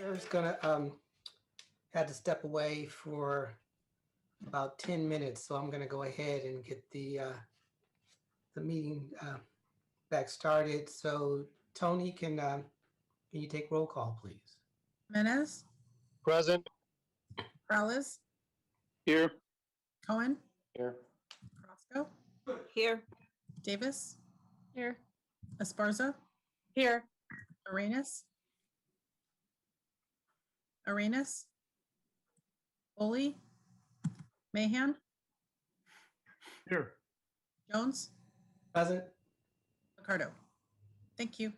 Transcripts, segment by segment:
Mayor's gonna had to step away for about 10 minutes, so I'm gonna go ahead and get the meeting back started. So Tony, can you take roll call, please? Jimenez, Present. Morales, Here. Cohen, Here. Roscoe, Here. Davis, Here. Esparza, Here. Arenas, Foley, Mahan, Here. Jones, Present. Ricardo. Thank you.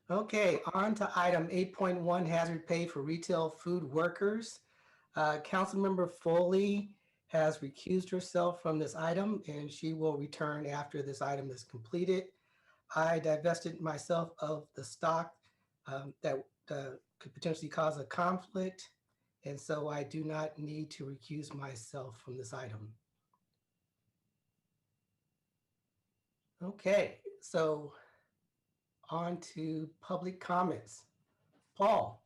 Okay, on to item 8.1, hazard pay for retail food workers. Councilmember Foley has recused herself from this item, and she will return after this item is completed. I divested myself of the stock that could potentially cause a conflict, and so I do not need to recuse myself from this item. Okay, so on to public comments. Paul,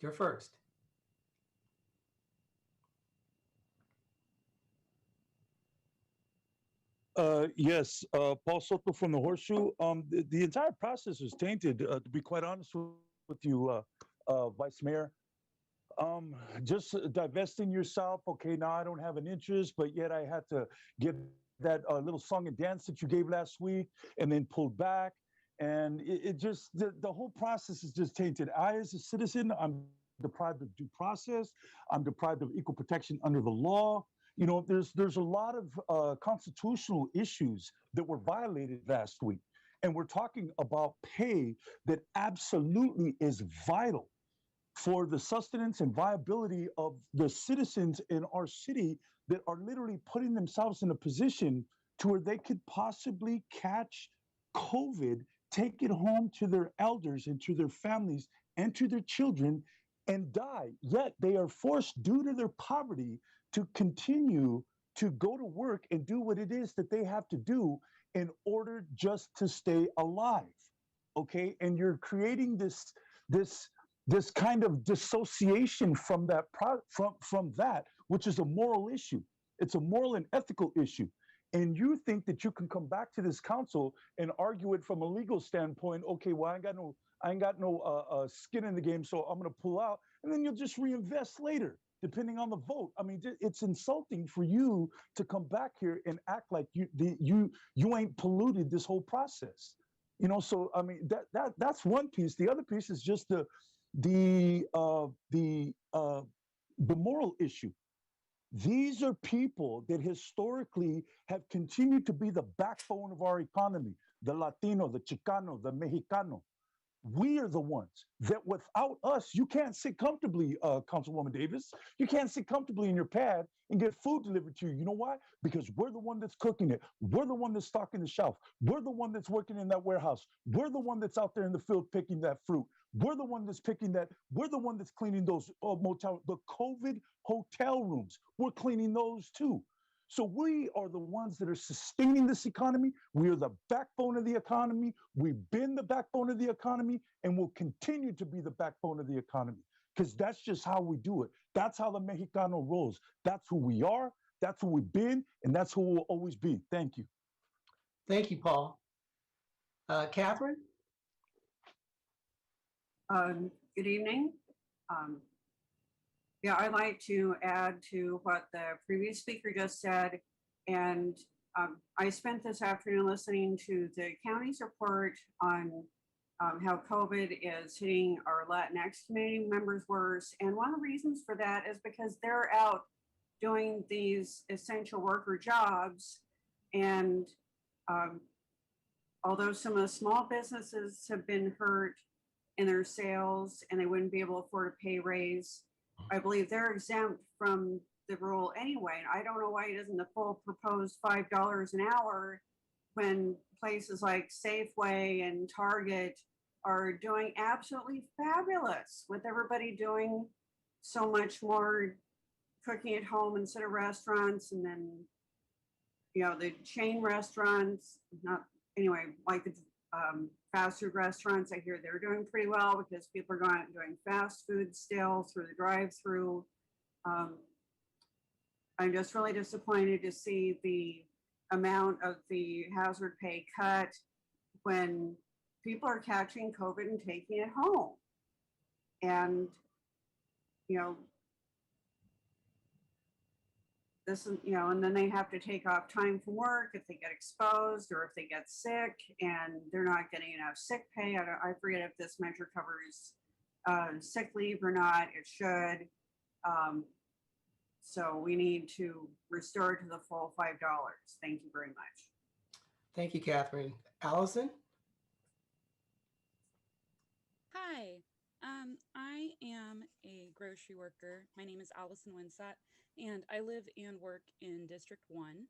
you're first. Yes, Paul Soto from the Horseshoe. The entire process was tainted, to be quite honest with you, Vice Mayor. Just divesting yourself. Okay, now I don't have an interest, but yet I had to give that little song and dance that you gave last week and then pulled back. And it just, the whole process is just tainted. I, as a citizen, I'm deprived of due process. I'm deprived of equal protection under the law. You know, there's a lot of constitutional issues that were violated last week. And we're talking about pay that absolutely is vital for the sustenance and viability of the citizens in our city that are literally putting themselves in a position to where they could possibly catch COVID, take it home to their elders and to their families and to their children and die. Yet they are forced, due to their poverty, to continue to go to work and do what it is that they have to do in order just to stay alive. Okay, and you're creating this kind of dissociation from that from that, which is a moral issue. It's a moral and ethical issue. And you think that you can come back to this council and argue it from a legal standpoint. Okay, well, I ain't got no skin in the game, so I'm going to pull out, and then you'll just reinvest later, depending on the vote. I mean, it's insulting for you to come back here and act like you ain't polluted this whole process. You know, so I mean that's one piece. The other piece is just the moral issue. These are people that historically have continued to be the backbone of our economy, the Latino, the Chicano, the Mexicano. We are the ones that without us, you can't sit comfortably, Councilwoman Davis. You can't sit comfortably in your pad and get food delivered to you. You know why? Because we're the one that's cooking it. We're the one that's stocking the shelf. We're the one that's working in that warehouse. We're the one that's out there in the field picking that fruit. We're the one that's picking that. We're the one that's cleaning those motel, the COVID hotel rooms. We're cleaning those too. So we are the ones that are sustaining this economy. We are the backbone of the economy. We've been the backbone of the economy and will continue to be the backbone of the economy because that's just how we do it. That's how the Mexicano rolls. That's who we are. That's who we've been. And that's who we'll always be. Thank you. Thank you, Paul. Catherine? Good evening. Um, yeah, I'd like to add to what the previous speaker just said. And I spent this afternoon listening to the county's report on how COVID is hitting our Latinx community members worse. And one of the reasons for that is because they're out doing these essential worker jobs. And um, although some of the small businesses have been hurt in their sales and they wouldn't be able to afford a pay raise, I believe they're exempt from the rule anyway. And I don't know why it isn't the full proposed $5 an hour when places like Safeway and Target are doing absolutely fabulous, with everybody doing so much more cooking at home instead of restaurants. And then, the chain restaurants, not anyway, like the fast food restaurants, I hear they're doing pretty well because people are going out and doing fast food still through the drive-through. I'm just really disappointed to see the amount of the hazard pay cut when people are catching COVID and taking it home. And, this is, and then they have to take off time from work if they get exposed or if they get sick and they're not getting enough sick pay. I forget if this measure covers sick leave or not. It should. So we need to restore to the full $5. Thank you very much. Thank you, Catherine. Allison? Hi, I am a grocery worker. My name is Allison Winsat, and I live and work in District 1.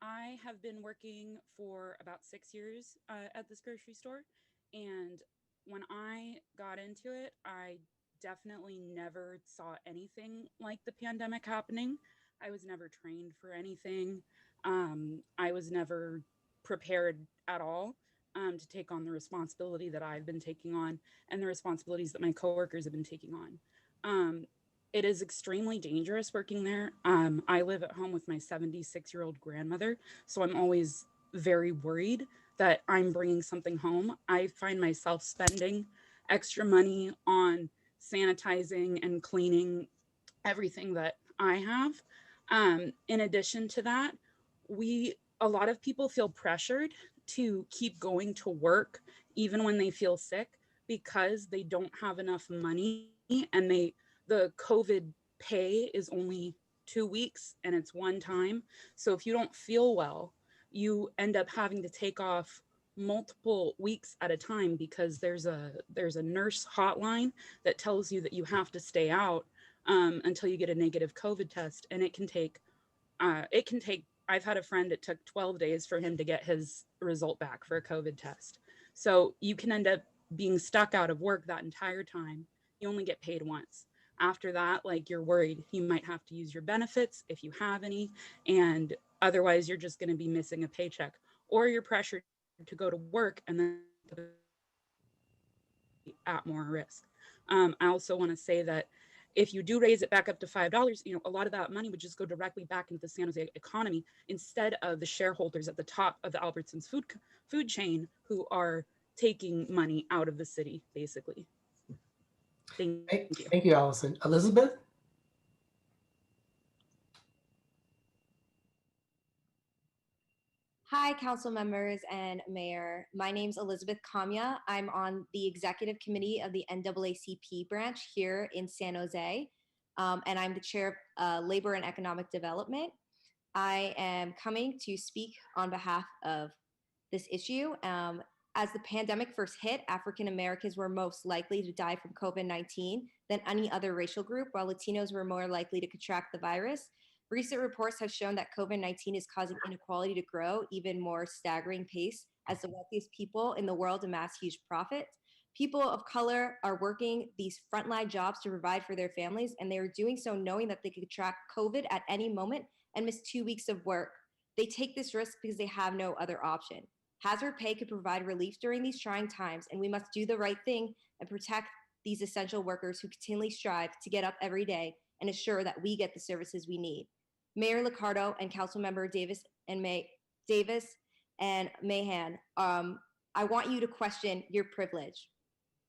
I have been working for about 6 years at this grocery store, and when I got into it, I definitely never saw anything like the pandemic happening. I was never trained for anything. I was never prepared at all to take on the responsibility that I've been taking on and the responsibilities that my coworkers have been taking on. It is extremely dangerous working there. I live at home with my 76-year-old grandmother, so I'm always very worried that I'm bringing something home. I find myself spending extra money on sanitizing and cleaning everything that I have. In addition to that, a lot of people feel pressured to keep going to work even when they feel sick because they don't have enough money, and the COVID pay is only 2 weeks and it's one time. So if you don't feel well, you end up having to take off multiple weeks at a time because there's a nurse hotline that tells you that you have to stay out until you get a negative COVID test, and it can take I've had a friend, it took 12 days for him to get his result back for a COVID test. So you can end up being stuck out of work that entire time. You only get paid once. After that, like, you're worried you might have to use your benefits if you have any, and otherwise you're just going to be missing a paycheck, or you're pressured to go to work and then at more risk. I also want to say that if you do raise it back up to $5, a lot of that money would just go directly back into the San Jose economy instead of the shareholders at the top of the Albertsons food chain who are taking money out of the city, basically. Thank you. Thank you, Allison. Elizabeth? Hi, council members and mayor. My name's Elizabeth Kamya. I'm on the executive committee of the NAACP branch here in San Jose, and I'm the chair of labor and economic development. I am coming to speak on behalf of this issue. As the pandemic first hit, African Americans were most likely to die from COVID-19 than any other racial group, while Latinos were more likely to contract the virus. Recent reports have shown that COVID-19 is causing inequality to grow even more staggering pace as the wealthiest people in the world amass huge profits. People of color are working these frontline jobs to provide for their families, and they are doing so knowing that they could contract COVID at any moment and miss 2 weeks of work. They take this risk because they have no other option. Hazard pay could provide relief during these trying times, and we must do the right thing and protect these essential workers who continually strive to get up every day and ensure that we get the services we need. Mayor Liccardo and Councilmember Davis and Mahan, I want you to question your privilege.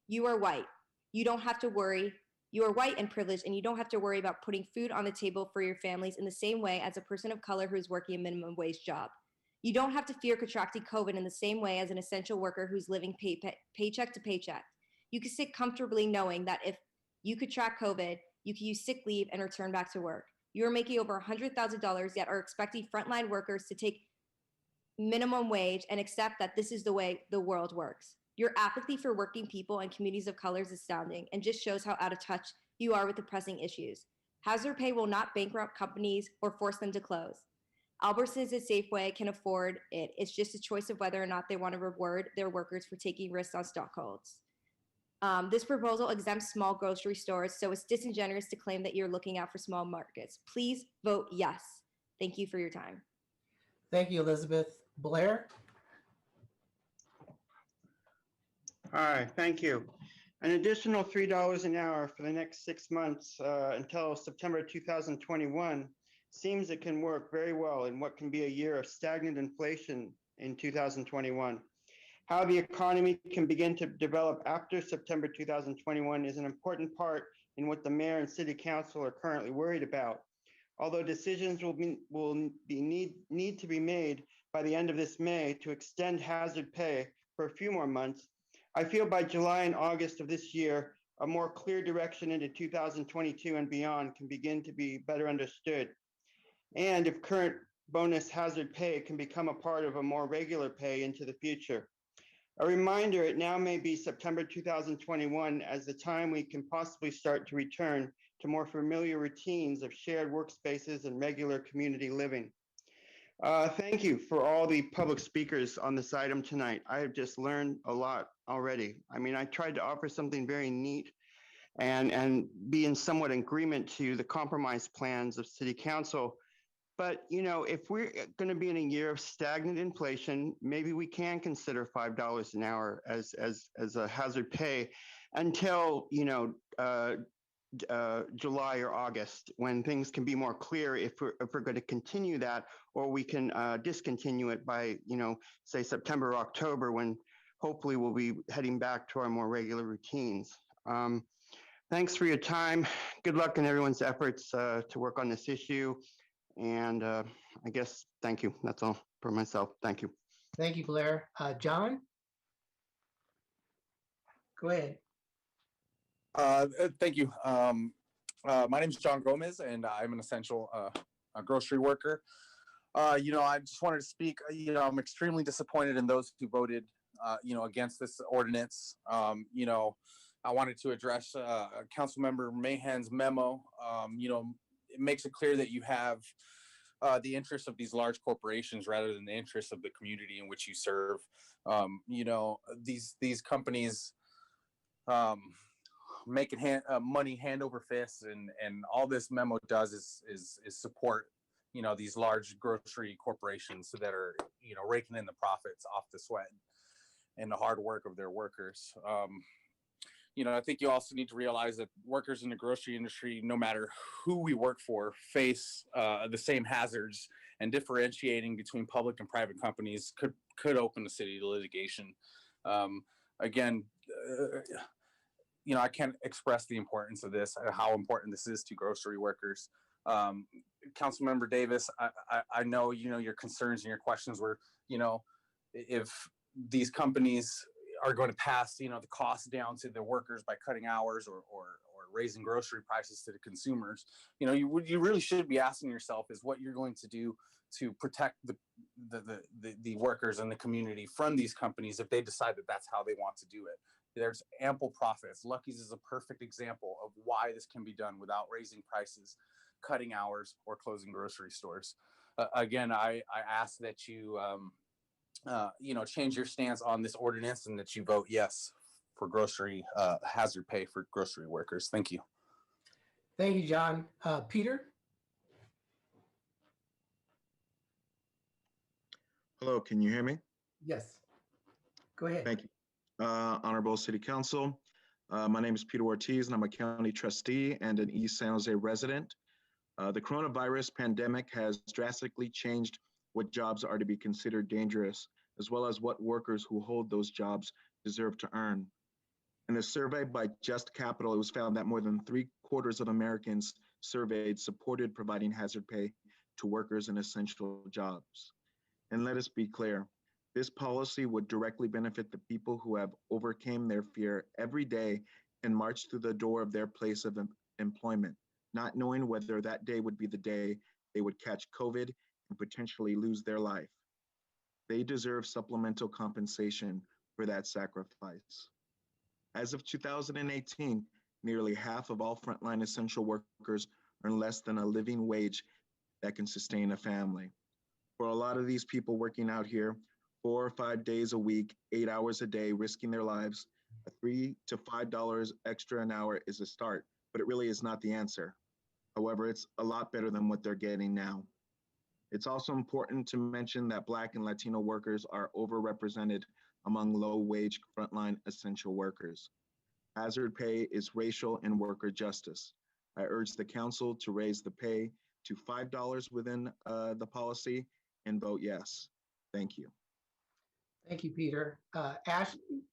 You are white. You don't have to worry. You are white and privileged, and you don't have to worry about putting food on the table for your families in the same way as a person of color who is working a minimum wage job. You don't have to fear contracting COVID in the same way as an essential worker who's living paycheck to paycheck. You can sit comfortably knowing that if you contract COVID, you can use sick leave and return back to work. You are making over $100,000, yet are expecting frontline workers to take minimum wage and accept that this is the way the world works. Your apathy for working people and communities of color is astounding and just shows how out of touch you are with the pressing issues. Hazard pay will not bankrupt companies or force them to close. Albertsons and Safeway can afford it. It's just a choice of whether or not they want to reward their workers for taking risks on stock holds. This proposal exempts small grocery stores, so it's disingenuous to claim that you're looking out for small markets. Please vote yes. Thank you for your time. Thank you, Elizabeth. Blair? All right, thank you. An additional $3 an hour for the next 6 months until September 2021 seems it can work very well in what can be a year of stagnant inflation in 2021. How the economy can begin to develop after September 2021 is an important part in what the mayor and city council are currently worried about. Although decisions will need to be made by the end of this May to extend hazard pay for a few more months, I feel by July and August of this year, a more clear direction into 2022 and beyond can begin to be better understood. And if current bonus hazard pay can become a part of a more regular pay into the future. A reminder, it now may be September 2021 as the time we can possibly start to return to more familiar routines of shared workspaces and regular community living. Thank you for all the public speakers on this item tonight. I have just learned a lot already. I mean, I tried to offer something very neat and be in somewhat agreement to the compromise plans of City Council. But, you know, if we're going to be in a year of stagnant inflation, maybe we can consider $5 an hour as a hazard pay until, you know, July or August, when things can be more clear if we're going to continue that, or we can discontinue it by, you know, say September or October, when hopefully we'll be heading back to our more regular routines. Thanks for your time. Good luck in everyone's efforts to work on this issue. And I guess, thank you. That's all for myself. Thank you. Thank you, Blair. John? Go ahead. Thank you. My name is John Gomez, and I'm an essential grocery worker. You know, I just wanted to speak. You know, I'm extremely disappointed in those who voted, you know, against this ordinance. You know, I wanted to address Councilmember Mahan's memo. You know, it makes it clear that you have the interests of these large corporations rather than the interests of the community in which you serve. You know, these companies making money hand over fist, and all this memo does is support, you know, these large grocery corporations that are, you know, raking in the profits off the sweat and the hard work of their workers. You know, I think you also need to realize that workers in the grocery industry, no matter who we work for, face the same hazards, and differentiating between public and private companies could open the city to litigation. Again, you know, I can't express the importance of this, how important this is to grocery workers. Councilmember Davis, I know, you know, your concerns and your questions were, you know, if these companies are going to pass, you know, the cost down to the workers by cutting hours or raising grocery prices to the consumers. You know, you really should be asking yourself is what you're going to do to protect the workers and the community from these companies if they decide that that's how they want to do it. There's ample profits. Lucky's is a perfect example of why this can be done without raising prices, cutting hours, or closing grocery stores. Again, I ask that you you know, change your stance on this ordinance and that you vote yes for grocery hazard pay for grocery workers. Thank you. Thank you, John. Peter? Hello, can you hear me? Yes. Go ahead. Thank you. Honorable City Council, my name is Peter Ortiz, and I'm a county trustee and an East San Jose resident. The coronavirus pandemic has drastically changed what jobs are to be considered dangerous, as well as what workers who hold those jobs deserve to earn. In a survey by Just Capital, it was found that more than 3/4 of Americans surveyed supported providing hazard pay to workers in essential jobs. And let us be clear, this policy would directly benefit the people who have overcame their fear every day and marched through the door of their place of employment, not knowing whether that day would be the day they would catch COVID and potentially lose their life. They deserve supplemental compensation for that sacrifice. As of 2018, nearly half of all frontline essential workers earn less than a living wage that can sustain a family. For a lot of these people working out here, 4 or 5 days a week, 8 hours a day, risking their lives, a $3 to $5 extra an hour is a start, but it really is not the answer. However, it's a lot better than what they're getting now. It's also important to mention that Black and Latino workers are overrepresented among low-wage frontline essential workers. Hazard pay is racial and worker justice. I urge the council to raise the pay to $5 within the policy and vote yes. Thank you. Thank you, Peter. Ashley?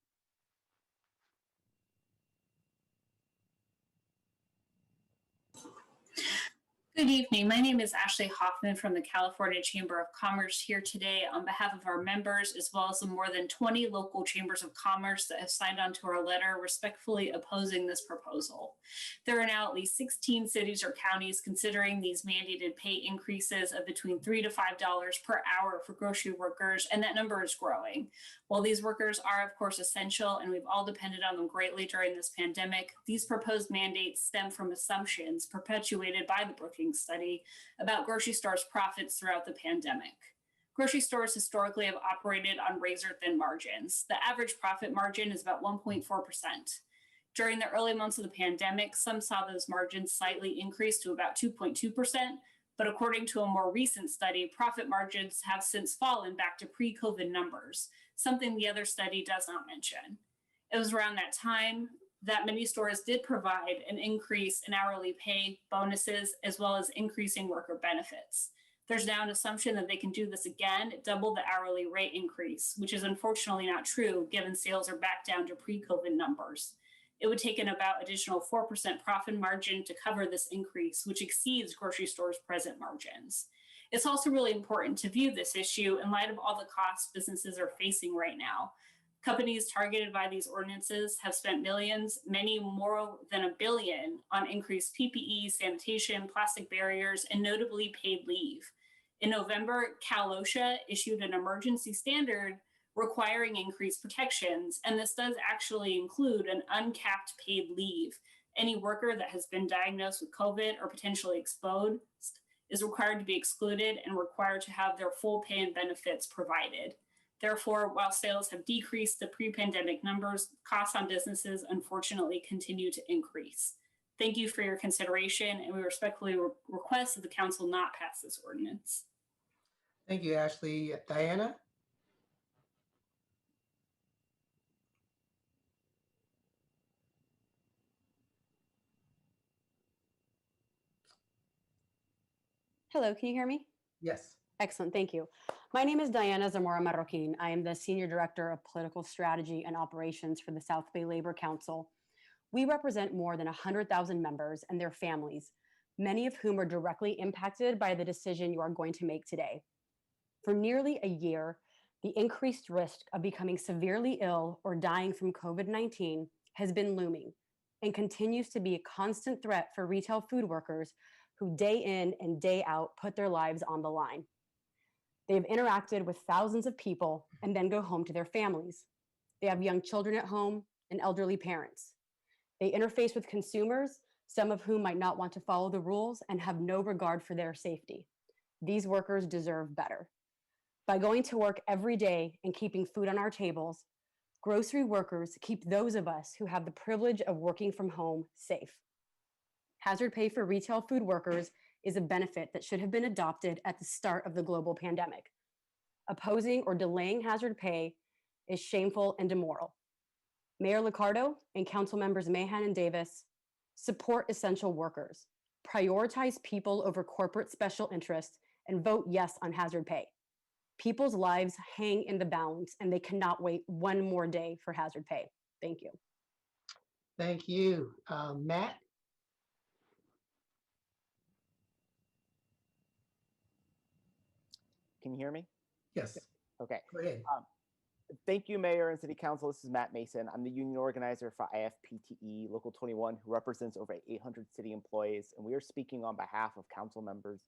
Good evening. My name is Ashley Hoffman from the California Chamber of Commerce, here today on behalf of our members, as well as the more than 20 local chambers of commerce that have signed on to our letter respectfully opposing this proposal. There are now at least 16 cities or counties considering these mandated pay increases of between $3 to $5 per hour for grocery workers, and that number is growing. While these workers are, of course, essential and we've all depended on them greatly during this pandemic, these proposed mandates stem from assumptions perpetuated by the Brookings study about grocery stores' profits throughout the pandemic. Grocery stores historically have operated on razor-thin margins. The average profit margin is about 1.4%. During the early months of the pandemic, some saw those margins slightly increase to about 2.2%, but according to a more recent study, profit margins have since fallen back to pre-COVID numbers, something the other study does not mention. It was around that time that many stores did provide an increase in hourly pay, bonuses, as well as increasing worker benefits. There's now an assumption that they can do this again, double the hourly rate increase, which is unfortunately not true given sales are back down to pre-COVID numbers. It would take an about additional 4% profit margin to cover this increase, which exceeds grocery stores' present margins. It's also really important to view this issue in light of all the costs businesses are facing right now. Companies targeted by these ordinances have spent millions, many more than $1 billion, on increased PPE, sanitation, plastic barriers, and notably paid leave. In November, Cal OSHA issued an emergency standard requiring increased protections, and this does actually include an uncapped paid leave. Any worker that has been diagnosed with COVID or potentially exposed is required to be excluded and required to have their full pay and benefits provided. Therefore, while sales have decreased to pre-pandemic numbers, costs on businesses unfortunately continue to increase. Thank you for your consideration, and we respectfully request that the council not pass this ordinance. Thank you, Ashley. Diana? Hello, can you hear me? Yes. Excellent, thank you. My name is Diana Zamora Marroquin. I am the Senior Director of Political Strategy and Operations for the South Bay Labor Council. We represent more than 100,000 members and their families, many of whom are directly impacted by the decision you are going to make today. For nearly a year, the increased risk of becoming severely ill or dying from COVID-19 has been looming and continues to be a constant threat for retail food workers who day in and day out put their lives on the line. They have interacted with thousands of people and then go home to their families. They have young children at home and elderly parents. They interface with consumers, some of whom might not want to follow the rules and have no regard for their safety. These workers deserve better. By going to work every day and keeping food on our tables, grocery workers keep those of us who have the privilege of working from home safe. Hazard pay for retail food workers is a benefit that should have been adopted at the start of the global pandemic. Opposing or delaying hazard pay is shameful and immoral. Mayor Liccardo and council members Mahan and Davis, support essential workers, prioritize people over corporate special interests, and vote yes on hazard pay. People's lives hang in the balance and they cannot wait one more day for hazard pay. Thank you. Thank you. Matt? Can you hear me? Yes, Okay. go ahead. Thank you, Mayor and City Council. This is Matt Mason. I'm the union organizer for IFPTE Local 21, who represents over 800 city employees, and we are speaking on behalf of council members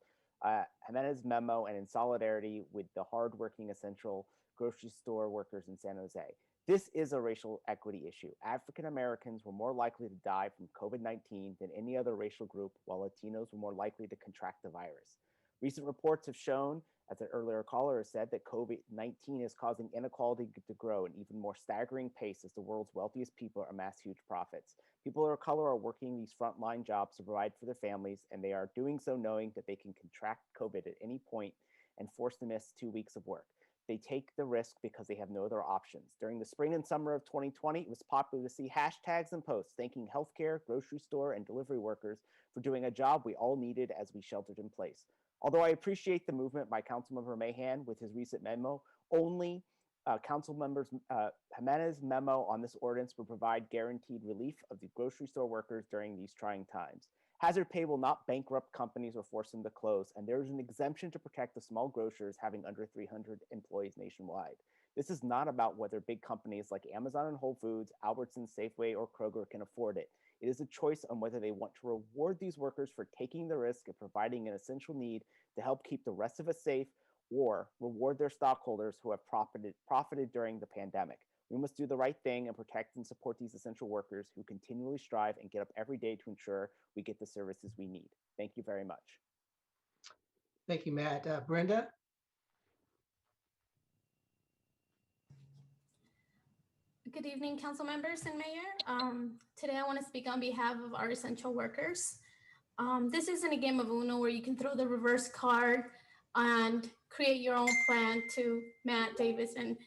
Jimenez memo and in solidarity with the hardworking essential grocery store workers in San Jose. This is a racial equity issue. African Americans were more likely to die from COVID-19 than any other racial group, while Latinos were more likely to contract the virus. Recent reports have shown, as an earlier caller has said, that COVID-19 is causing inequality to grow at an even more staggering pace as the world's wealthiest people amass huge profits. People of color are working these frontline jobs to provide for their families, and they are doing so knowing that they can contract COVID at any point and forced to miss 2 weeks of work. They take the risk because they have no other options. During the spring and summer of 2020, it was popular to see hashtags and posts thanking healthcare, grocery store, and delivery workers for doing a job we all needed as we sheltered in place. Although I appreciate the movement by Councilmember Mahan with his recent memo, only Council members Jimenez memo on this ordinance will provide guaranteed relief of the grocery store workers during these trying times. Hazard pay will not bankrupt companies or force them to close, and there is an exemption to protect the small grocers having under 300 employees nationwide. This is not about whether big companies like Amazon and Whole Foods, Albertsons, Safeway, or Kroger can afford it. It is a choice on whether they want to reward these workers for taking the risk of providing an essential need to help keep the rest of us safe, or reward their stockholders who have profited during the pandemic. We must do the right thing and protect and support these essential workers who continually strive and get up every day to ensure we get the services we need. Thank you very much. Thank you, Matt. Brenda? Good evening, council members and mayor. Today I want to speak on behalf of our essential workers. This isn't a game of Uno where you can throw the reverse card and create your own plan to Matt Davis and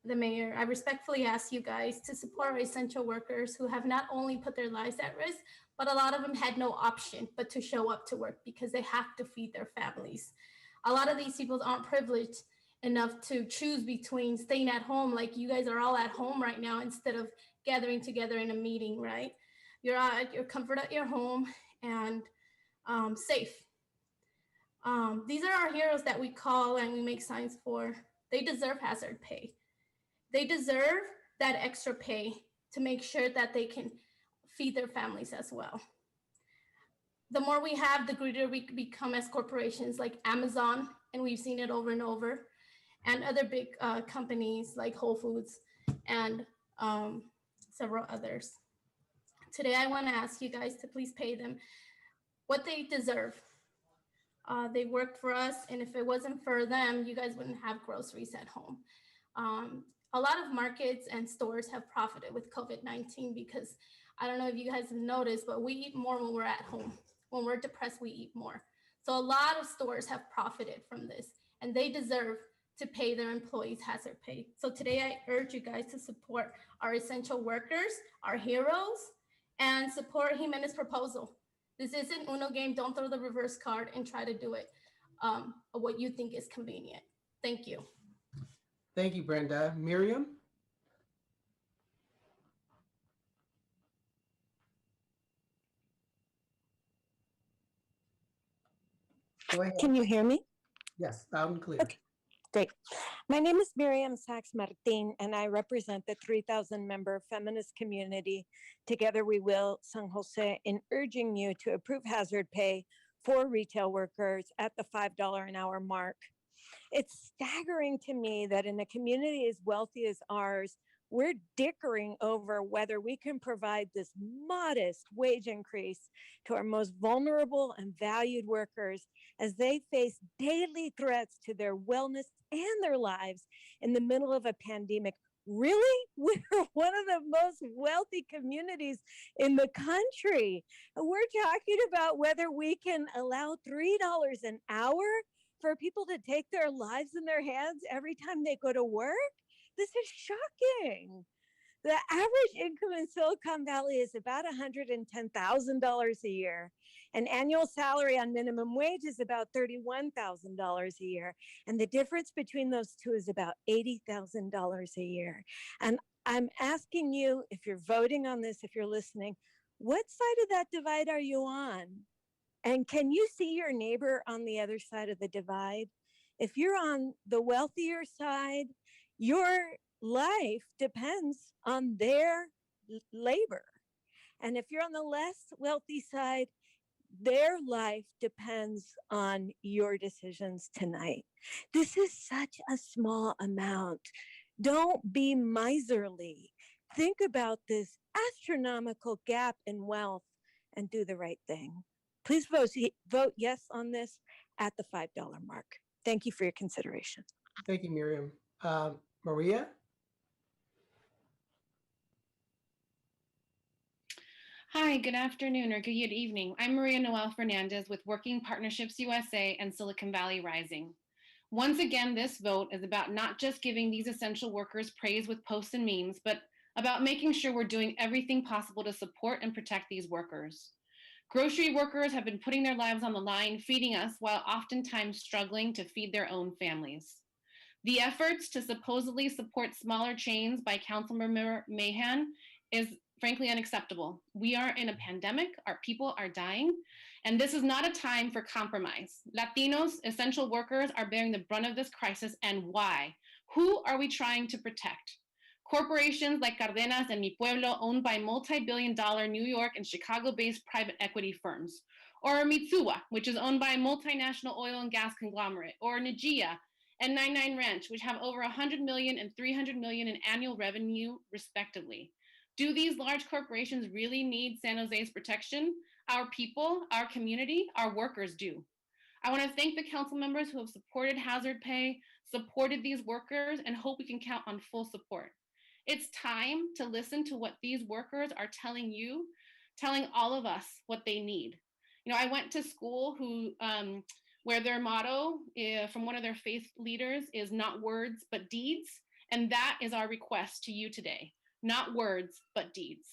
the mayor. I respectfully ask you guys to support our essential workers who have not only put their lives at risk, but a lot of them had no option but to show up to work because they have to feed their families. A lot of these people aren't privileged enough to choose between staying at home, like you guys are all at home right now, instead of gathering together in a meeting, right? You're at your comfort at your home and safe. These are our heroes that we call and we make signs for. They deserve hazard pay. They deserve that extra pay to make sure that they can feed their families as well. The more we have, the greedier we become as corporations like Amazon, and we've seen it over and over, and other big companies like Whole Foods and several others. Today, I want to ask you guys to please pay them what they deserve. They worked for us, and if it wasn't for them, you guys wouldn't have groceries at home. A lot of markets and stores have profited with COVID-19 because I don't know if you guys have noticed, but we eat more when we're at home. When we're depressed, we eat more. So a lot of stores have profited from this, and they deserve to pay their employees hazard pay. So today I urge you guys to support our essential workers, our heroes, and support Jimenez's proposal. This isn't Uno game. Don't throw the reverse card and try to do it what you think is convenient. Thank you. Thank you, Brenda. Miriam? Go ahead. Can you hear me? Yes, loud and clear. Okay, great. My name is Miriam Sachs Martin, and I represent the 3,000 member feminist community, Together We Will San Jose, in urging you to approve hazard pay for retail workers at the $5 an hour mark. It's staggering to me that in a community as wealthy as ours, we're dickering over whether we can provide this modest wage increase to our most vulnerable and valued workers as they face daily threats to their wellness and their lives in the middle of a pandemic. Really? We're one of the most wealthy communities in the country. We're talking about whether we can allow $3 an hour for people to take their lives in their hands every time they go to work? This is shocking. The average income in Silicon Valley is about $110,000 a year. An annual salary on minimum wage is about $31,000 a year. And the difference between those two is about $80,000 a year. And I'm asking you, if you're voting on this, if you're listening, what side of that divide are you on? And can you see your neighbor on the other side of the divide? If you're on the wealthier side, your life depends on their labor. And if you're on the less wealthy side, their life depends on your decisions tonight. This is such a small amount. Don't be miserly. Think about this astronomical gap in wealth and do the right thing. Please vote yes on this at the $5 mark. Thank you for your consideration. Thank you, Miriam. Maria? Hi, good afternoon or good evening. I'm Maria Noel Fernandez with Working Partnerships USA and Silicon Valley Rising. Once again, this vote is about not just giving these essential workers praise with posts and memes, but about making sure we're doing everything possible to support and protect these workers. Grocery workers have been putting their lives on the line, feeding us while oftentimes struggling to feed their own families. The efforts to supposedly support smaller chains by Councilmember Mahan is frankly unacceptable. We are in a pandemic, our people are dying, and this is not a time for compromise. Latinos, essential workers are bearing the brunt of this crisis, and why? Who are we trying to protect? Corporations like Cardenas and Mi Pueblo, owned by multi-billion-dollar New York and Chicago-based private equity firms, or Mitsuwa, which is owned by a multinational oil and gas conglomerate, or Najia and 99 Ranch, which have over 100 million and 300 million in annual revenue, respectively. Do these large corporations really need San Jose's protection? Our people, our community, our workers do. I want to thank the council members who have supported hazard pay, supported these workers, and hope we can count on full support. It's time to listen to what these workers are telling you, telling all of us what they need. You know, I went to school where their motto from one of their faith leaders is not words, but deeds. And that is our request to you today. Not words, but deeds.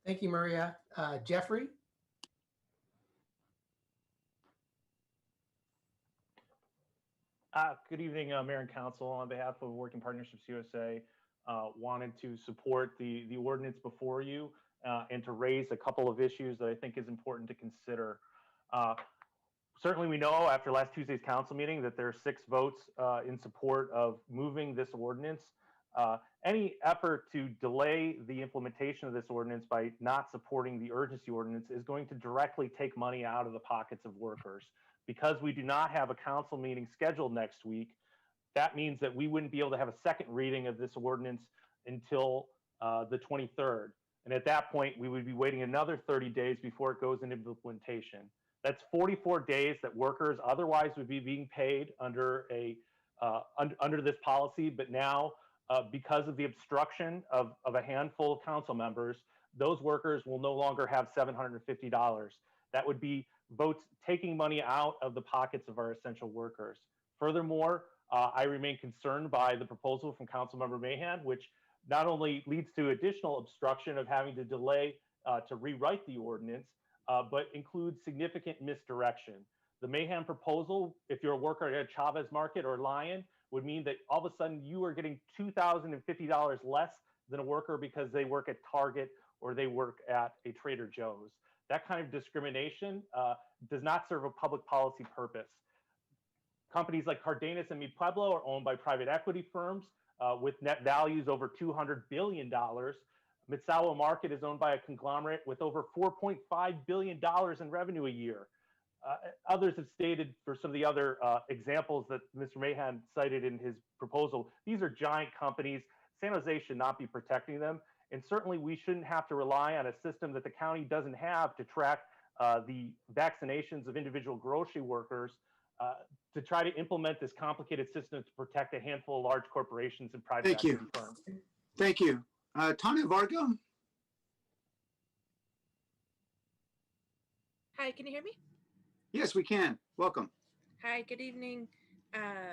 Thank you, Maria. Jeffrey? Good evening, Mayor and Council. On behalf of Working Partnerships USA, wanted to support the ordinance before you and to raise a couple of issues that I think is important to consider. Certainly, we know after last Tuesday's council meeting that there are 6 votes in support of moving this ordinance. Any effort to delay the implementation of this ordinance by not supporting the urgency ordinance is going to directly take money out of the pockets of workers. Because we do not have a council meeting scheduled next week, that means that we wouldn't be able to have a second reading of this ordinance until the 23rd. And at that point, we would be waiting another 30 days before it goes into implementation. That's 44 days that workers otherwise would be being paid under under this policy, but now because of the obstruction of a handful of council members, those workers will no longer have $750. That would be votes taking money out of the pockets of our essential workers. Furthermore, I remain concerned by the proposal from Councilmember Mahan, which not only leads to additional obstruction of having to delay to rewrite the ordinance, but includes significant misdirection. The Mahan proposal, if you're a worker at Chavez Market or Lion, would mean that all of a sudden you are getting $2,050 less than a worker because they work at Target or they work at a Trader Joe's. That kind of discrimination does not serve a public policy purpose. Companies like Cardenas and Mi Pueblo are owned by private equity firms with net values over $200 billion. Mitsawa Market is owned by a conglomerate with over $4.5 billion in revenue a year. Others have stated for some of the other examples that Mr. Mahan cited in his proposal, these are giant companies. San Jose should not be protecting them. And certainly we shouldn't have to rely on a system that the county doesn't have to track the vaccinations of individual grocery workers to try to implement this complicated system to protect a handful of large corporations and private equity firms. Thank you. Tanya Vargo? Hi, can you hear me? Yes, we can. Welcome. Hi, good evening,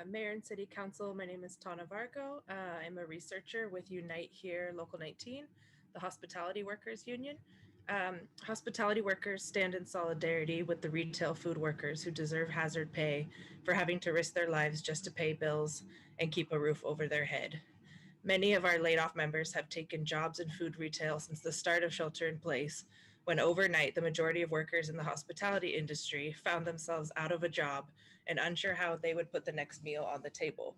Mayor and City Council. My name is Tana Vargo. I'm a researcher with Unite Here Local 19, the Hospitality Workers Union. Hospitality workers stand in solidarity with the retail food workers who deserve hazard pay for having to risk their lives just to pay bills and keep a roof over their head. Many of our laid off members have taken jobs in food retail since the start of shelter in place, when overnight the majority of workers in the hospitality industry found themselves out of a job and unsure how they would put the next meal on the table.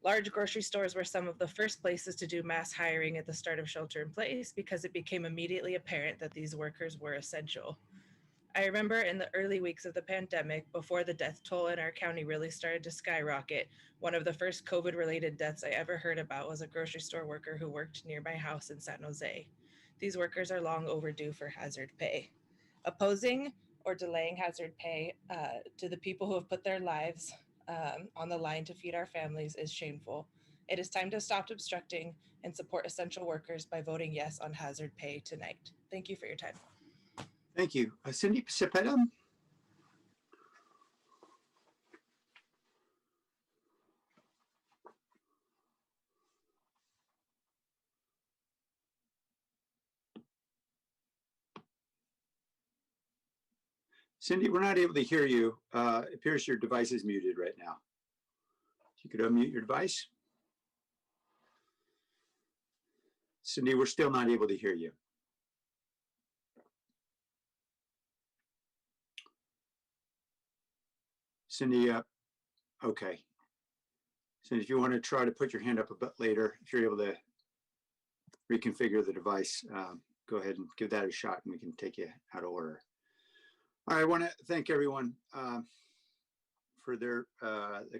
Large grocery stores were some of the first places to do mass hiring at the start of shelter in place because it became immediately apparent that these workers were essential. I remember in the early weeks of the pandemic, before the death toll in our county really started to skyrocket, one of the first COVID-related deaths I ever heard about was a grocery store worker who worked near my house in San Jose. These workers are long overdue for hazard pay. Opposing or delaying hazard pay to the people who have put their lives on the line to feed our families is shameful. It is time to stop obstructing and support essential workers by voting yes on hazard pay tonight. Thank you for your time. Thank you. Cindy Cepeda? Cindy, we're not able to hear you. It appears your device is muted right now. If you could unmute your device. Cindy, we're still not able to hear you. Cindy, okay. Cindy, if you want to try to put your hand up a bit later, if you're able to reconfigure the device, go ahead and give that a shot and we can take you out of order. All right, I want to thank everyone for their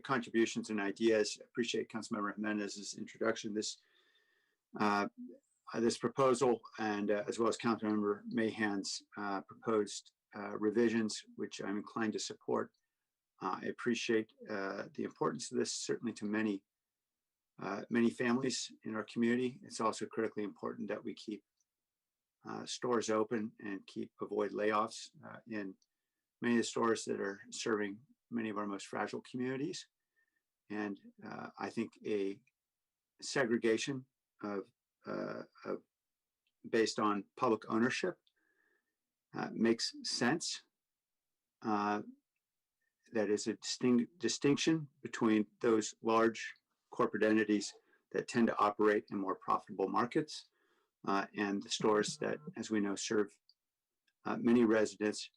contributions and ideas. I appreciate Councilmember Jimenez's introduction. This proposal and as well as Councilmember Mahan's proposed revisions, which I'm inclined to support. I appreciate the importance of this, certainly to many families in our community. It's also critically important that we keep stores open and avoid layoffs in many of the stores that are serving many of our most fragile communities. And I think a segregation of based on public ownership makes sense. That is a distinction between those large corporate entities that tend to operate in more profitable markets and the stores that, as we know, serve many residents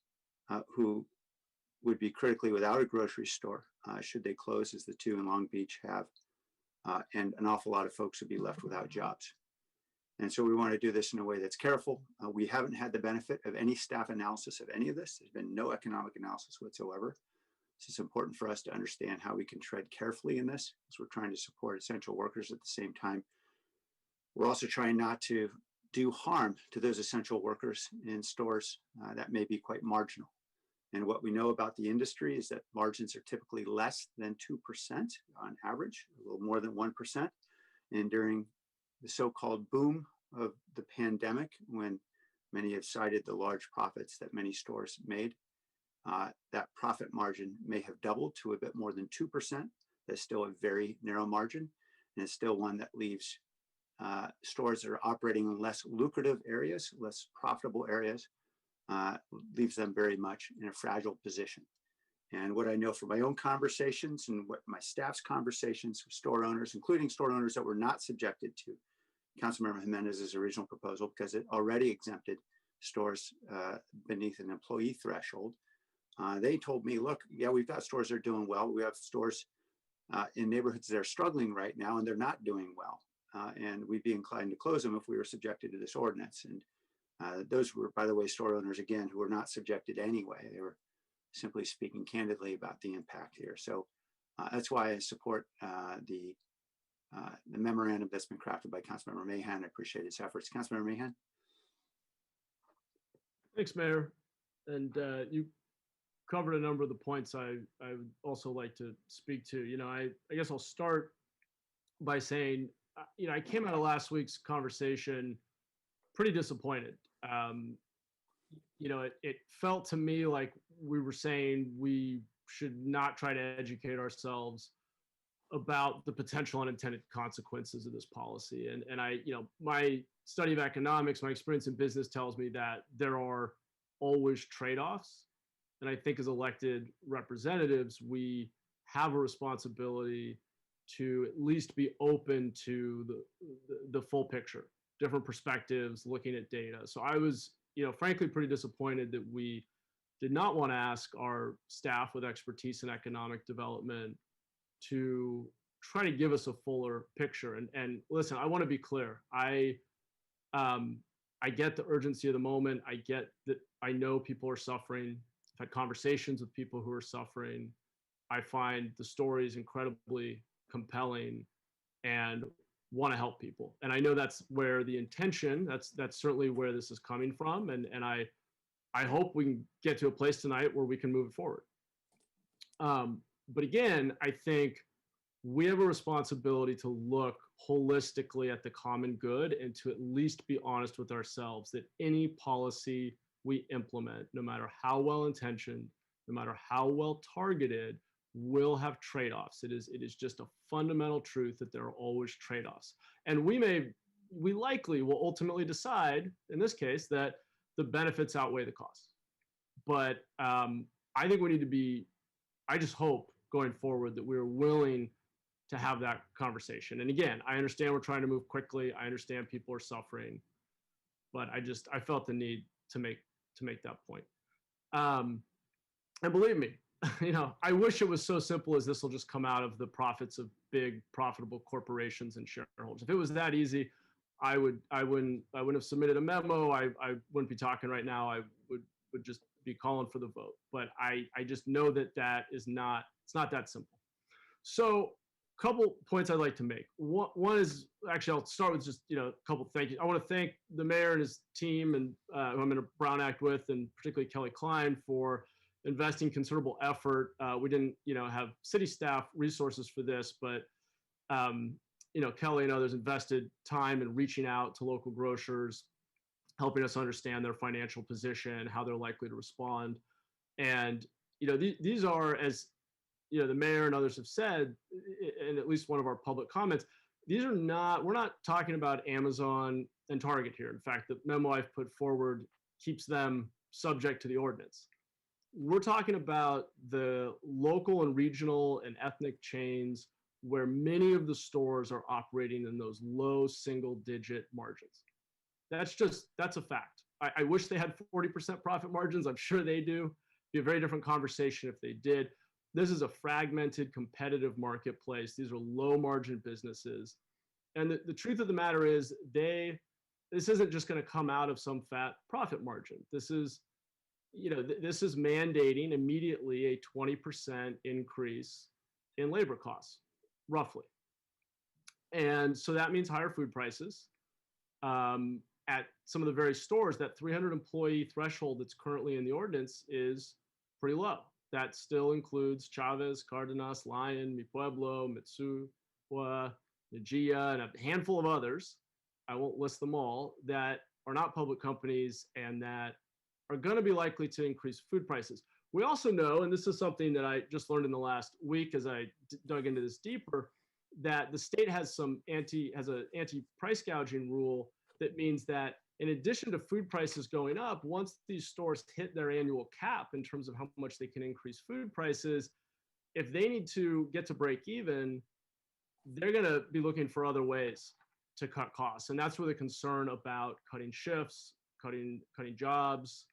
who would be critically without a grocery store should they close, as the two in Long Beach have, and an awful lot of folks would be left without jobs. And so we want to do this in a way that's careful. We haven't had the benefit of any staff analysis of any of this. There's been no economic analysis whatsoever. So it's important for us to understand how we can tread carefully in this, as we're trying to support essential workers at the same time. We're also trying not to do harm to those essential workers in stores that may be quite marginal. And what we know about the industry is that margins are typically less than 2% on average, a little more than 1%. And during the so-called boom of the pandemic, when many have cited the large profits that many stores made, that profit margin may have doubled to a bit more than 2%. That's still a very narrow margin, and it's still one that leaves stores that are operating in less lucrative areas, less profitable areas, leaves them very much in a fragile position. And what I know from my own conversations and what my staff's conversations with store owners, including store owners that were not subjected to Councilmember Jimenez's original proposal, because it already exempted stores beneath an employee threshold, they told me, look, yeah, we've got stores that are doing well. We have stores in neighborhoods that are struggling right now and they're not doing well. And we'd be inclined to close them if we were subjected to this ordinance. And those were, by the way, store owners, again, who were not subjected anyway. They were simply speaking candidly about the impact here. So that's why I support the memorandum that's been crafted by Councilmember Mahan. I appreciate his efforts. Councilmember Mahan. Thanks, Mayor. And you covered a number of the points I would also like to speak to. You know, I guess I'll start by saying, you know, I came out of last week's conversation pretty disappointed. You know, it felt to me like we were saying we should not try to educate ourselves about the potential unintended consequences of this policy. And I, you know, my study of economics, my experience in business tells me that there are always trade-offs. And I think as elected representatives, we have a responsibility to at least be open to the full picture, different perspectives, looking at data. So I was, frankly, pretty disappointed that we did not want to ask our staff with expertise in economic development to try to give us a fuller picture. And listen, I want to be clear. I get the urgency of the moment. I get that I know people are suffering. I've had conversations with people who are suffering. I find the stories incredibly compelling and want to help people. And I know that's where the intention, that's certainly where this is coming from. And I hope we can get to a place tonight where we can move it forward. But again, I think we have a responsibility to look holistically at the common good and to at least be honest with ourselves that any policy we implement, no matter how well intentioned, no matter how well targeted, will have trade-offs. It is just a fundamental truth that there are always trade-offs. And we likely will ultimately decide, in this case, that the benefits outweigh the costs. But I think we need to be, I just hope going forward that we're willing to have that conversation. And again, I understand we're trying to move quickly. I understand people are suffering, but I felt the need to make that point. And believe me, I wish it was so simple as this will just come out of the profits of big profitable corporations and shareholders. If it was that easy, I wouldn't have submitted a memo. I wouldn't be talking right now. I would just be calling for the vote. But I just know that it's not that simple. So a couple points I'd like to make. One is, actually, I'll start with just a couple thank yous. I want to thank the mayor and his team and who I'm in a Brown Act with, and particularly Kelly Klein, for investing considerable effort. We didn't have city staff resources for this, but Kelly and others invested time in reaching out to local grocers, helping us understand their financial position, how they're likely to respond. And these are, as the mayor and others have said, in at least one of our public comments, we're not talking about Amazon and Target here. In fact, the memo I've put forward keeps them subject to the ordinance. We're talking about the local and regional and ethnic chains where many of the stores are operating in those low single-digit margins. That's a fact. I wish they had 40% profit margins. I'm sure they do. It'd be a very different conversation if they did. This is a fragmented, competitive marketplace. These are low-margin businesses. And the truth of the matter is, this isn't just going to come out of some fat profit margin. This is mandating immediately a 20% increase in labor costs, roughly. And so that means higher food prices. At some of the very stores, that 300 employee threshold that's currently in the ordinance is pretty low. That still includes Chavez, Cardenas, Lion, Mi Pueblo, Mitsuwa, Najia, and a handful of others. I won't list them all, that are not public companies and that are going to be likely to increase food prices. We also know, and this is something that I just learned in the last week as I dug into this deeper, that the state has an anti-price gouging rule that means that in addition to food prices going up, once these stores hit their annual cap in terms of how much they can increase food prices, if they need to get to break even, they're going to be looking for other ways to cut costs. And that's where the concern about cutting shifts, cutting jobs,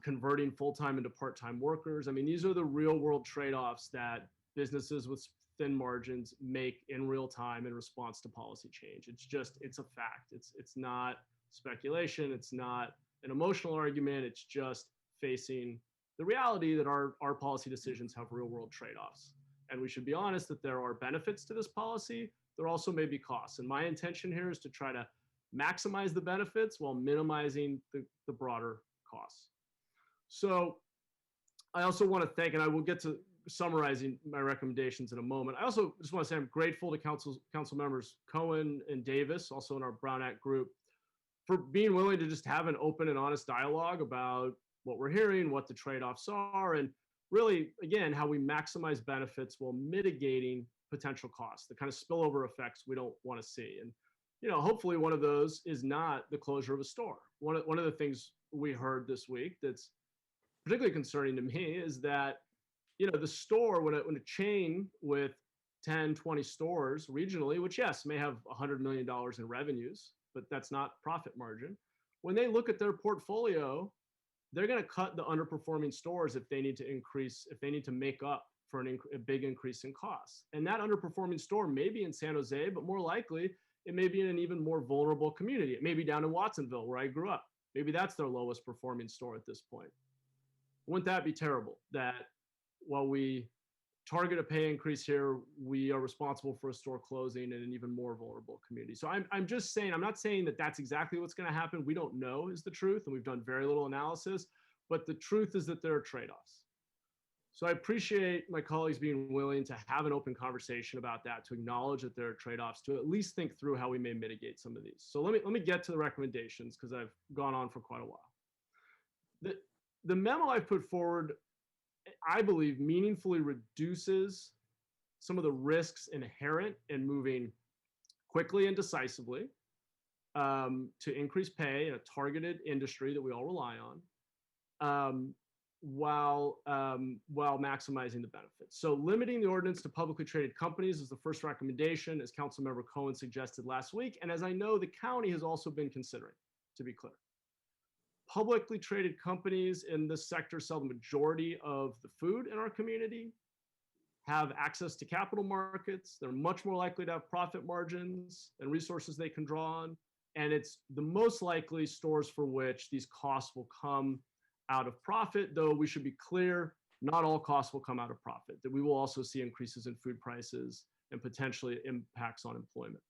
converting full-time into part-time workers. I mean, these are the real world trade-offs that businesses with thin margins make in real time in response to policy change. It's a fact. It's not speculation. It's not an emotional argument. It's just facing the reality that our policy decisions have real world trade-offs. And we should be honest that there are benefits to this policy. There also may be costs. And my intention here is to try to maximize the benefits while minimizing the broader costs. So I also want to thank, and I will get to summarizing my recommendations in a moment. I also just want to say I'm grateful to council members Cohen and Davis, also in our Brown Act group, for being willing to just have an open and honest dialogue about what we're hearing, what the trade-offs are, and really, again, how we maximize benefits while mitigating potential costs, the kind of spillover effects we don't want to see. And hopefully one of those is not the closure of a store. One of the things we heard this week that's particularly concerning to me is that the store, when a chain with 10, 20 stores regionally, which yes, may have $100 million in revenues, but that's not profit margin. When they look at their portfolio, they're going to cut the underperforming stores if they need to increase, if they need to make up for a big increase in costs. And that underperforming store may be in San Jose, but more likely it may be in an even more vulnerable community. It may be down in Watsonville where I grew up. Maybe that's their lowest performing store at this point. Wouldn't that be terrible that while we target a pay increase here, we are responsible for a store closing in an even more vulnerable community? So I'm just saying, I'm not saying that that's exactly what's going to happen. We don't know is the truth, and we've done very little analysis, but the truth is that there are trade-offs. So I appreciate my colleagues being willing to have an open conversation about that, to acknowledge that there are trade-offs, to at least think through how we may mitigate some of these. So let me get to the recommendations, because I've gone on for quite a while. The memo I put forward, I believe, meaningfully reduces some of the risks inherent in moving quickly and decisively to increase pay in a targeted industry that we all rely on, while maximizing the benefits. So limiting the ordinance to publicly traded companies is the first recommendation, as Councilmember Cohen suggested last week, and as I know the county has also been considering, to be clear. Publicly traded companies in this sector sell the majority of the food in our community, have access to capital markets. They're much more likely to have profit margins and resources they can draw on. And it's the most likely stores for which these costs will come out of profit, though we should be clear, not all costs will come out of profit, that we will also see increases in food prices and potentially impacts on employment.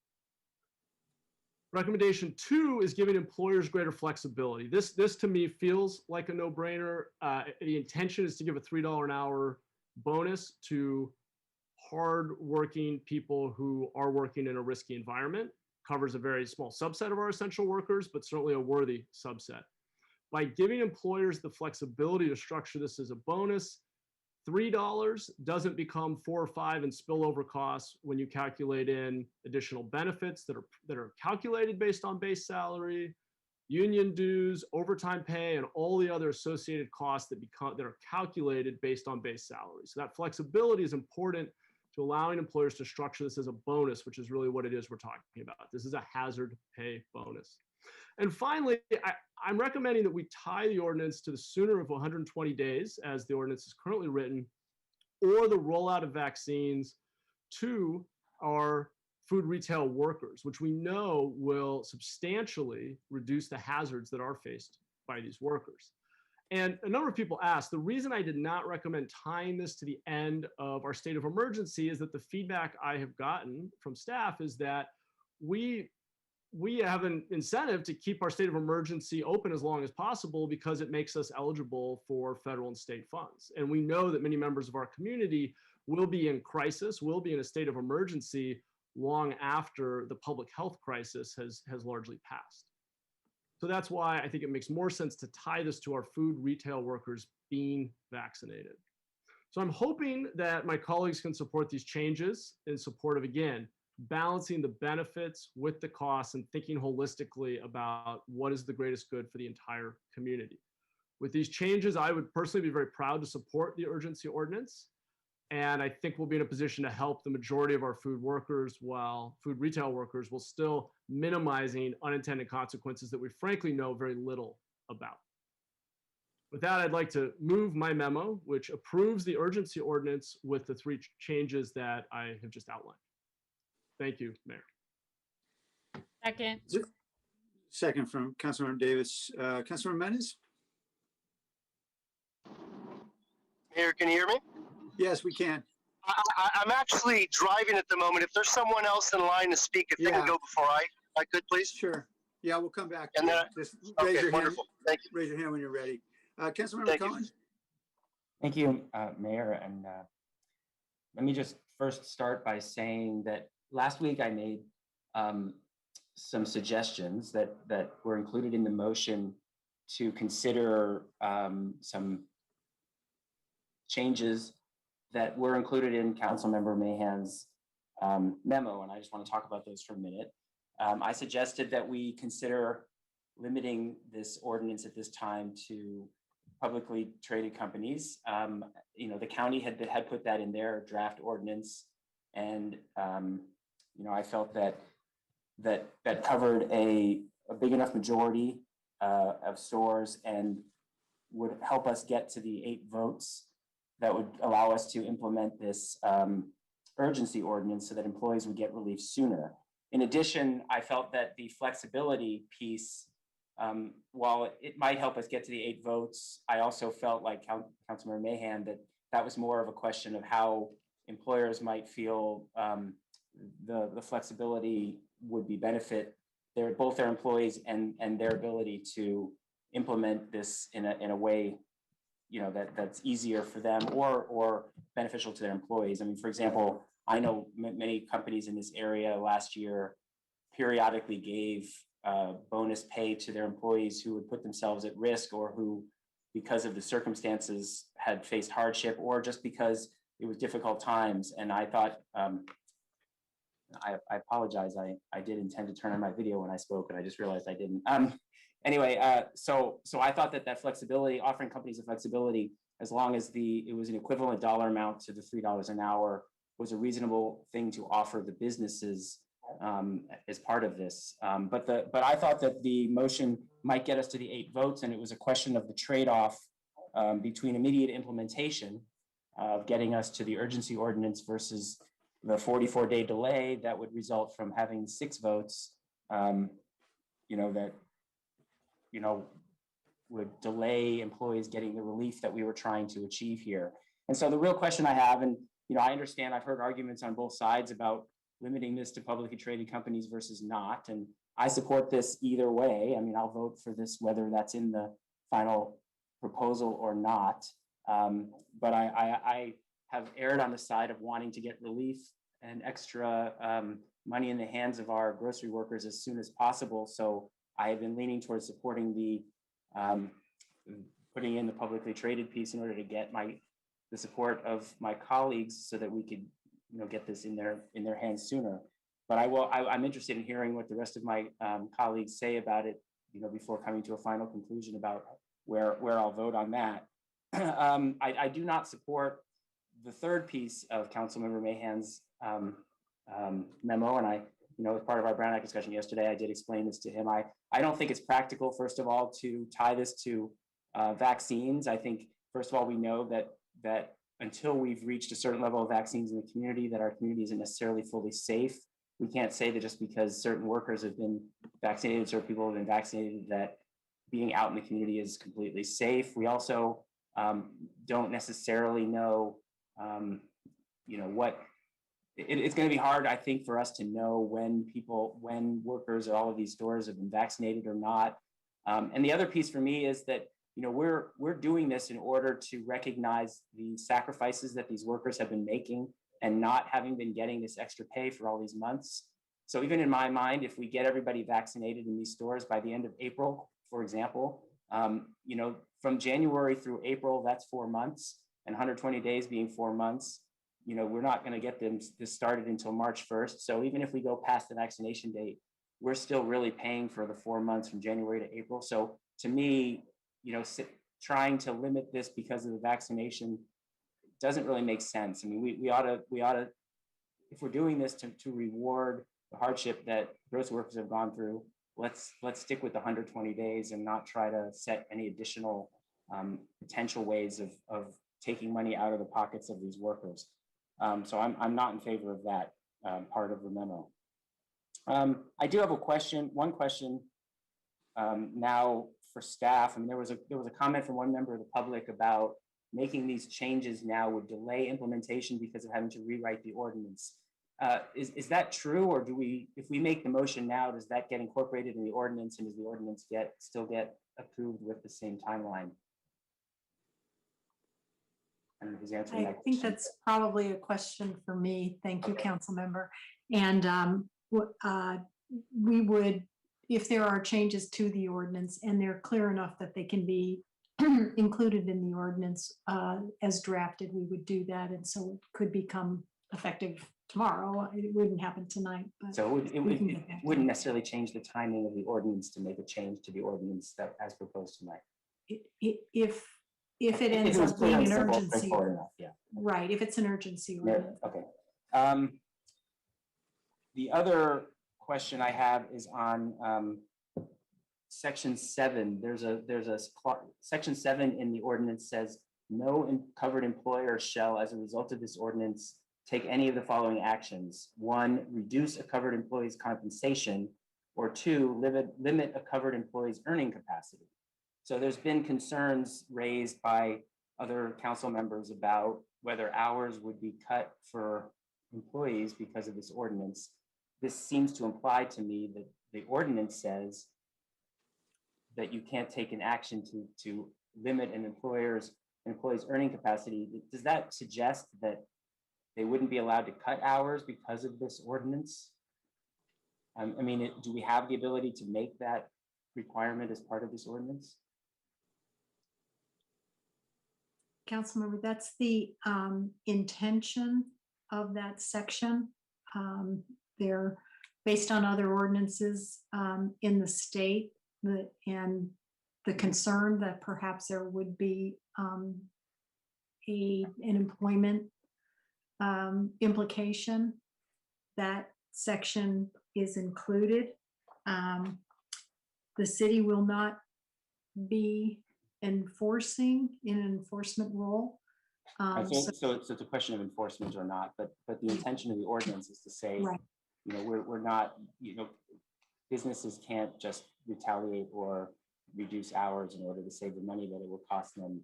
Recommendation 2 is giving employers greater flexibility. This to me feels like a no-brainer. The intention is to give a $3 an hour bonus to hard-working people who are working in a risky environment. Covers a very small subset of our essential workers, but certainly a worthy subset. By giving employers the flexibility to structure this as a bonus, $3 doesn't become $4 or $5 in spillover costs when you calculate in additional benefits that are calculated based on base salary, union dues, overtime pay, and all the other associated costs that are calculated based on base salary. So that flexibility is important to allowing employers to structure this as a bonus, which is really what it is we're talking about. This is a hazard pay bonus. And finally, I'm recommending that we tie the ordinance to the sooner of 120 days, as the ordinance is currently written, or the rollout of vaccines to our food retail workers, which we know will substantially reduce the hazards that are faced by these workers. And a number of people asked, the reason I did not recommend tying this to the end of our state of emergency is that the feedback I have gotten from staff is that we have an incentive to keep our state of emergency open as long as possible because it makes us eligible for federal and state funds. And we know that many members of our community will be in crisis, will be in a state of emergency long after the public health crisis has largely passed. So that's why I think it makes more sense to tie this to our food retail workers being vaccinated. So I'm hoping that my colleagues can support these changes in support of, again, balancing the benefits with the costs and thinking holistically about what is the greatest good for the entire community. With these changes, I would personally be very proud to support the urgency ordinance. And I think we'll be in a position to help the majority of our food workers, while food retail workers will still minimizing unintended consequences that we frankly know very little about. With that, I'd like to move my memo, which approves the urgency ordinance with the 3 changes that I have just outlined. Thank you, Mayor. Second. Second from Councilmember Davis. Councilmember Menace? Mayor, can you hear me? Yes, we can. I'm actually driving at the moment. If there's someone else in line to speak, if they can go before I could, please. Sure. Yeah, we'll come back. And then, just okay, raise your wonderful. hand. Thank you. Raise your hand when you're ready. Councilmember Thank Cohen? you. Thank you, Mayor. And let me just first start by saying that last week I made some suggestions that were included in the motion to consider some changes that were included in Councilmember Mahan's memo, and I just want to talk about those for a minute. I suggested that we consider limiting this ordinance at this time to publicly traded companies. The county had put that in their draft ordinance, And I felt that covered a big enough majority of stores and would help us get to the 8 votes that would allow us to implement this urgency ordinance so that employees would get relief sooner. In addition, I felt that the flexibility piece, while it might help us get to the 8 votes, I also felt like Councilmember Mahan that was more of a question of how employers might feel the flexibility would be benefit both their employees and their ability to implement this in a way that's easier for them or beneficial to their employees. I mean, for example, I know many companies in this area last year periodically gave bonus pay to their employees who would put themselves at risk or who, because of the circumstances, had faced hardship or just because it was difficult times. And I thought, I apologize, I did intend to turn on my video when I spoke and I just realized I didn't. Anyway, so I thought that flexibility, offering companies the flexibility, as long as it was an equivalent dollar amount to the $3 an hour, was a reasonable thing to offer the businesses as part of this. But I thought that the motion might get us to the 8 votes, and it was a question of the trade-off between immediate implementation of getting us to the urgency ordinance versus the 44-day delay that would result from having 6 votes, would delay employees getting the relief that we were trying to achieve here. And so the real question I have, and I understand I've heard arguments on both sides about limiting this to publicly traded companies versus not, and I support this either way. I mean, I'll vote for this whether that's in the final proposal or not. But I have erred on the side of wanting to get relief and extra money in the hands of our grocery workers as soon as possible. So I have been leaning towards supporting the putting in the publicly traded piece in order to get the support of my colleagues so that we could get this in their hands sooner. But I'm interested in hearing what the rest of my colleagues say about it, before coming to a final conclusion about where I'll vote on that. I do not support the third piece of Councilmember Mahan's memo, and as part of our Brown Act discussion yesterday, I did explain this to him. I don't think it's practical, first of all, to tie this to vaccines. I think, first of all, we know that until we've reached a certain level of vaccines in the community, that our community isn't necessarily fully safe. We can't say that just because certain workers have been vaccinated, certain people have been vaccinated, that being out in the community is completely safe. We also don't necessarily know, it's going to be hard, I think, for us to know when workers at all of these stores have been vaccinated or not. And the other piece for me is that, we're doing this in order to recognize the sacrifices that these workers have been making and not having been getting this extra pay for all these months. So even in my mind, if we get everybody vaccinated in these stores by the end of April, for example, from January through April, that's 4 months, and 120 days being 4 months, we're not going to get this started until March 1st. So even if we go past the vaccination date, we're still really paying for the 4 months from January to April. So to me, trying to limit this because of the vaccination doesn't really make sense. I mean, we ought to, if we're doing this to reward the hardship that grocery workers have gone through, let's stick with the 120 days and not try to set any additional potential ways of taking money out of the pockets of these workers. So I'm not in favor of that part of the memo. I do have one question now for staff. I mean, there was a comment from one member of the public about making these changes now would delay implementation because of having to rewrite the ordinance. Is that true, or if we make the motion now, does that get incorporated in the ordinance, and does the ordinance still get approved with the same timeline? I think that's probably a question for me. Thank you, Council Member. And we would, if there are changes to the ordinance and they're clear enough that they can be included in the ordinance as drafted, we would do that. And so it could become effective tomorrow. It wouldn't happen tonight. But so it wouldn't necessarily change the timing of the ordinance to make a change to the ordinance that as proposed tonight. If it ends up being an urgency, enough, yeah. Right? If it's an urgency, yeah, okay. The other question I have is on section 7. There's a section 7 in the ordinance says no covered employer shall, as a result of this ordinance, take any of the following actions. 1, reduce a covered employee's compensation, or 2, limit a covered employee's earning capacity. So there's been concerns raised by other council members about whether hours would be cut for employees because of this ordinance. This seems to imply to me that the ordinance says that you can't take an action to limit an employee's earning capacity. Does that suggest that they wouldn't be allowed to cut hours because of this ordinance? I mean, do we have the ability to make that requirement as part of this ordinance? Councilmember, that's the intention of that section. They're based on other ordinances in the state, and the concern that perhaps there would be an employment implication. That section is included. The city will not be enforcing in an enforcement role. So it's a question of enforcement or not, but the intention of the ordinance is to say, right, you know, we're not, you know, businesses can't just retaliate or reduce hours in order to save the money that it will cost them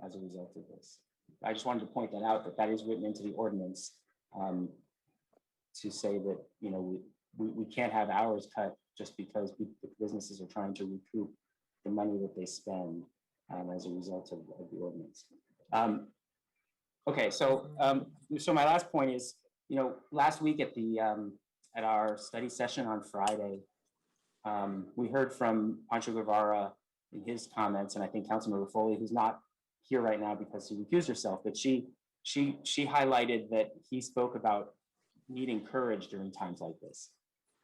as a result of this. I just wanted to point that out, that is written into the ordinance to say that, you know, we can't have hours cut just because businesses are trying to recoup the money that they spend as a result of the ordinance. Okay, so my last point is, you know, last week at the at our study session on Friday, we heard from Pancho Guevara in his comments, and I think Councilmember Foley, who's not here right now because she recused herself, but she highlighted that he spoke about needing courage during times like this.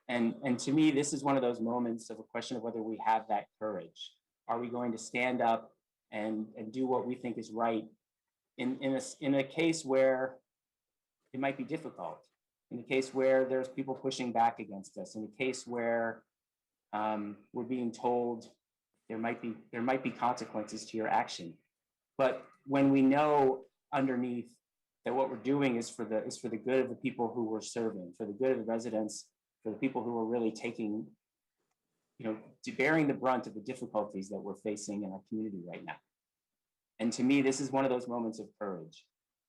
And to me, this is one of those moments of a question of whether we have that courage. Are we going to stand up and do what we think is right in a case where it might be difficult, in a case where there's people pushing back against us, in a case where we're being told there might be consequences to your action. But when we know underneath that what we're doing is for the good of the people who we're serving, for the good of the residents, for the people who are really taking, you know, bearing the brunt of the difficulties that we're facing in our community right now. And to me, this is one of those moments of courage.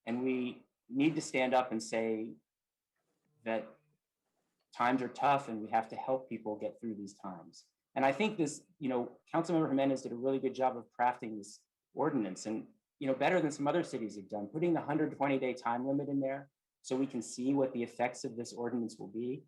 And we need to stand up and say that times are tough and we have to help people get through these times. And I think this, you know, Councilmember Jimenez did a really good job of crafting this ordinance, and, you know, better than some other cities have done, putting the 120-day time limit in there so we can see what the effects of this ordinance will be,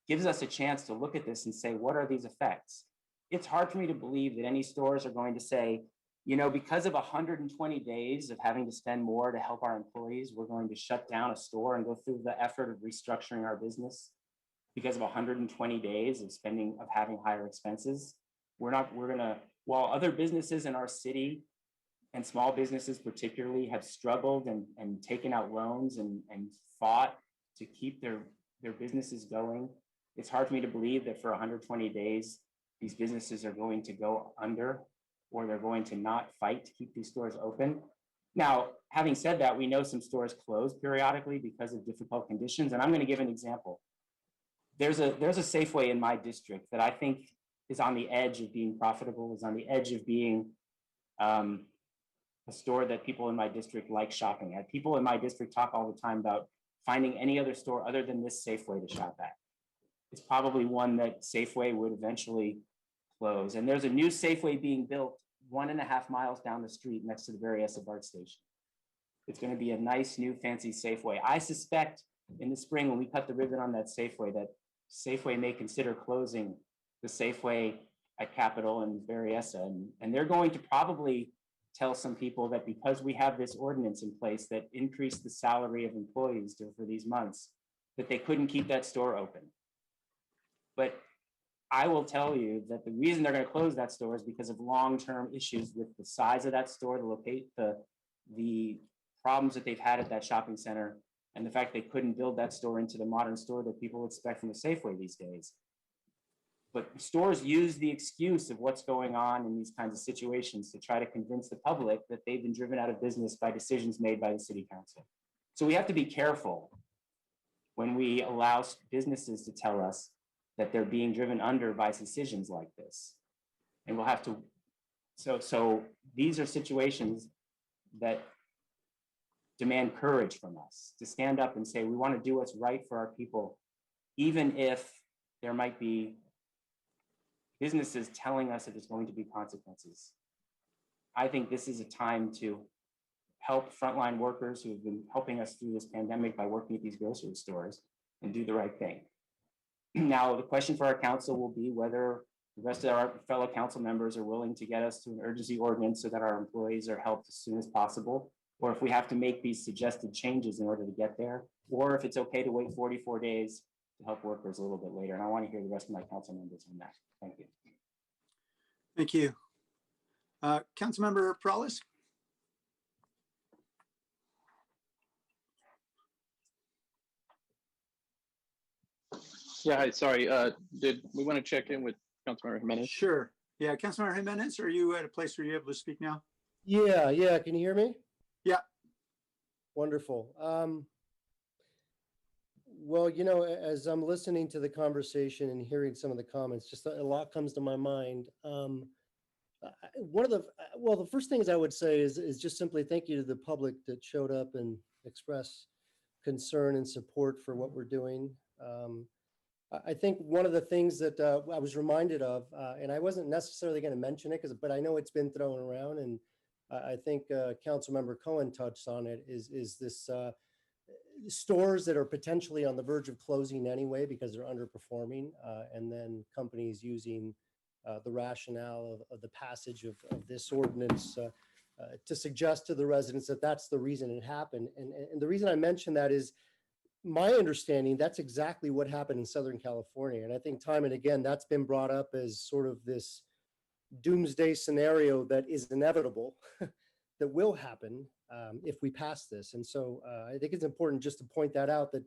gives us a chance to look at this and say, what are these effects? It's hard for me to believe that any stores are going to say, you know, because of 120 days of having to spend more to help our employees, we're going to shut down a store and go through the effort of restructuring our business because of 120 days of having higher expenses. We're gonna, while other businesses in our city and small businesses particularly have struggled and taken out loans and fought to keep their businesses going, it's hard for me to believe that for 120 days, these businesses are going to go under, or they're going to not fight to keep these stores open. Now, having said that, we know some stores close periodically because of difficult conditions, and I'm going to give an example. There's a Safeway in my district that I think is on the edge of being profitable, is on the edge of being a store that people in my district like shopping at. People in my district talk all the time about finding any other store other than this Safeway to shop at. It's probably one that Safeway would eventually close. And there's a new Safeway being built 1.5 miles down the street next to the Berryessa BART station. It's going to be a nice new fancy Safeway. I suspect in the spring when we cut the ribbon on that Safeway may consider closing the Safeway at Capitol and Berryessa. And they're going to probably tell some people that because we have this ordinance in place that increased the salary of employees for these months, that they couldn't keep that store open. But I will tell you that the reason they're going to close that store is because of long-term issues with the size of that store, the problems that they've had at that shopping center, and the fact they couldn't build that store into the modern store that people expect from a Safeway these days. But stores use the excuse of what's going on in these kinds of situations to try to convince the public that they've been driven out of business by decisions made by the city council. So we have to be careful when we allow businesses to tell us that they're being driven under by decisions like this. And we'll have to, so these are situations that demand courage from us to stand up and say, we want to do what's right for our people, even if there might be businesses telling us that there's going to be consequences. I think this is a time to help frontline workers who have been helping us through this pandemic by working at these grocery stores and do the right thing. Now, the question for our council will be whether the rest of our fellow council members are willing to get us to an urgency ordinance so that our employees are helped as soon as possible, or if we have to make these suggested changes in order to get there, or if it's okay to wait 44 days to help workers a little bit later. And I want to hear the rest of my council members on that. Thank you. Thank you. Councilmember Perales? Yeah, hi, sorry. Did we want to check in with Councilmember Jimenez? Sure. Yeah, Councilmember Jimenez, are you at a place where you're able to speak now? Yeah. Can you hear me? Yeah. Wonderful. Well, as I'm listening to the conversation and hearing some of the comments, just a lot comes to my mind. The first things I would say is just simply thank you to the public that showed up and expressed concern and support for what we're doing. I think one of the things that I was reminded of, and I wasn't necessarily going to mention it, but I know it's been thrown around, and I think Councilmember Cohen touched on it, is this stores that are potentially on the verge of closing anyway because they're underperforming, and then companies using the rationale of the passage of this ordinance to suggest to the residents that that's the reason it happened. And the reason I mention that is my understanding, that's exactly what happened in Southern California. And I think time and again, that's been brought up as sort of this doomsday scenario that is inevitable, that will happen if we pass this. And so I think it's important just to point that out, that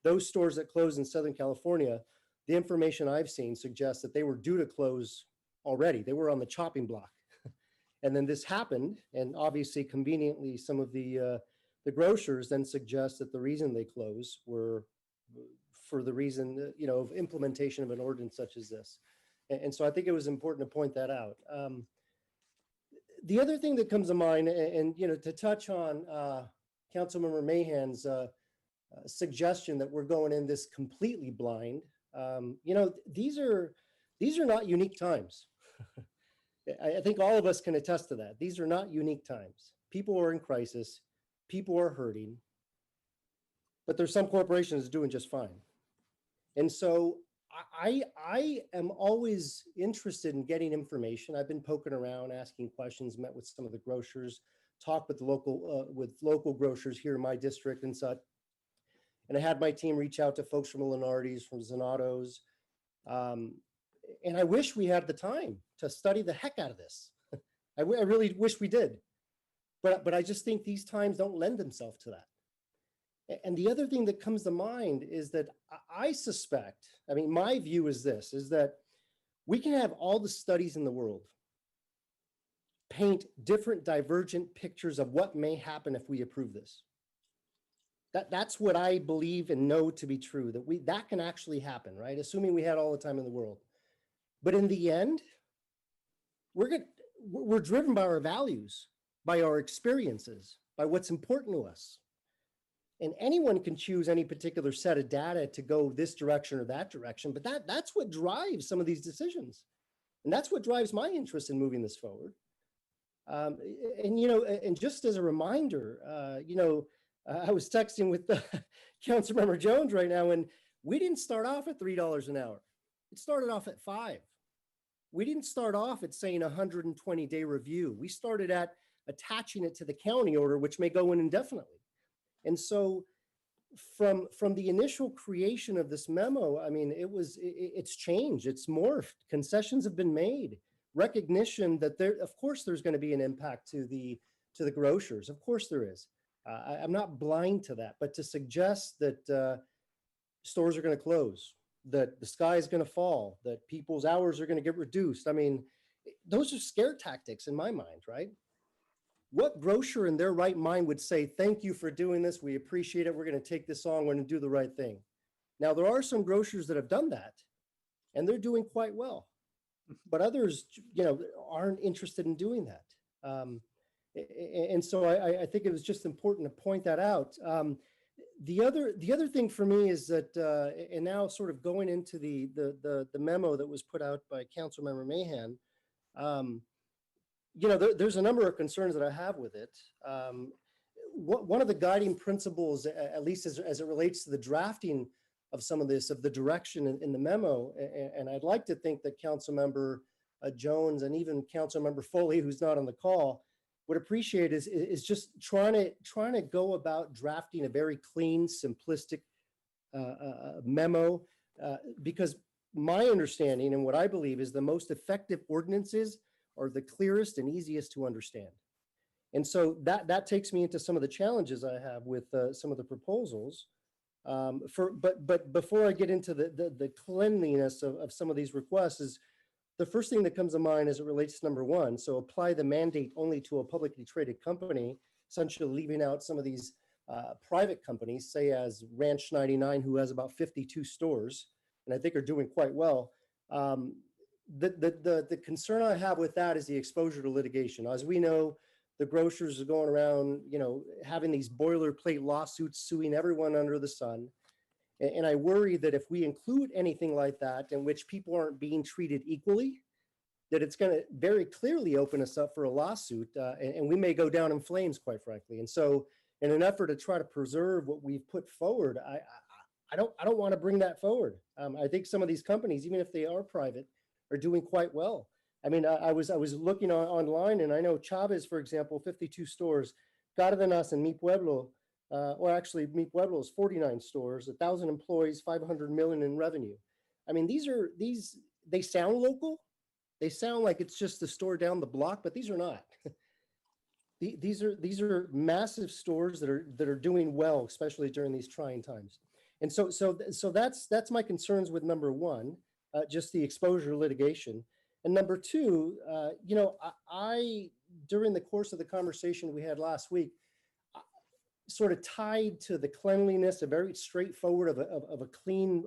those stores that closed in Southern California, the information I've seen suggests that they were due to close already. They were on the chopping block. And then this happened. And obviously, conveniently, some of the grocers then suggest that the reason they close were for the reason, of implementation of an ordinance such as this. And so I think it was important to point that out. The other thing that comes to mind, and to touch on Councilmember Mahan's suggestion that we're going in this completely blind, these are not unique times. I think all of us can attest to that. These are not unique times. People are in crisis. People are hurting. But there's some corporations doing just fine. And so I am always interested in getting information. I've been poking around, asking questions, met with some of the grocers, talked with local grocers here in my district and such. And I had my team reach out to folks from Lenardi's, from Zanotto's. And I wish we had the time to study the heck out of this. I really wish we did. But I just think these times don't lend themselves to that. And the other thing that comes to mind is that I suspect, my view is this, is that we can have all the studies in the world paint different divergent pictures of what may happen if we approve this. That's what I believe and know to be true, that can actually happen, right? Assuming we had all the time in the world. But in the end, we're driven by our values, by our experiences, by what's important to us. And anyone can choose any particular set of data to go this direction or that direction, but that's what drives some of these decisions. And that's what drives my interest in moving this forward. And just as a reminder, I was texting with Councilmember Jones right now, and we didn't start off at $3 an hour. It started off at $5. We didn't start off at saying 120-day review. We started at attaching it to the county order, which may go in indefinitely. And so from the initial creation of this memo, it's changed, it's morphed, concessions have been made, recognition that of course there's going to be an impact to the grocers, of course there is. I'm not blind to that, but to suggest that stores are going to close, that the sky is going to fall, that people's hours are going to get reduced. I mean, those are scare tactics in my mind, right? What grocer in their right mind would say, thank you for doing this. We appreciate it. We're going to take this on. We're going to do the right thing. Now, there are some grocers that have done that, and they're doing quite well. But others, aren't interested in doing that. And so I think it was just important to point that out. The other thing for me is that, and now sort of going into the memo that was put out by Councilmember Mahan, there's a number of concerns that I have with it. One of the guiding principles, at least as it relates to the drafting of some of this, of the direction in the memo, and I'd like to think that Councilmember Jones and even Councilmember Foley, who's not on the call, would appreciate is just trying to go about drafting a very clean, simplistic memo, because my understanding and what I believe is the most effective ordinances are the clearest and easiest to understand. And so that takes me into some of the challenges I have with some of the proposals. But before I get into the cleanliness of some of these requests, is the first thing that comes to mind as it relates to number one. So apply the mandate only to a publicly traded company, essentially leaving out some of these private companies, say as Ranch 99, who has about 52 stores, and I think are doing quite well. The concern I have with that is the exposure to litigation. As we know, the grocers are going around, having these boilerplate lawsuits suing everyone under the sun. And I worry that if we include anything like that in which people aren't being treated equally, that it's going to very clearly open us up for a lawsuit, and we may go down in flames, quite frankly. And so in an effort to try to preserve what we've put forward, I don't want to bring that forward. I think some of these companies, even if they are private, are doing quite well. I mean, I was looking online, and I know Chavez, for example, 52 stores, Cárdenas and Mi Pueblo, or actually Mi Pueblo is 49 stores, 1,000 employees, 500 million in revenue. I mean, they sound local. They sound like it's just a store down the block, but these are not. These are massive stores that are doing well, especially during these trying times. And so that's my concerns with number one, just the exposure to litigation. And number two, I during the course of the conversation we had last week, sort of tied to the cleanliness, a very straightforward of a clean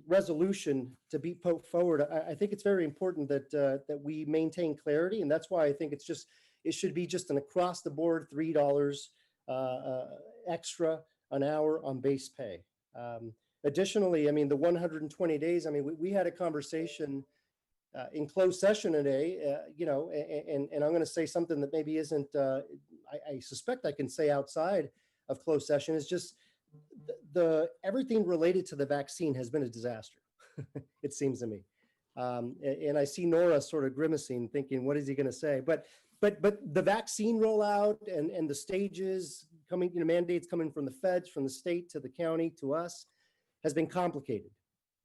resolution to be put forward. I think it's very important that we maintain clarity, and that's why I think it should be just an across the board $3 extra an hour on base pay. Additionally, I mean, the 120 days. I mean, we had a conversation in closed session today, and I'm going to say something that maybe isn't, I suspect I can say outside of closed session, is just everything related to the vaccine has been a disaster, it seems to me. And I see Nora sort of grimacing, thinking, what is he going to say? But the vaccine rollout and the stages coming, mandates coming from the feds, from the state to the county to us, has been complicated.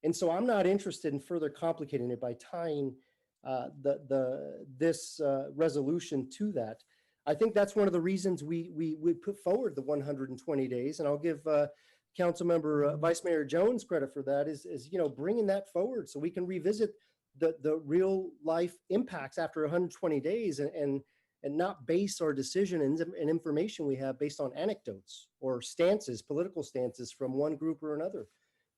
And so I'm not interested in further complicating it by tying this resolution to that. I think that's one of the reasons we put forward the 120 days, and I'll give Councilmember Vice Mayor Jones credit for that. Is bringing that forward so we can revisit the real life impacts after 120 days and not base our decision and information we have based on anecdotes or stances, political stances from one group or another.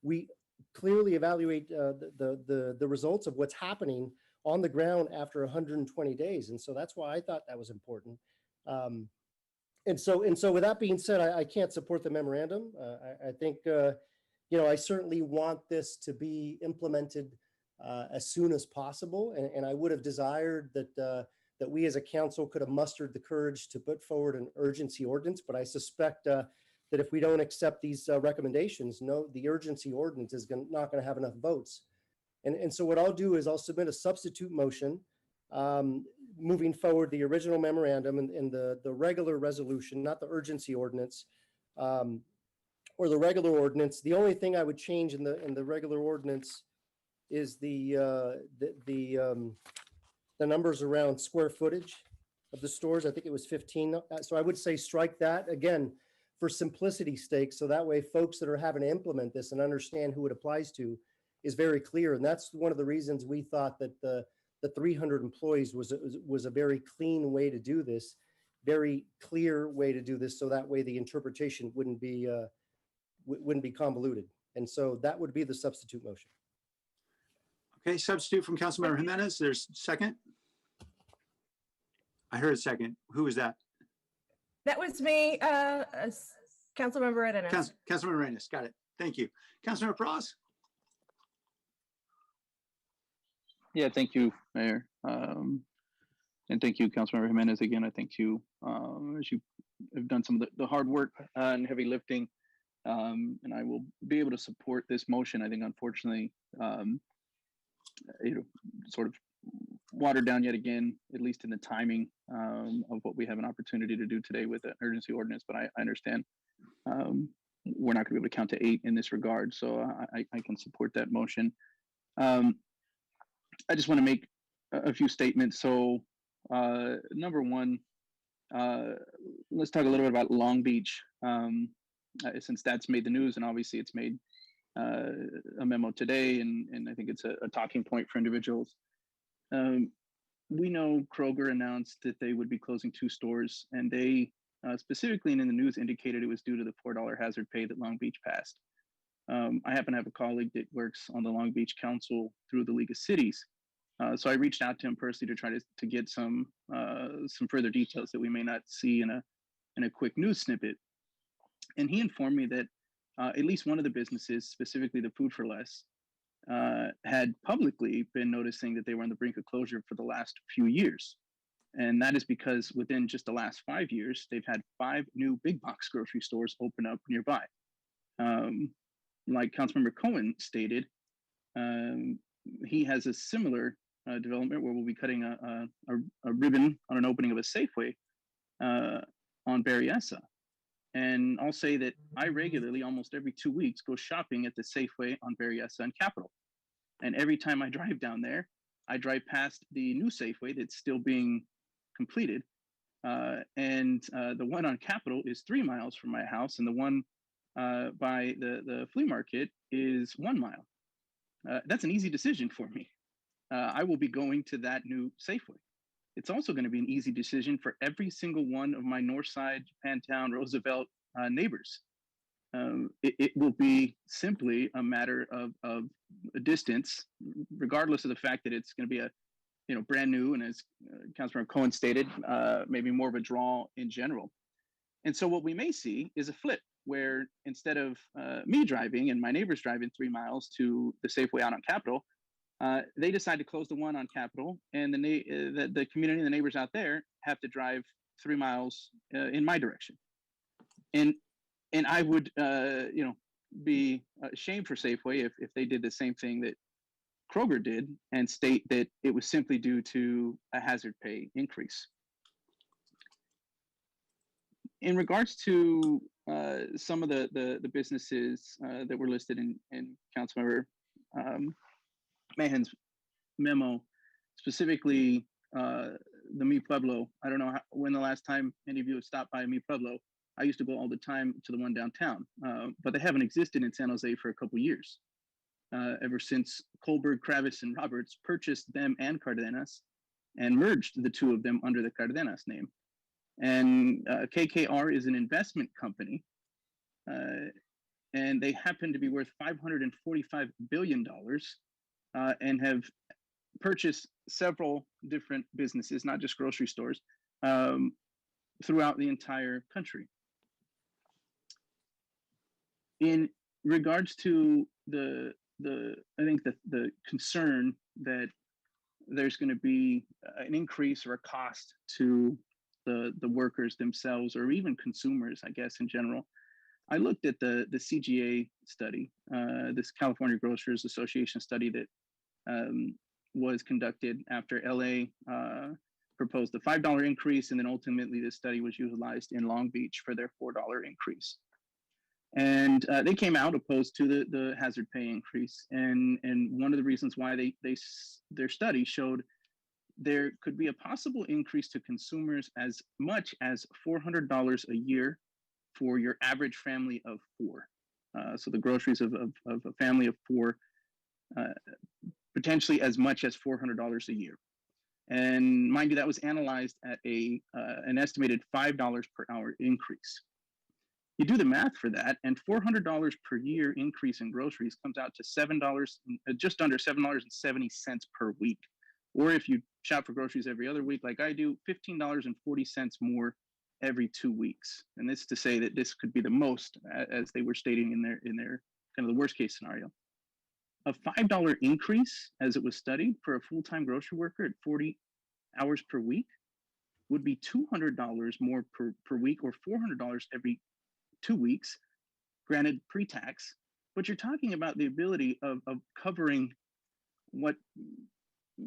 We clearly evaluate the results of what's happening on the ground after 120 days. And so that's why I thought that was important. And so with that being said, I can't support the memorandum. I think, I certainly want this to be implemented as soon as possible. And I would have desired that we as a council could have mustered the courage to put forward an urgency ordinance, but I suspect that if we don't accept these recommendations, the urgency ordinance is not going to have enough votes. And so what I'll do is I'll submit a substitute motion moving forward the original memorandum and the regular resolution, not the urgency ordinance or the regular ordinance. The only thing I would change in the regular ordinance is the numbers around square footage. of the stores. I think it was 15. So I would say strike that again for simplicity's sake. So that way folks that are having to implement this and understand who it applies to is very clear. And that's one of the reasons we thought that the 300 employees was a very clean way to do this, very clear way to do this. So that way the interpretation wouldn't be convoluted. And so that would be the substitute motion. Okay, substitute from Councilmember Jimenez. There's second. I heard a second. Who was that? That was me, Councilmember Arenas. Councilmember Arenas. Got it. Thank you. Councilmember Praz. Yeah, thank you, Mayor. And thank you, Councilmember Jimenez. Again, I thank you as you have done some of the hard work and heavy lifting. And I will be able to support this motion. I think, unfortunately, sort of watered down yet again, at least in the timing of what we have an opportunity to do today with the urgency ordinance. But I understand we're not going to be able to count to 8 in this regard, so I can support that motion. I just want to make a few statements. So, number one, let's talk a little bit about Long Beach, since that's made the news, and obviously it's made a memo today, and I think it's a talking point for individuals. We know Kroger announced that they would be closing 2 stores, and they specifically and in the news indicated it was due to the $4 hazard pay that Long Beach passed. I happen to have a colleague that works on the Long Beach Council through the League of Cities. So I reached out to him personally to try to get some further details that we may not see in a quick news snippet. And he informed me that at least one of the businesses, specifically the Food for Less, had publicly been noticing that they were on the brink of closure for the last few years. And that is because within just the last 5 years, they've had 5 new big box grocery stores open up nearby. Like Councilmember Cohen stated, he has a similar development where we'll be cutting a ribbon on an opening of a Safeway on Berryessa. And I'll say that I regularly, almost every 2 weeks, go shopping at the Safeway on Berryessa and Capitol. And every time I drive down there, I drive past the new Safeway that's still being completed. And the one on Capitol is 3 miles from my house, and the one by the flea market is 1 mile. That's an easy decision for me. I will be going to that new Safeway. It's also going to be an easy decision for every single one of my Northside, Japantown, Roosevelt neighbors. It will be simply a matter of a distance, regardless of the fact that it's going to be a brand new, and as Councilmember Cohen stated, maybe more of a draw in general. And so what we may see is a flip, where instead of me driving and my neighbors driving 3 miles to the Safeway out on Capitol, they decide to close the one on Capitol, and the community and the neighbors out there have to drive 3 miles in my direction. And I would be ashamed for Safeway if they did the same thing that Kroger did and state that it was simply due to a hazard pay increase. In regards to some of the businesses that were listed in Councilmember Mahan's memo, specifically the Mi Pueblo. I don't know when the last time any of you have stopped by Mi Pueblo. I used to go all the time to the one downtown, but they haven't existed in San Jose for a couple years. Ever since Kohlberg, Kravis, and Roberts purchased them and Cardenas and merged the 2 of them under the Cardenas name. And KKR is an investment company, and they happen to be worth $545 billion and have purchased several different businesses, not just grocery stores, throughout the entire country. In regards to I think the concern that there's going to be an increase or a cost to the workers themselves, or even consumers, I guess, in general. I looked at the CGA study, this California Grocers Association study that was conducted after LA proposed the $5 increase, and then ultimately this study was utilized in Long Beach for their $4 increase. And they came out opposed to the hazard pay increase, and one of the reasons why their study showed there could be a possible increase to consumers as much as $400 a year for your average family of four. So the groceries of a family of four, potentially as much as $400 a year. And mind you, that was analyzed at an estimated $5 per hour increase. You do the math for that, and $400 per year increase in groceries comes out to just under $7.70 per week. Or if you shop for groceries every other week, like I do, $15.40 more every 2 weeks. And this to say that this could be the most, as they were stating in their kind of the worst case scenario. A $5 increase, as it was studied, for a full-time grocery worker at 40 hours per week would be $200 more per week, or $400 every 2 weeks, granted pre-tax. But you're talking about the ability of covering what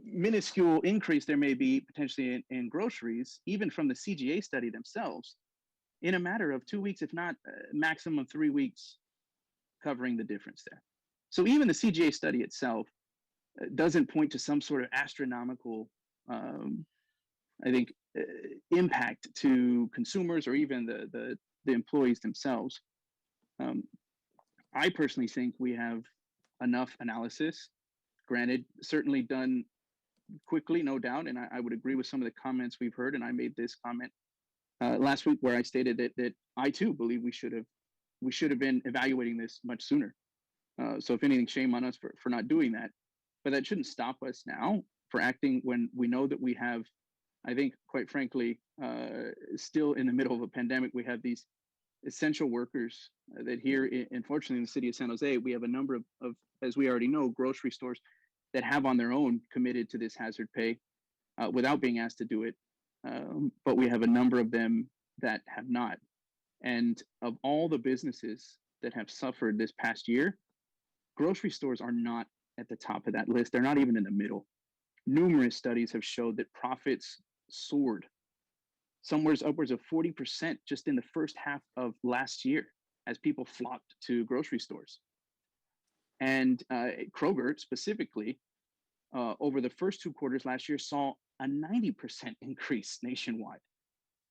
minuscule increase there may be potentially in groceries, even from the CGA study themselves, in a matter of 2 weeks, if not maximum 3 weeks, covering the difference there. So even the CGA study itself doesn't point to some sort of astronomical, I think, impact to consumers or even the employees themselves. I personally think we have enough analysis, granted, certainly done quickly, no doubt, and I would agree with some of the comments we've heard, and I made this comment last week where I stated that I too believe we should have been evaluating this much sooner. So if anything, shame on us for not doing that. But that shouldn't stop us now for acting when we know that we have, I think, quite frankly, still in the middle of a pandemic, we have these essential workers that here, unfortunately, in the city of San Jose, we have a number of, as we already know, grocery stores that have on their own committed to this hazard pay without being asked to do it. But we have a number of them that have not. And of all the businesses that have suffered this past year, grocery stores are not at the top of that list. They're not even in the middle. Numerous studies have showed that profits soared somewhere upwards of 40% just in the first half of last year as people flocked to grocery stores. And Kroger specifically, over the first 2 quarters last year, saw a 90% increase nationwide.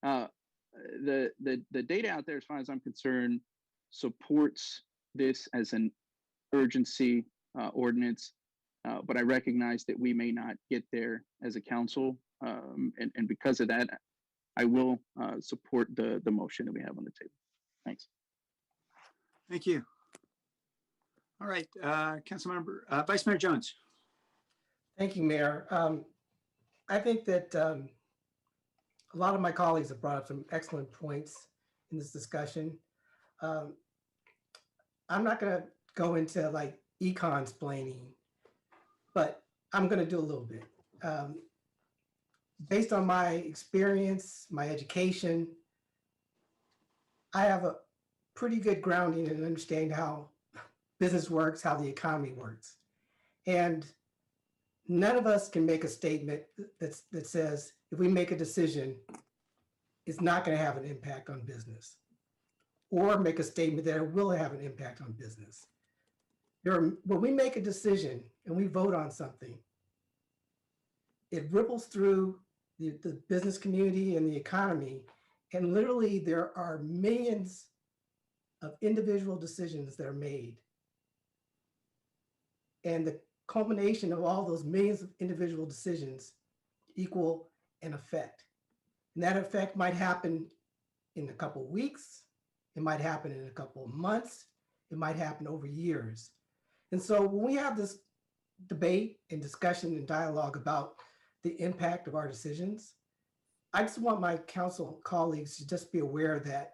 The data out there, as far as I'm concerned, supports this as an urgency ordinance, but I recognize that we may not get there as a council, and because of that, I will support the motion that we have on the table. Thanks. Thank you. All right, Councilmember, Vice Mayor Jones. Thank you, Mayor. I think that a lot of my colleagues have brought up some excellent points in this discussion. I'm not going to go into like econ-splaining, but I'm going to do a little bit. Based on my experience, my education, I have a pretty good grounding in understanding how business works, how the economy works. And none of us can make a statement that says, if we make a decision, it's not going to have an impact on business, or make a statement that it will have an impact on business. When we make a decision and we vote on something, it ripples through the business community and the economy. And literally there are millions of individual decisions that are made. And the culmination of all those millions of individual decisions equal an effect. And that effect might happen in a couple of weeks. It might happen in a couple of months. It might happen over years. And so when we have this debate and discussion and dialogue about the impact of our decisions, I just want my council colleagues to just be aware that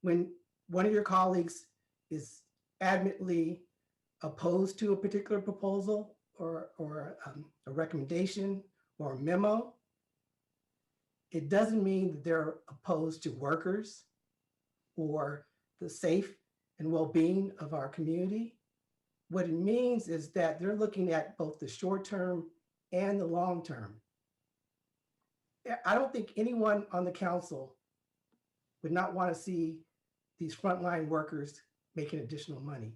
when one of your colleagues is adamantly opposed to a particular proposal or a recommendation or a memo, it doesn't mean that they're opposed to workers or the safe and well-being of our community. What it means is that they're looking at both the short term and the long term. I don't think anyone on the council would not want to see these frontline workers making additional money.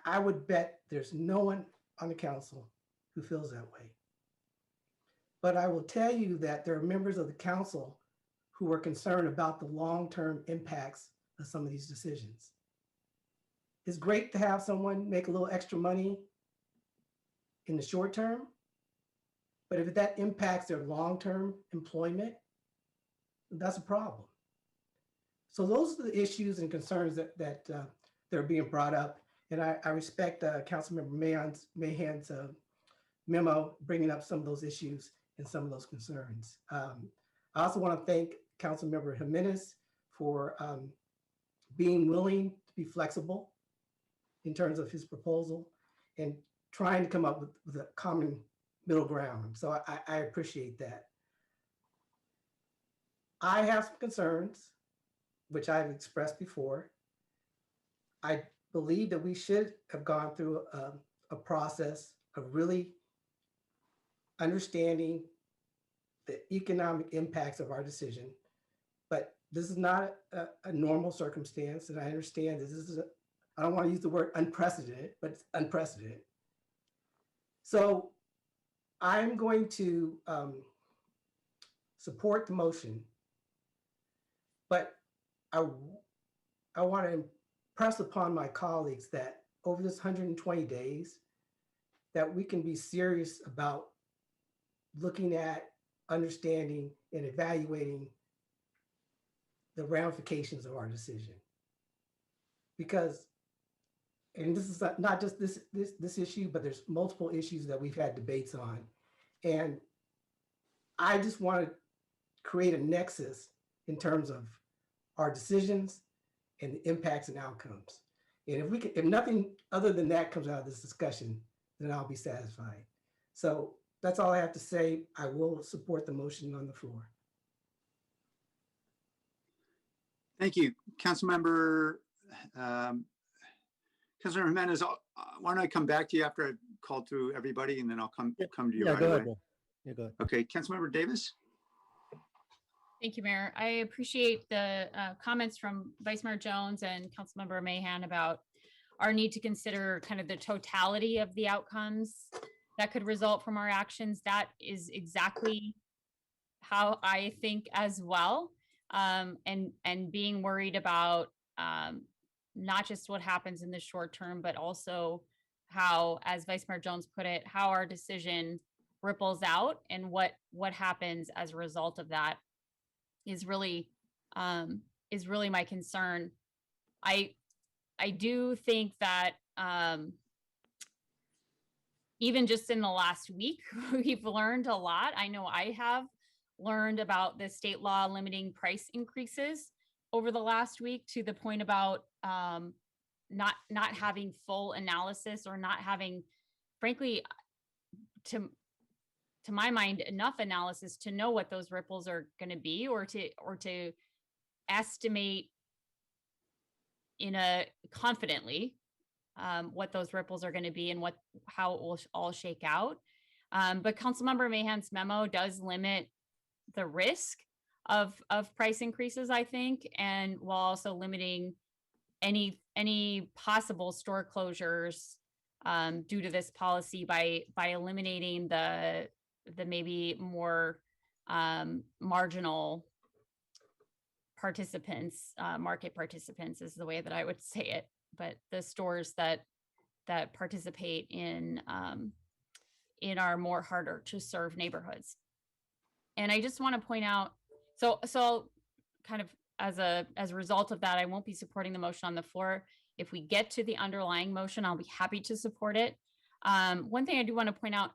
I would bet there's no one on the council who feels that way. But I will tell you that there are members of the council who are concerned about the long-term impacts of some of these decisions. It's great to have someone make a little extra money in the short term, but if that impacts their long-term employment, that's a problem. So those are the issues and concerns that are being brought up. And I respect Councilmember Mahan's memo bringing up some of those issues and some of those concerns. I also want to thank Councilmember Jimenez for being willing to be flexible in terms of his proposal and trying to come up with a common middle ground. So I appreciate that. I have some concerns, which I've expressed before. I believe that we should have gone through a process of really understanding the economic impacts of our decision. But this is not a normal circumstance, and I understand this is I don't want to use the word unprecedented, but it's unprecedented. So I'm going to support the motion, but I want to impress upon my colleagues that over this 120 days, that we can be serious about looking at, understanding, and evaluating the ramifications of our decision. Because, and this is not just this issue, but there's multiple issues that we've had debates on. And I just want to create a nexus in terms of our decisions and the impacts and outcomes. And if nothing other than that comes out of this discussion, then I'll be satisfied. So that's all I have to say. I will support the motion on the floor. Thank you. Councilmember Jimenez, why don't I come back to you after I've called through everybody, and then I'll come to you right go away. ahead, Bill. Yeah, go ahead. Okay, Councilmember Davis. Thank you, Mayor. I appreciate the comments from Vice Mayor Jones and Councilmember Mahan about our need to consider kind of the totality of the outcomes that could result from our actions. That is exactly how I think as well. And being worried about not just what happens in the short term, but also how, as Vice Mayor Jones put it, how our decision ripples out and what happens as a result of that is really my concern. I do think that even just in the last week, we've learned a lot. I know I have learned about the state law limiting price increases over the last week, to the point about not having full analysis, or not having, frankly, to my mind, enough analysis to know what those ripples are going to be, or to estimate confidently what those ripples are going to be and how it will all shake out. But Councilmember Mahan's memo does limit the risk of price increases, I think, and while also limiting any possible store closures due to this policy by eliminating the maybe more marginal participants, market participants is the way that I would say it, but the stores that participate in our more harder to serve neighborhoods. And I just want to point out, so kind of as a result of that, I won't be supporting the motion on the floor. If we get to the underlying motion, I'll be happy to support it. One thing I do want to point out,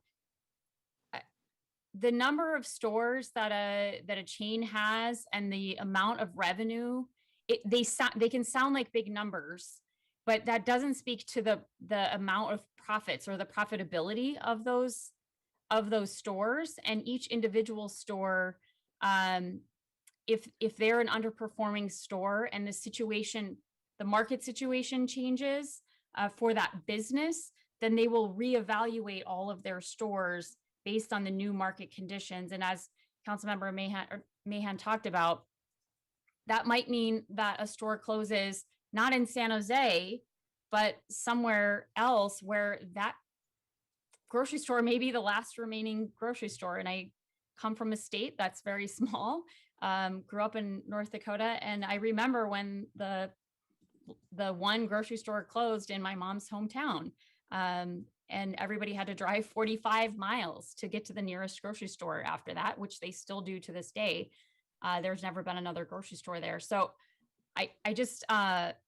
the number of stores that a chain has and the amount of revenue, they can sound like big numbers, but that doesn't speak to the amount of profits or the profitability of those stores. And each individual store, if they're an underperforming store and the market situation changes for that business, then they will reevaluate all of their stores based on the new market conditions. And as Councilmember Mahan talked about, that might mean that a store closes not in San Jose, but somewhere else where that grocery store may be the last remaining grocery store. And come from a state that's very small. Grew up in North Dakota, and I remember when the one grocery store closed in my mom's hometown. And everybody had to drive 45 miles to get to the nearest grocery store after that, which they still do to this day. There's never been another grocery store there. So I just, that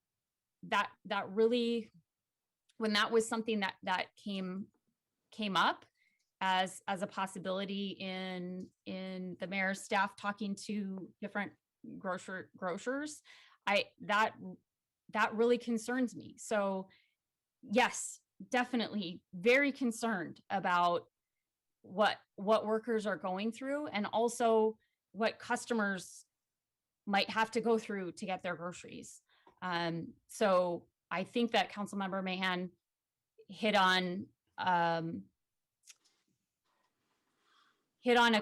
really, when that was something that came up as a possibility in the mayor's staff talking to different grocers, that really concerns me. So yes, definitely very concerned about what workers are going through, and also what customers might have to go through to get their groceries. So I think that Councilmember Mahan hit on a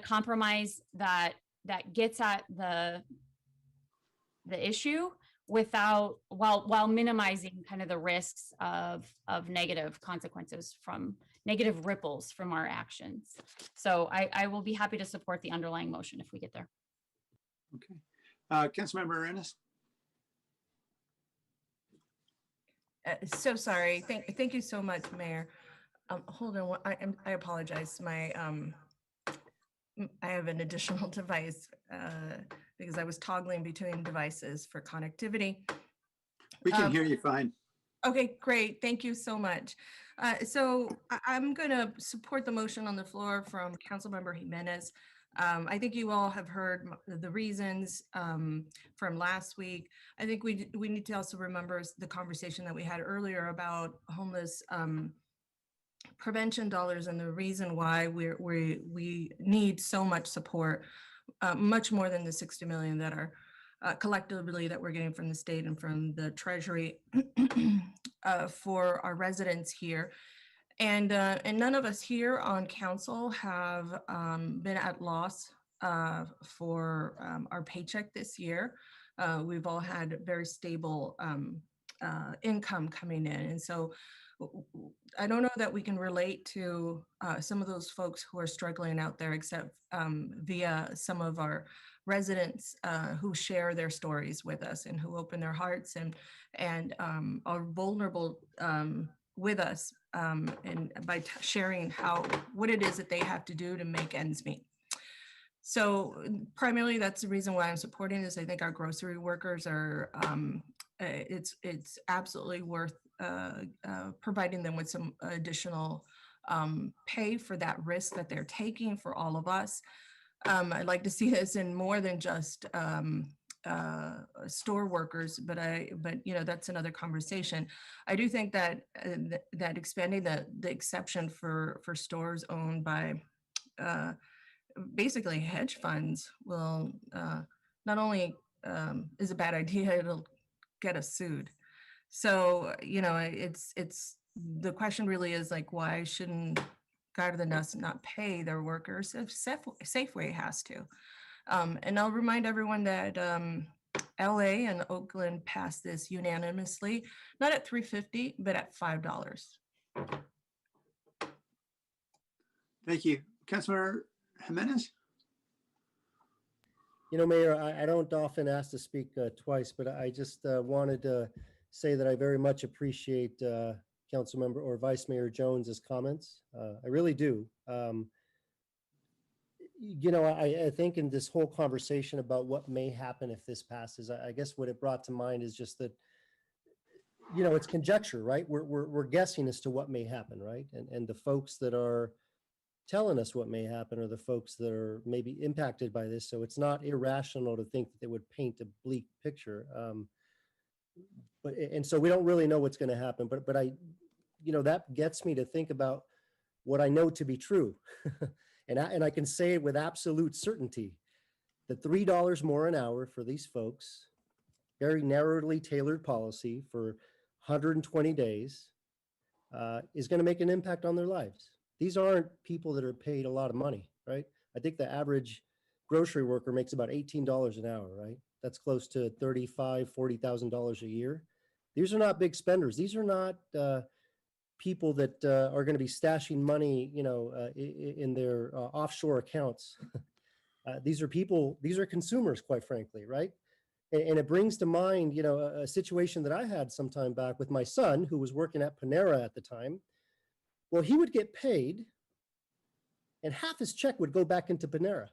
compromise that gets at the issue without, while minimizing kind of the risks of negative consequences, from negative ripples from our actions. So I will be happy to support the underlying motion if we get there. Okay. Councilmember Arenas? So sorry. Thank you so much, Mayor. Hold on. I apologize. I have an additional device because I was toggling between devices for connectivity. We can hear you fine. Okay, great. Thank you so much. So I'm going to support the motion on the floor from Councilmember Jimenez. I think you all have heard the reasons from last week. I think we need to also remember the conversation that we had earlier about homeless prevention dollars, and the reason why we need so much support, much more than the 60 million that are collectively that we're getting from the state and from the Treasury for our residents here. And none of us here on council have been at loss for our paycheck this year. We've all had very stable income coming in. And so I don't know that we can relate to some of those folks who are struggling out there, except via some of our residents who share their stories with us and who open their hearts and are vulnerable with us, and by sharing what it is that they have to do to make ends meet. So primarily that's the reason why I'm supporting this. I think our grocery workers are, it's absolutely worth providing them with some additional pay for that risk that they're taking for all of us. I'd like to see this in more than just store workers, but you know, that's another conversation. I do think that that expanding the exception for stores owned by basically hedge funds will not only is a bad idea, it'll get us sued. So, you know, it's the question really is like, why shouldn't Garden not pay their workers if Safeway has to? And I'll remind everyone that LA and Oakland passed this unanimously, not at $3.50, but at $5. Thank you. Councilmember Jimenez? You know, Mayor, I don't often ask to speak twice, but I just wanted to say that I very much appreciate Councilmember or Vice Mayor Jones's comments. I really do. You know, I think in this whole conversation about what may happen if this passes, I guess what it brought to mind is just that, you know, it's conjecture, right? We're guessing as to what may happen, right? And the folks that are telling us what may happen are the folks that are maybe impacted by this. So it's not irrational to think that they would paint a bleak picture. And so we don't really know what's going to happen, but I, you know, that gets me to think about what I know to be true. And I can say it with absolute certainty that $3 more an hour for these folks, very narrowly tailored policy for 120 days, is going to make an impact on their lives. These aren't people that are paid a lot of money, right? I think the average grocery worker makes about $18 an hour, right? That's close to $35,000, $40,000 a year. These are not big spenders. These are not people that are going to be stashing money, you know, in their offshore accounts. These are people, these are consumers, quite frankly, right? And it brings to mind, you know, a situation that I had some time back with my son, who was working at Panera at the time. Well, he would get paid and half his check would go back into Panera.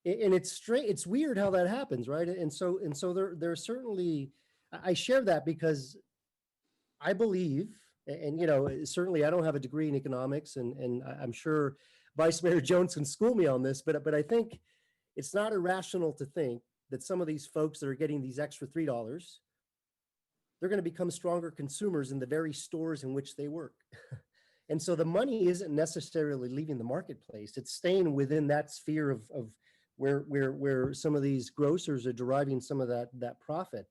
And it's straight, it's weird how that happens, right? And so there's certainly, I share that because I believe, and you know, certainly I don't have a degree in economics, and I'm sure Vice Mayor Jones can school me on this, but I think it's not irrational to think that some of these folks that are getting these extra $3, they're going to become stronger consumers in the very stores in which they work. And so the money isn't necessarily leaving the marketplace. It's staying within that sphere of where some of these grocers are deriving some of that profit.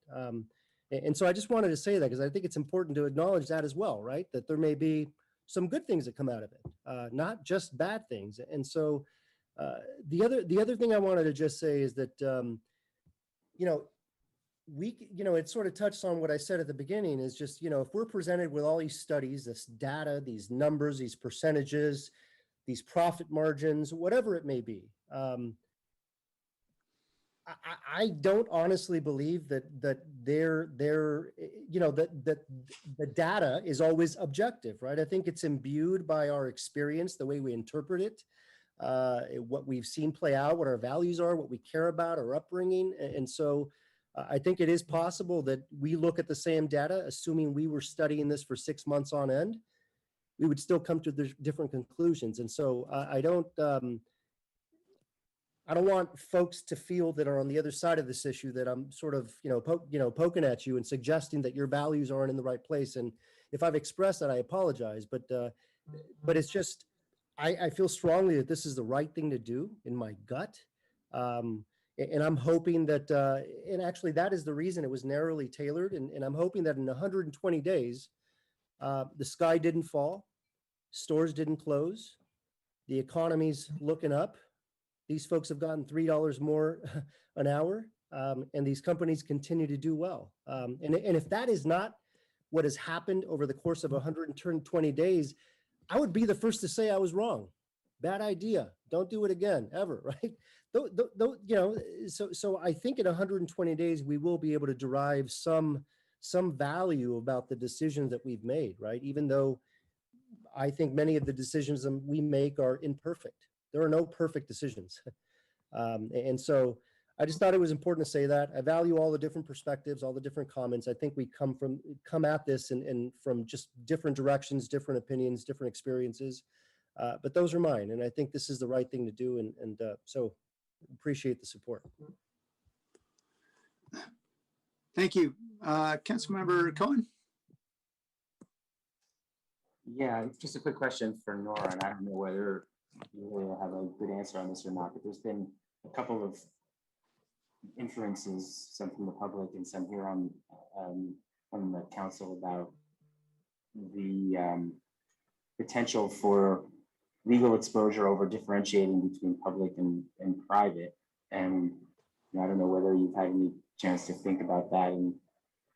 And so I just wanted to say that because I think it's important to acknowledge that as well, right? That there may be some good things that come out of it, not just bad things. And so the other thing I wanted to just say is that, you know, it sort of touched on what I said at the beginning is just, you know, if we're presented with all these studies, this data, these numbers, these percentages, these profit margins, whatever it may be, I don't honestly believe that they're you know, that the data is always objective, right? I think it's imbued by our experience, the way we interpret it, what we've seen play out, what our values are, what we care about, our upbringing. And so I think it is possible that we look at the same data, assuming we were studying this for 6 months on end, we would still come to the different conclusions. And so I don't want folks to feel that are on the other side of this issue that I'm sort of, poking at you and suggesting that your values aren't in the right place. And if I've expressed that, I apologize. But it's just, I feel strongly that this is the right thing to do in my gut. And I'm hoping that, and actually that is the reason it was narrowly tailored. And I'm hoping that in 120 days, the sky didn't fall, stores didn't close, the economy's looking up. These folks have gotten $3 more an hour, and these companies continue to do well. And if that is not what has happened over the course of 120 days, I would be the first to say I was wrong. Bad idea. Don't do it again, ever, right? So I think in 120 days, we will be able to derive some value about the decisions that we've made, right? Even though I think many of the decisions that we make are imperfect. There are no perfect decisions. And so I just thought it was important to say that. I value all the different perspectives, all the different comments. I think we come at this and from just different directions, different opinions, different experiences. But those are mine. And I think this is the right thing to do. And so appreciate the support. Thank you. Councilmember Cohen. Yeah, just a quick question for Nora, and I don't know whether you really have a good answer on this or not, but there's been a couple of inferences, some from the public and some here on from the council about the potential for legal exposure over differentiating between public and private. And I don't know whether you've had any chance to think about that. And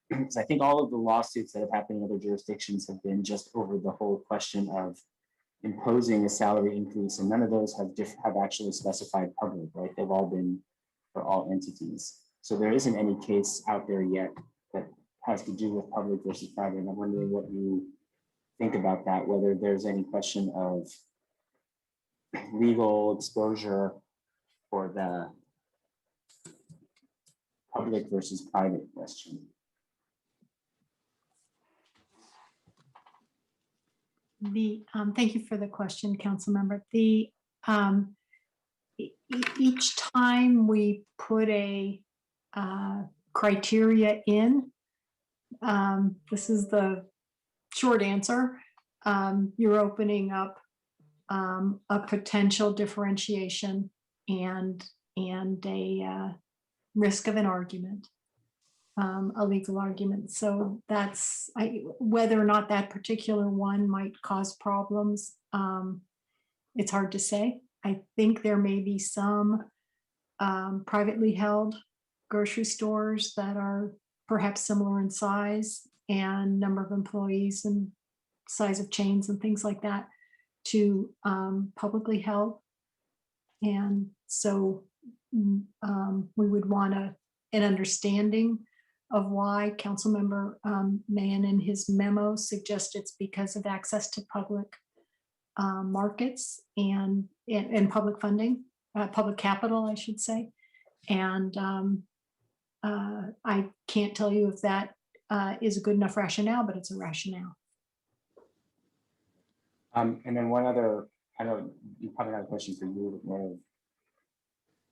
because I think all of the lawsuits that have happened in other jurisdictions have been just over the whole question of imposing a salary increase, and none of those have actually specified public, right? They've all been for all entities. So there isn't any case out there yet that has to do with public versus private. And I'm wondering what you think about that, whether there's any question of legal exposure for the public versus private question. Thank you for the question, Council Member. Each time we put a criteria in, this is the short answer, you're opening up a potential differentiation and a risk of an argument, a legal argument. So that's whether or not that particular one might cause problems. It's hard to say. I think there may be some privately held grocery stores that are perhaps similar in size and number of employees and size of chains and things like that to publicly held. And so we would want an understanding of why Councilmember Mann in his memo suggests it's because of access to public markets and public funding, public capital, I should say. And I can't tell you if that is a good enough rationale, but it's a rationale. And then one other, I know you probably have a question for you, Mayor.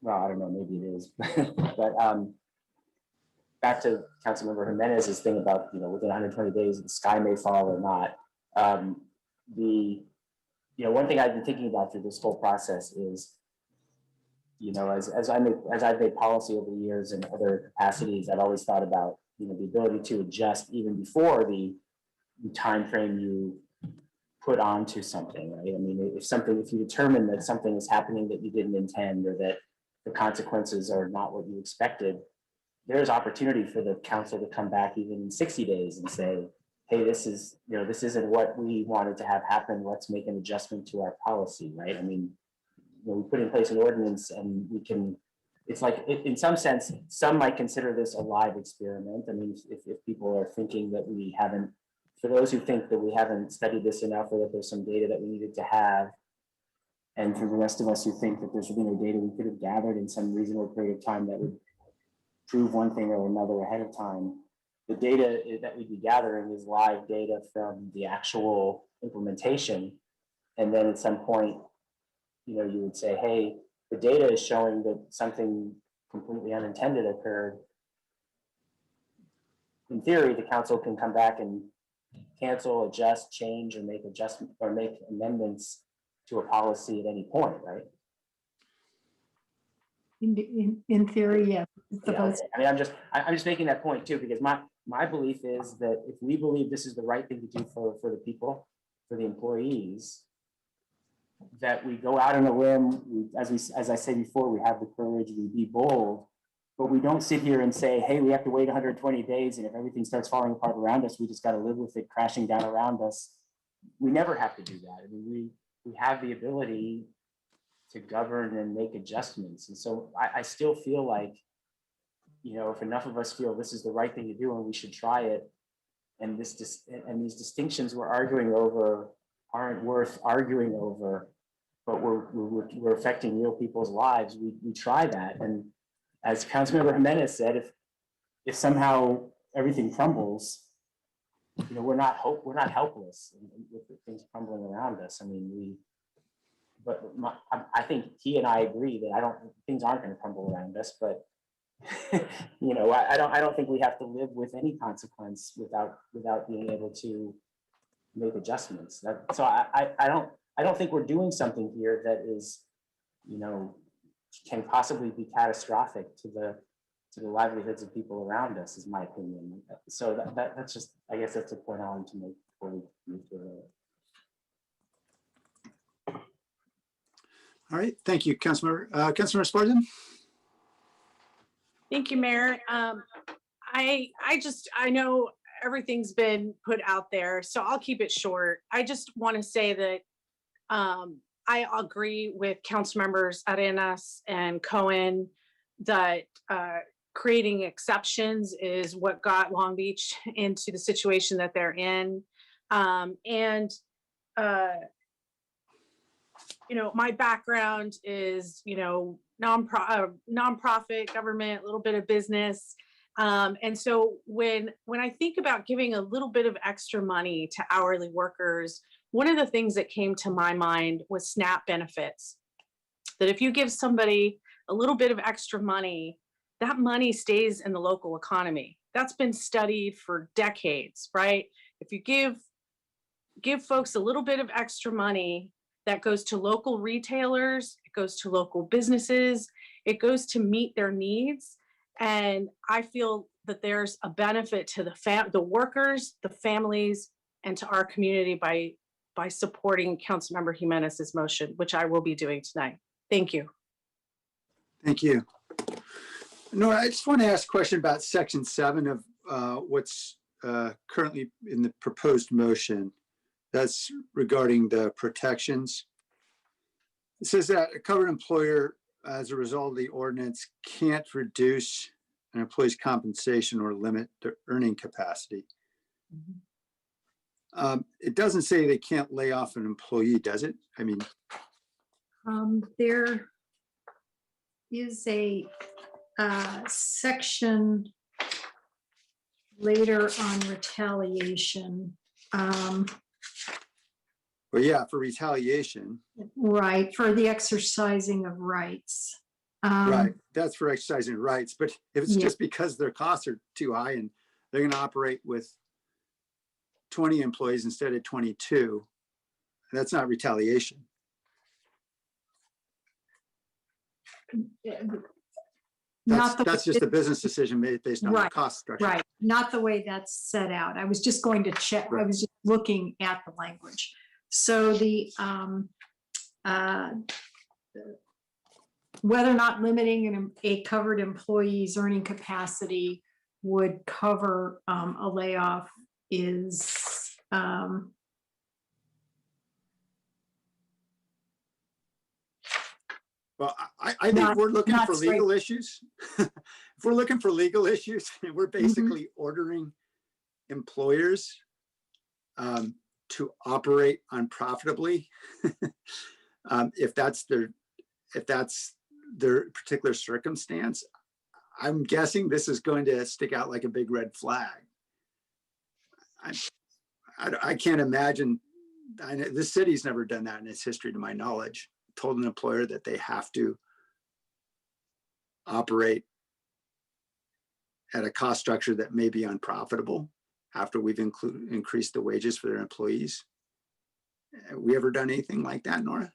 Well, I don't know, maybe it is, but back to Councilmember Jimenez's thing about, within 120 days, the sky may fall or not. One thing I've been thinking about through this whole process is, as I've made policy over the years in other capacities, I've always thought about, the ability to adjust even before the time frame you put onto something, right? I mean, if you determine that something is happening that you didn't intend, or that the consequences are not what you expected, there's opportunity for the council to come back even in 60 days and say, hey, this isn't what we wanted to have happen. Let's make an adjustment to our policy, right? I mean, we put in place an ordinance and we can, it's like, in some sense, some might consider this a live experiment. I mean, if people are thinking that we haven't, for those who think that we haven't studied this enough, or that there's some data that we needed to have, and for the rest of us who think that there's no data we could have gathered in some reasonable period of time that would prove one thing or another ahead of time, the data that we'd be gathering is live data from the actual implementation. And then at some point, you would say, hey, the data is showing that something completely unintended occurred. In theory, the council can come back and cancel, adjust, change, or make adjustment or make amendments to a policy at any point, right? In theory, yeah. Yeah, okay. I mean, I'm just making that point too, because my belief is that if we believe this is the right thing to do for the people, for the employees, that we go out on a limb, as I said before, we have the courage, we be bold, but we don't sit here and say, hey, we have to wait 120 days, and if everything starts falling apart around us, we just got to live with it crashing down around us. We never have to do that. I mean, we have the ability to govern and make adjustments. And so I still feel like, if enough of us feel this is the right thing to do and we should try it, and these distinctions we're arguing over aren't worth arguing over, but we're affecting real people's lives, we try that. And as Councilmember Jimenez said, if somehow everything crumbles, we're not helpless with things crumbling around us. I mean, I think he and I agree that things aren't going to crumble around us, but I don't think we have to live with any consequence without being able to make adjustments. So I don't think we're doing something here that is, can possibly be catastrophic to the livelihoods of people around us, is my opinion. So that's just, I guess that's a point I wanted to make before we move to All right, thank you, Councilmember. Councilmember Spartan? Thank you, Mayor. I know everything's been put out there, so I'll keep it short. I just want to say that I agree with Council Members Arenas and Cohen that creating exceptions is what got Long Beach into the situation that they're in. My background is, nonprofit, government, a little bit of business. And so when I think about giving a little bit of extra money to hourly workers, one of the things that came to my mind was SNAP benefits. That if you give somebody a little bit of extra money, that money stays in the local economy. That's been studied for decades, right? If you give folks a little bit of extra money, that goes to local retailers, it goes to local businesses, it goes to meet their needs. And I feel that there's a benefit to the workers, the families, and to our community by supporting Councilmember Jimenez's motion, which I will be doing tonight. Thank you. Thank you. Nora, I just want to ask a question about Section 7 of what's currently in the proposed motion. That's regarding the protections. It says that a covered employer, as a result of the ordinance, can't reduce an employee's compensation or limit their earning capacity. It doesn't say they can't lay off an employee, does it? I mean, There is a section later on retaliation. well, yeah, for retaliation, Right, for the exercising of rights. right? That's for exercising rights. But if it's Yeah. just because their costs are too high and they're going to operate with 20 employees instead of 22, that's not retaliation. Not the That's way just a business decision made based on the Right, cost structure. Right, not the way that's set out. I was just going to check, I was just looking at the language. So the, whether or not limiting a covered employee's earning capacity would cover a layoff is, Well, I think we're looking not for straight. legal issues. If we're looking for legal issues, we're basically ordering employers to operate unprofitably. If that's their particular circumstance, I'm guessing this is going to stick out like a big red flag. I can't imagine. This city's never done that in its history, to my knowledge. Told an employer that they have to operate at a cost structure that may be unprofitable after we've increased the wages for their employees. Have we ever done anything like that, Nora?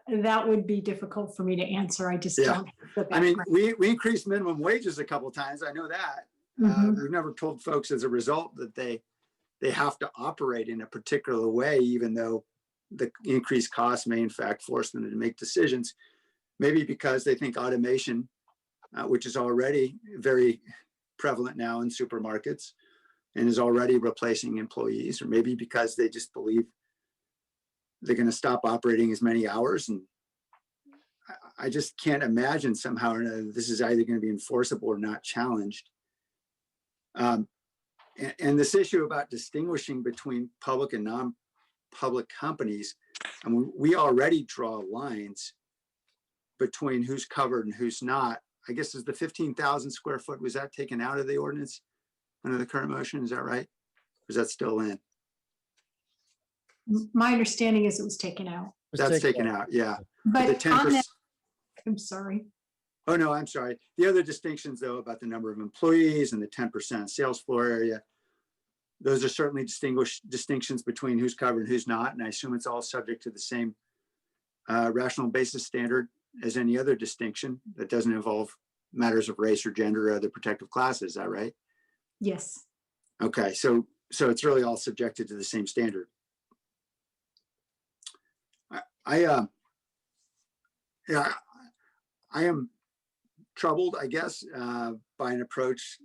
That would be difficult for me to answer. I just Yeah. don't. have the I mean, background. we increased minimum wages a couple of times. I know that. We've never told folks as a result that they have to operate in a particular way, even though the increased costs may in fact force them to make decisions, maybe because they think automation, which is already very prevalent now in supermarkets and is already replacing employees, or maybe because they just believe they're going to stop operating as many hours. And I just can't imagine somehow or another this is either going to be enforceable or not challenged. And this issue about distinguishing between public and non-public companies, I mean, we already draw lines between who's covered and who's not. I guess is the 15,000 square foot, was that taken out of the ordinance under the current motion? Is that right? Or is that still in? My understanding is it was taken out. That's taken out, yeah. But the on 10%. that, I'm sorry. Oh, no, I'm sorry. The other distinctions, though, about the number of employees and the 10% sales floor area, those are certainly distinctions between who's covered and who's not. And I assume it's all subject to the same rational basis standard as any other distinction that doesn't involve matters of race or gender or other protective classes. Is that right? Yes. Okay, so it's really all subjected to the same standard. I am troubled, I guess, by an approach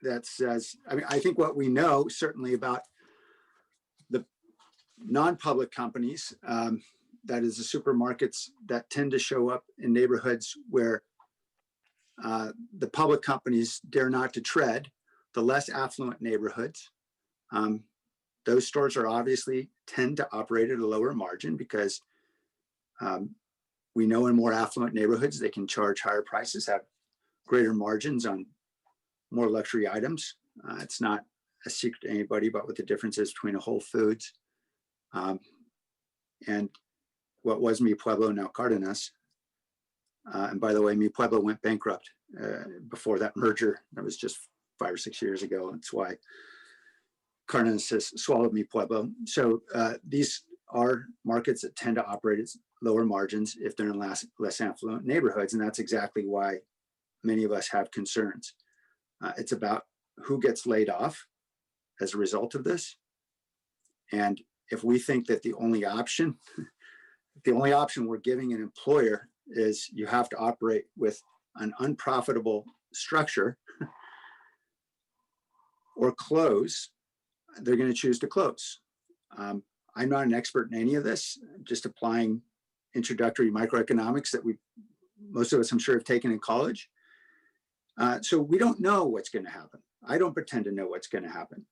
that says, I mean, I think what we know certainly about the non-public companies, that is the supermarkets that tend to show up in neighborhoods where the public companies dare not to tread, the less affluent neighborhoods. Those stores are obviously tend to operate at a lower margin because we know in more affluent neighborhoods, they can charge higher prices, have greater margins on more luxury items. It's not a secret to anybody about what the difference is between a Whole Foods and what was Mi Pueblo, now Cardenas. And by the way, Mi Pueblo went bankrupt before that merger. That was just 5 or 6 years ago. That's why Cardenas has swallowed Mi Pueblo. So these are markets that tend to operate at lower margins if they're in less affluent neighborhoods. And that's exactly why many of us have concerns. It's about who gets laid off as a result of this. And if we think that the only option we're giving an employer is you have to operate with an unprofitable structure or close, they're going to choose to close. I'm not an expert in any of this, just applying introductory microeconomics that most of us, I'm sure, have taken in college. So we don't know what's going to happen. I don't pretend to know what's going to happen.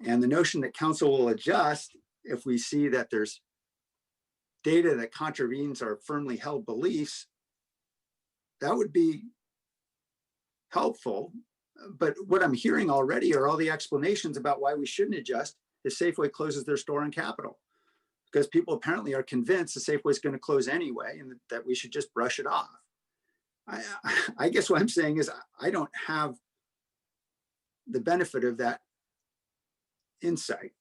And the notion that council will adjust if we see that there's data that contravenes our firmly held beliefs, that would be helpful. But what I'm hearing already are all the explanations about why we shouldn't adjust if Safeway closes their store in Capitol, because people apparently are convinced the Safeway is going to close anyway and that we should just brush it off. I guess what I'm saying is I don't have the benefit of that insight.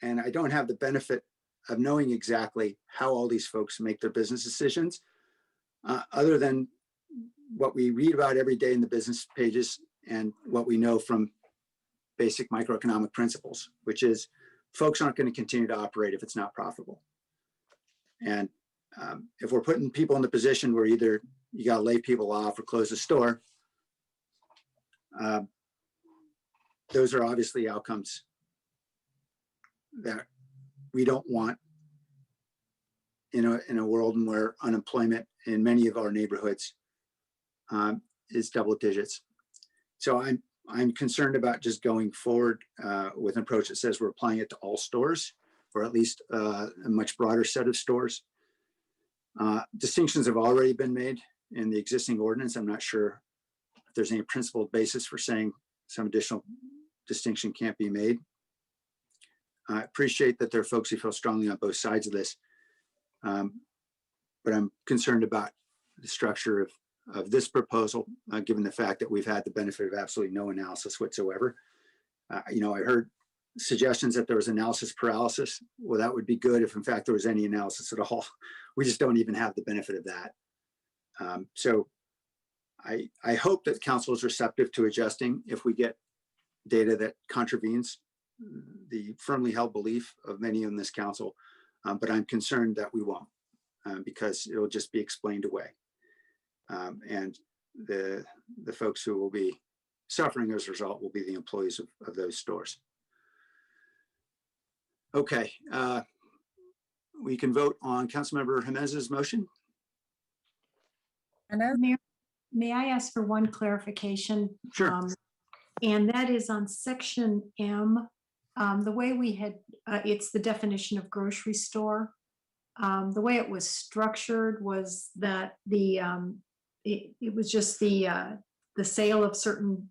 And I don't have the benefit of knowing exactly how all these folks make their business decisions, other than what we read about every day in the business pages and what we know from basic microeconomic principles, which is folks aren't going to continue to operate if it's not profitable. And if we're putting people in the position where either you got to lay people off or close the store, those are obviously outcomes that we don't want in a world where unemployment in many of our neighborhoods is double digits. So I'm concerned about just going forward with an approach that says we're applying it to all stores, or at least a much broader set of stores. Distinctions have already been made in the existing ordinance. I'm not sure if there's any principled basis for saying some additional distinction can't be made. I appreciate that there are folks who feel strongly on both sides of this, but I'm concerned about the structure of this proposal, given the fact that we've had the benefit of absolutely no analysis whatsoever. I heard suggestions that there was analysis paralysis. Well, that would be good if in fact there was any analysis at all. We just don't even have the benefit of that. So I hope that council is receptive to adjusting if we get data that contravenes the firmly held belief of many in this council, but I'm concerned that we won't, because it'll just be explained away. And the folks who will be suffering as a result will be the employees of those stores. Okay, we can vote on Councilmember Jimenez's motion. Mayor, may I ask for one clarification? Sure. And that is on section M, the way we had, it's the definition of grocery store. The way it was structured was that it was just the sale of certain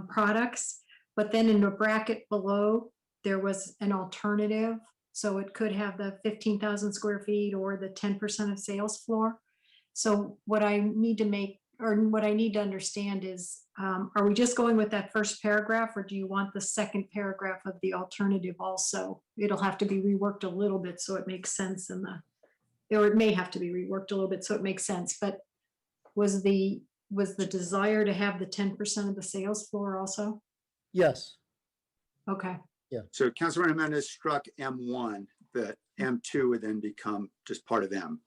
products, but then in the bracket below, there was an alternative. So it could have the 15,000 square feet or the 10% of sales floor. So what I need to understand is, are we just going with that first paragraph, or do you want the second paragraph of the alternative also? It'll have to be reworked a little bit so it makes sense or it may have to be reworked a little bit so it makes sense, but was the desire to have the 10% of the sales floor also? Yes. Okay. Yeah. So Councilmember Jimenez struck M1, but M2 would then become just part of M.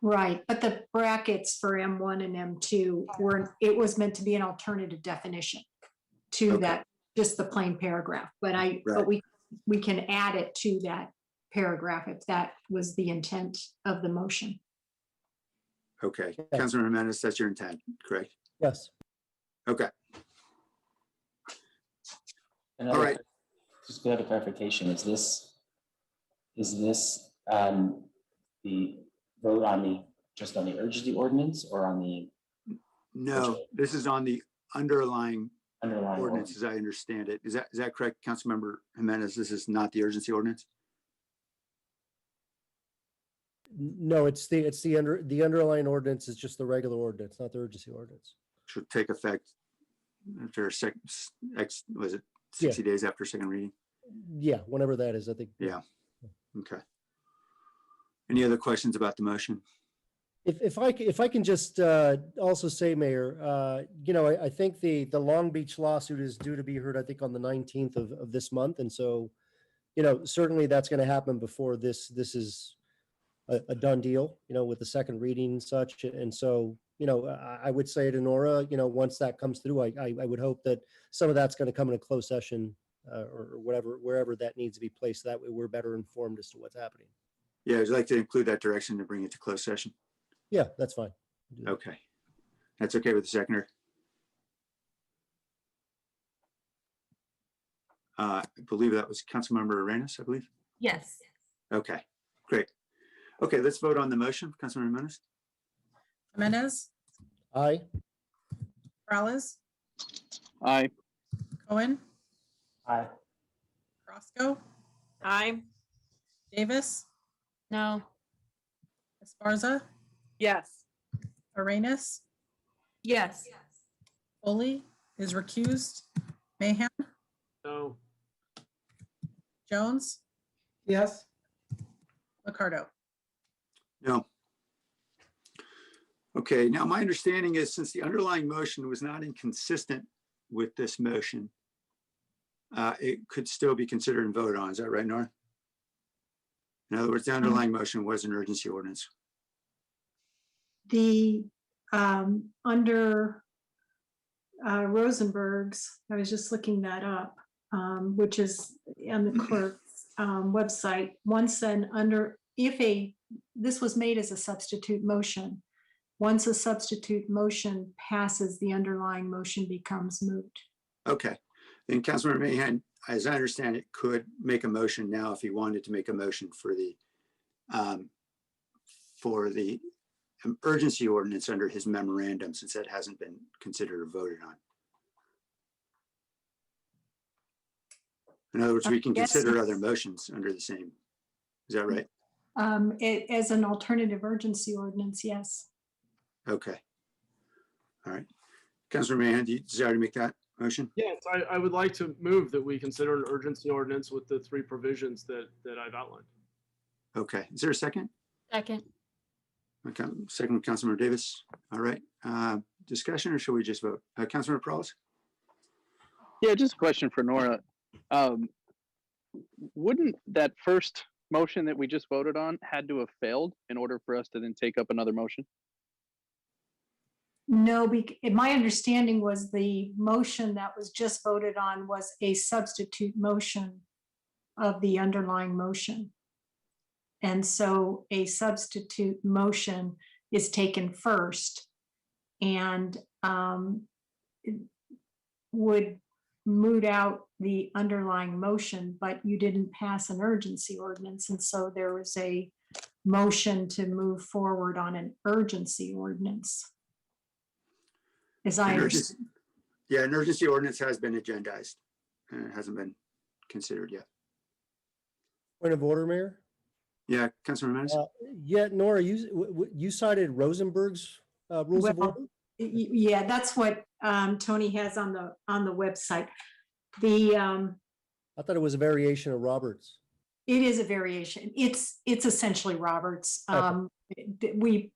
Right, but the brackets for M1 and M2 it was meant to be an alternative definition to that, just the plain paragraph. But we can add it to that paragraph if that was the intent of the motion. Okay, Councilmember Jimenez, that's your intent, correct? Yes. Okay. All right. Just to have a clarification, is this the vote on just on the urgency ordinance or on the? No, this is on the underlying ordinance, ordinance, as I understand it. Is that correct, Councilmember Jimenez? This is not the urgency ordinance? No, it's the underlying ordinance is just the regular ordinance, not the urgency ordinance. Should take effect after was it 60 days after second reading? Yeah, whenever that is, I think. Yeah. Okay. Any other questions about the motion? If I can just also say, Mayor, I think the Long Beach lawsuit is due to be heard, I think, on the 19th of this month. And so, certainly that's going to happen before this is a done deal, with the second reading and such. And so, I would say to Nora, once that comes through, I would hope that some of that's going to come in a closed session or whatever, wherever that needs to be placed. That way we're better informed as to what's happening. Yeah, I'd like to include that direction to bring it to closed session. Yeah, that's fine. Okay. That's okay with the seconder. I believe that was Councilmember Arenas, I believe. Yes. Okay, great. Okay, let's vote on the motion. Councilmember Jimenez. Jimenez, Aye. Morales, Aye. Cohen, Aye. Roscoe, Aye. Davis, No. Esparza, Yes. Arenas, Yes. Foley is recused. Mayhem, No. Jones, Yes. Ricardo. No. Okay, now my understanding is since the underlying motion was not inconsistent with this motion, it could still be considered and voted on. Is that right, Nora? In other words, the underlying motion was an urgency ordinance. The, under Rosenberg's, I was just looking that up, which is on the clerk's website. Once this was made as a substitute motion. Once a substitute motion passes, the underlying motion becomes moot. Okay, then Councilmember Mahan, as I understand it, could make a motion now if he wanted to make a motion for the urgency ordinance under his memorandum, since that hasn't been considered or voted on. In other words, we can Yes. consider other motions under the same. Is that right? As an alternative urgency ordinance, yes. Okay. All right. Councilor Mahan, do you desire to make that motion? Yes, I would like to move that we consider an urgency ordinance with the 3 provisions that I've outlined. Okay. Is there a second? Second. Okay. Second, Councilmember Davis. All right. Discussion, or should we just vote? Councilmember Perales? Yeah, just a question for Nora. Wouldn't that first motion that we just voted on had to have failed in order for us to then take up another motion? No, my understanding was the motion that was just voted on was a substitute motion of the underlying motion. And so a substitute motion is taken first and it would moot out the underlying motion, but you didn't pass an urgency ordinance. And so there was a motion to move forward on an urgency ordinance. As I understand. Yeah, an urgency ordinance has been agendized and it hasn't been considered yet. Point of order, Mayor? Yeah, Councilor Jimenez? Yeah, Nora, you cited Rosenberg's rules of order? Yeah, that's what Tony has on the website. I thought it was a variation of Roberts. It is a variation. It's essentially Roberts. Okay.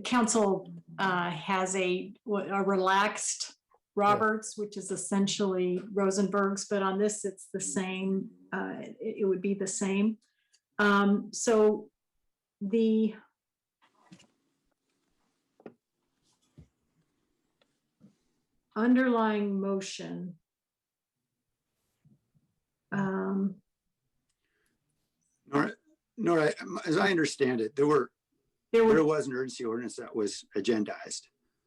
Council has a relaxed Roberts, which is essentially Rosenberg's, but on this it's the same. It would be the same. So the underlying motion Nora, as I understand it, there was an urgency ordinance that was agendized.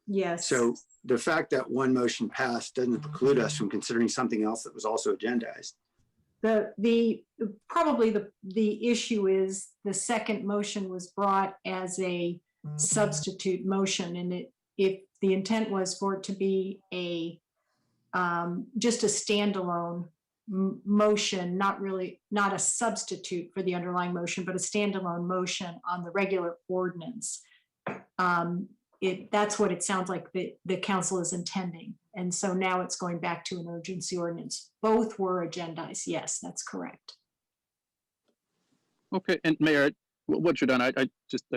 Yes. So the fact that one motion passed doesn't preclude us from considering something else that was also agendized. Probably the issue is the second motion was brought as a substitute motion, and if the intent was for it to be just a standalone motion, not a substitute for the underlying motion, but a standalone motion on the regular ordinance. That's what it sounds like the council is intending. And so now it's going back to an urgency ordinance. Both were agendized. Yes, that's correct. Okay, and Mayor, once you're done, I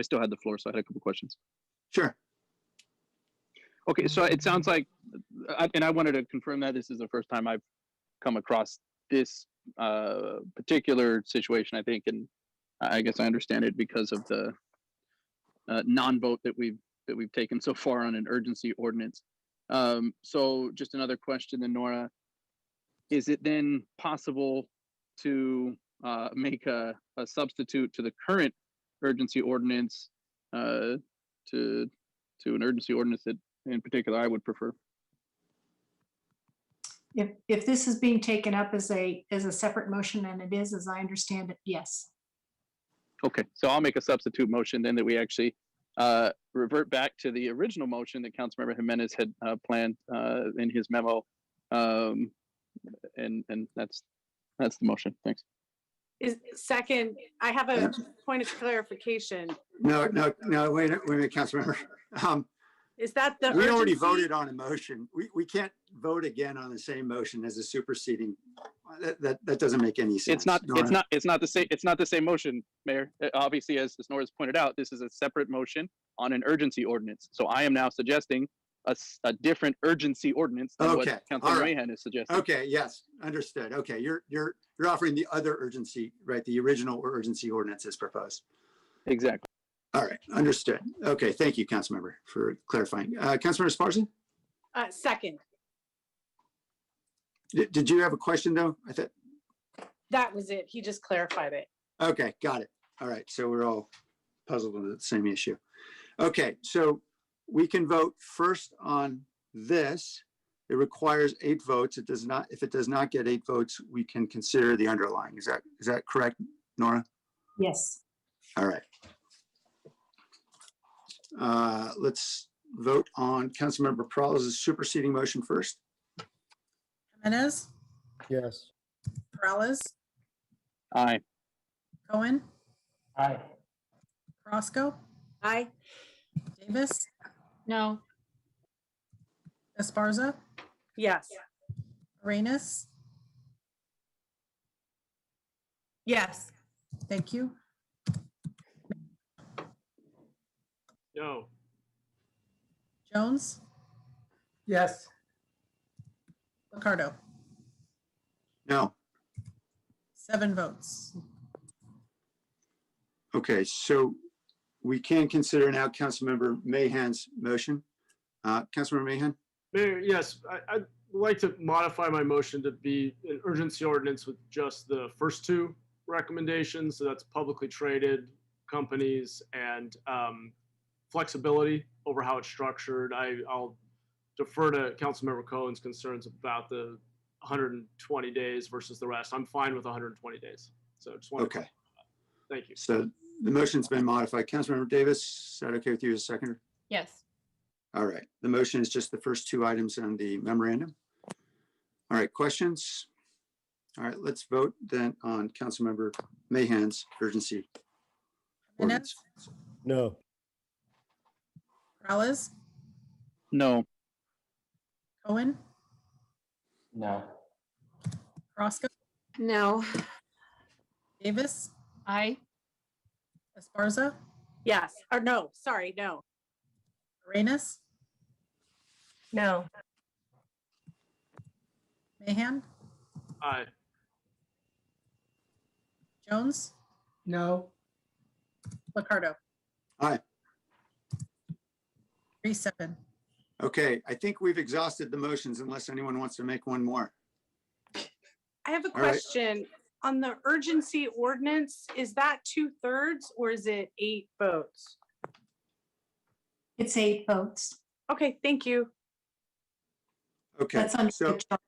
still had the floor, so I had a couple questions. Sure. Okay, so it sounds like, and I wanted to confirm that this is the first time I've come across this particular situation, I think, and I guess I understand it because of the non-vote that we've taken so far on an urgency ordinance. So just another question then, Nora. Is it then possible to make a substitute to the current urgency ordinance to an urgency ordinance that in particular I would prefer? If this is being taken up as a separate motion, and it is, as I understand it, yes. Okay, so I'll make a substitute motion then that we actually revert back to the original motion that Councilmember Jimenez had planned in his memo. And that's the motion. Thanks. Is second, I have a point of clarification. No, wait a minute, Councilmember. Is that the We already urgency? voted on a motion. We can't vote again on the same motion as a superseding. That doesn't make any sense. It's not the same motion, Mayor. Obviously, as Nora's pointed out, this is a separate motion on an urgency ordinance. So I am now suggesting a different urgency ordinance than what Councilor Mahan is suggesting. Okay, yes, understood. Okay, you're offering the other urgency, right? The original urgency ordinance is proposed. Exactly. All right, understood. Okay, thank you, Councilmember, for clarifying. Councilmember Esparza? Second, Did you have a question though? I thought, that was it. He just clarified it. okay, got it. All right, so we're all puzzled with the same issue. Okay, so we can vote first on this. It requires 8 votes. It does not, if it does not get 8 votes, we can consider the underlying. Is that correct, Nora? Yes. All right. Let's vote on Councilmember Peralez's superseding motion first. Jimenez, Yes. Peralez, Aye. Cohen, Aye. Roscoe, Aye. Davis, No. Esparza, Yes. Arenas. Yes. Thank you. No. Jones, Yes. Ricardo, No. 7 votes. Okay, so we can consider now Councilmember Mahan's motion. Councilmember Mahan? Mayor, yes, I'd like to modify my motion to be an urgency ordinance with just the first 2 recommendations. So that's publicly traded companies and flexibility over how it's structured. I'll defer to Councilmember Cohen's concerns about the 120 days versus the rest. I'm fine with 120 days. So just want to. Okay. Thank you. So the motion's been modified. Councilmember Davis, is that okay with you as a seconder? Yes. All right, the motion is just the first 2 items on the memorandum. All right, questions? All right, let's vote then on Councilmember Mahan's urgency ordinance. No. Peralez, No. Cohen, No. Roscoe, No. Davis, Aye. Esparza, Yes. Or no, sorry, no. Arenas, No. Mahan, Aye. Jones, No. Ricardo. Aye. 3-7. Okay, I think we've exhausted the motions unless anyone wants to make one more. I have a All right. question. On the urgency ordinance, is that 2/3 or is it 8 votes? It's 8 votes. Okay, thank you. Okay, That's under so the chart.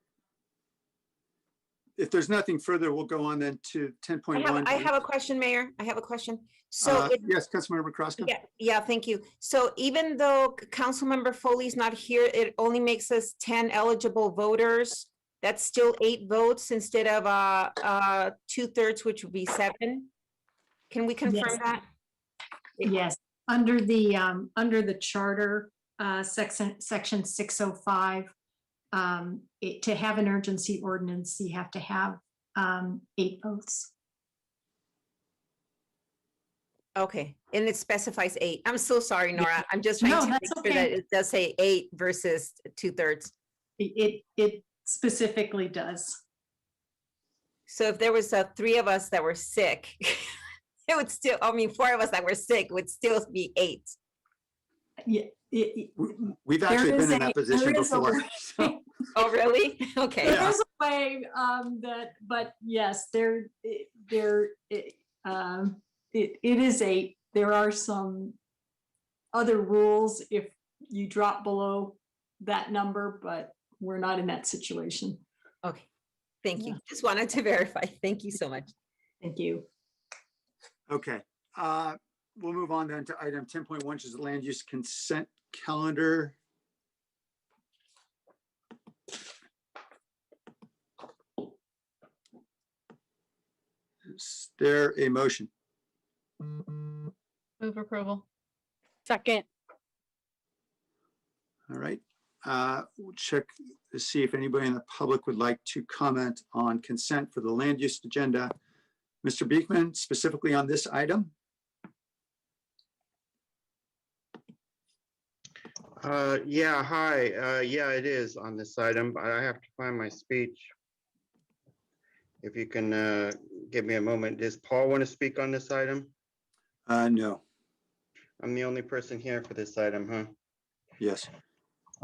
if there's nothing further, we'll go on then to 10.1. I have a question, Mayor. I have a question. So Yes, Councilmember Crosco? yeah, thank you. So even though Councilmember Foley's not here, it only makes us 10 eligible voters. That's still 8 votes instead of 2/3, which would be 7. Can we confirm Yes. that? Yes, under the charter, section 605, to have an urgency ordinance, you have to have 8 votes. Okay, and it specifies 8. I'm so sorry, Nora. I'm just trying No, to make that's sure that okay. it does say 8 versus 2/3. It specifically does. So if there was 3 of us that were sick, it would still, I mean, 4 of us that were sick would still be 8. Yeah. We've actually there is been in that position there is a before. way- so, Oh, really? Okay. There is a way but yes, there are some other rules if you drop below that number, but we're not in that situation. Okay, thank you. Yeah. Just wanted to verify. Thank you so much. Thank you. Okay, we'll move on then to item 10.1, which is the land use consent calendar. Is there a motion? Move approval. Second. All right, we'll check to see if anybody in the public would like to comment on consent for the land use agenda. Mr. Beekman, specifically on this item? Yeah, hi. Yeah, it is on this item, but I have to find my speech. If you can give me a moment. Does Paul want to speak on this item? No. I'm the only person here for this item, huh? Yes.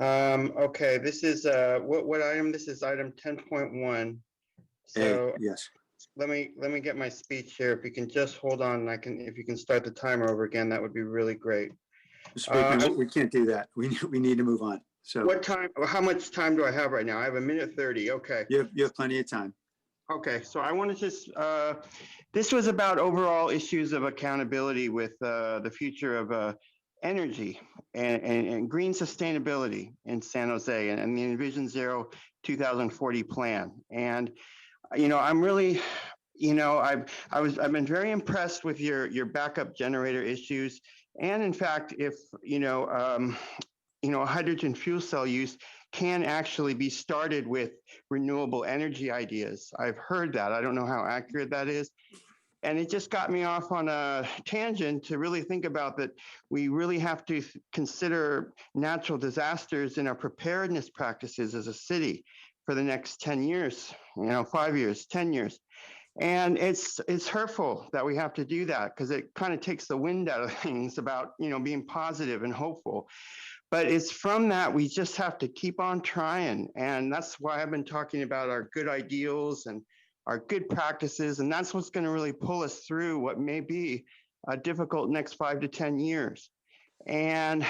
Okay, this is what item? This is item 10.1. So yes. Let me get my speech here. If you can just hold on, if you can start the timer over again, that would be really great. Mr. Beekman, we can't do that. We need to move on. So what time? How much time do I have right now? I have 1:30. Okay. You have plenty of time. Okay, so I want to just, this was about overall issues of accountability with the future of energy and green sustainability in San Jose and the Envision Zero 2040 plan. And, I'm really, I've been very impressed with your backup generator issues. And in fact, if, hydrogen fuel cell use can actually be started with renewable energy ideas. I've heard that. I don't know how accurate that is. And it just got me off on a tangent to really think about that we really have to consider natural disasters in our preparedness practices as a city for the next 10 years, 5 years, 10 years. And it's hurtful that we have to do that because it kind of takes the wind out of things about, being positive and hopeful. But it's from that, we just have to keep on trying. And that's why I've been talking about our good ideals and our good practices. And that's what's going to really pull us through what may be a difficult next 5 to 10 years. And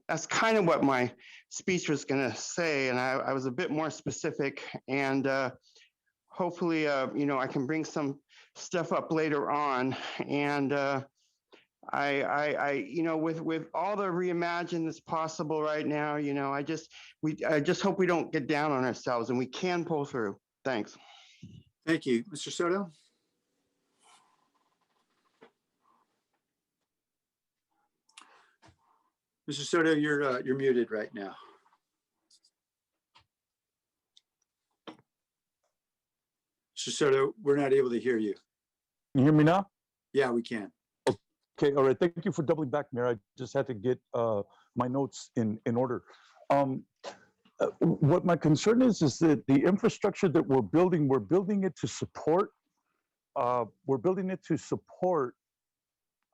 that's kind of what my speech was going to say. And I was a bit more specific. And hopefully, I can bring some stuff up later on. And with all the reimagine that's possible right now, I just hope we don't get down on ourselves and we can pull through. Thanks. Thank you. Mr. Soto? Mr. Soto, you're muted right now. Mr. Soto, we're not able to hear you. Can you hear me now? Yeah, we can. Okay, all right. Thank you for doubling back, Mayor. I just had to get my notes in order. What my concern is that the infrastructure that we're building it to support. We're building it to support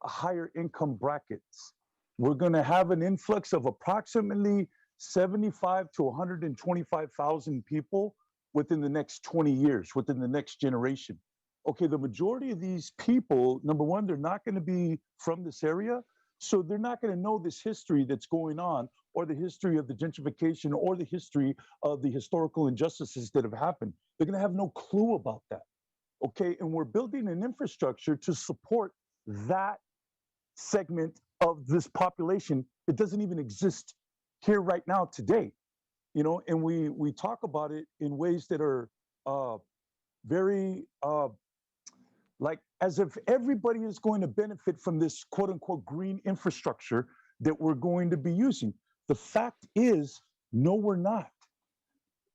higher income brackets. We're going to have an influx of approximately 75 to 125,000 people within the next 20 years, within the next generation. Okay, the majority of these people, number one, they're not going to be from this area, so they're not going to know this history that's going on, or the history of the gentrification, or the history of the historical injustices that have happened. They're going to have no clue about that. Okay, and we're building an infrastructure to support that segment of this population that doesn't even exist here right now today. And we talk about it in ways that are very like as if everybody is going to benefit from this quote unquote green infrastructure that we're going to be using. The fact is, no, we're not.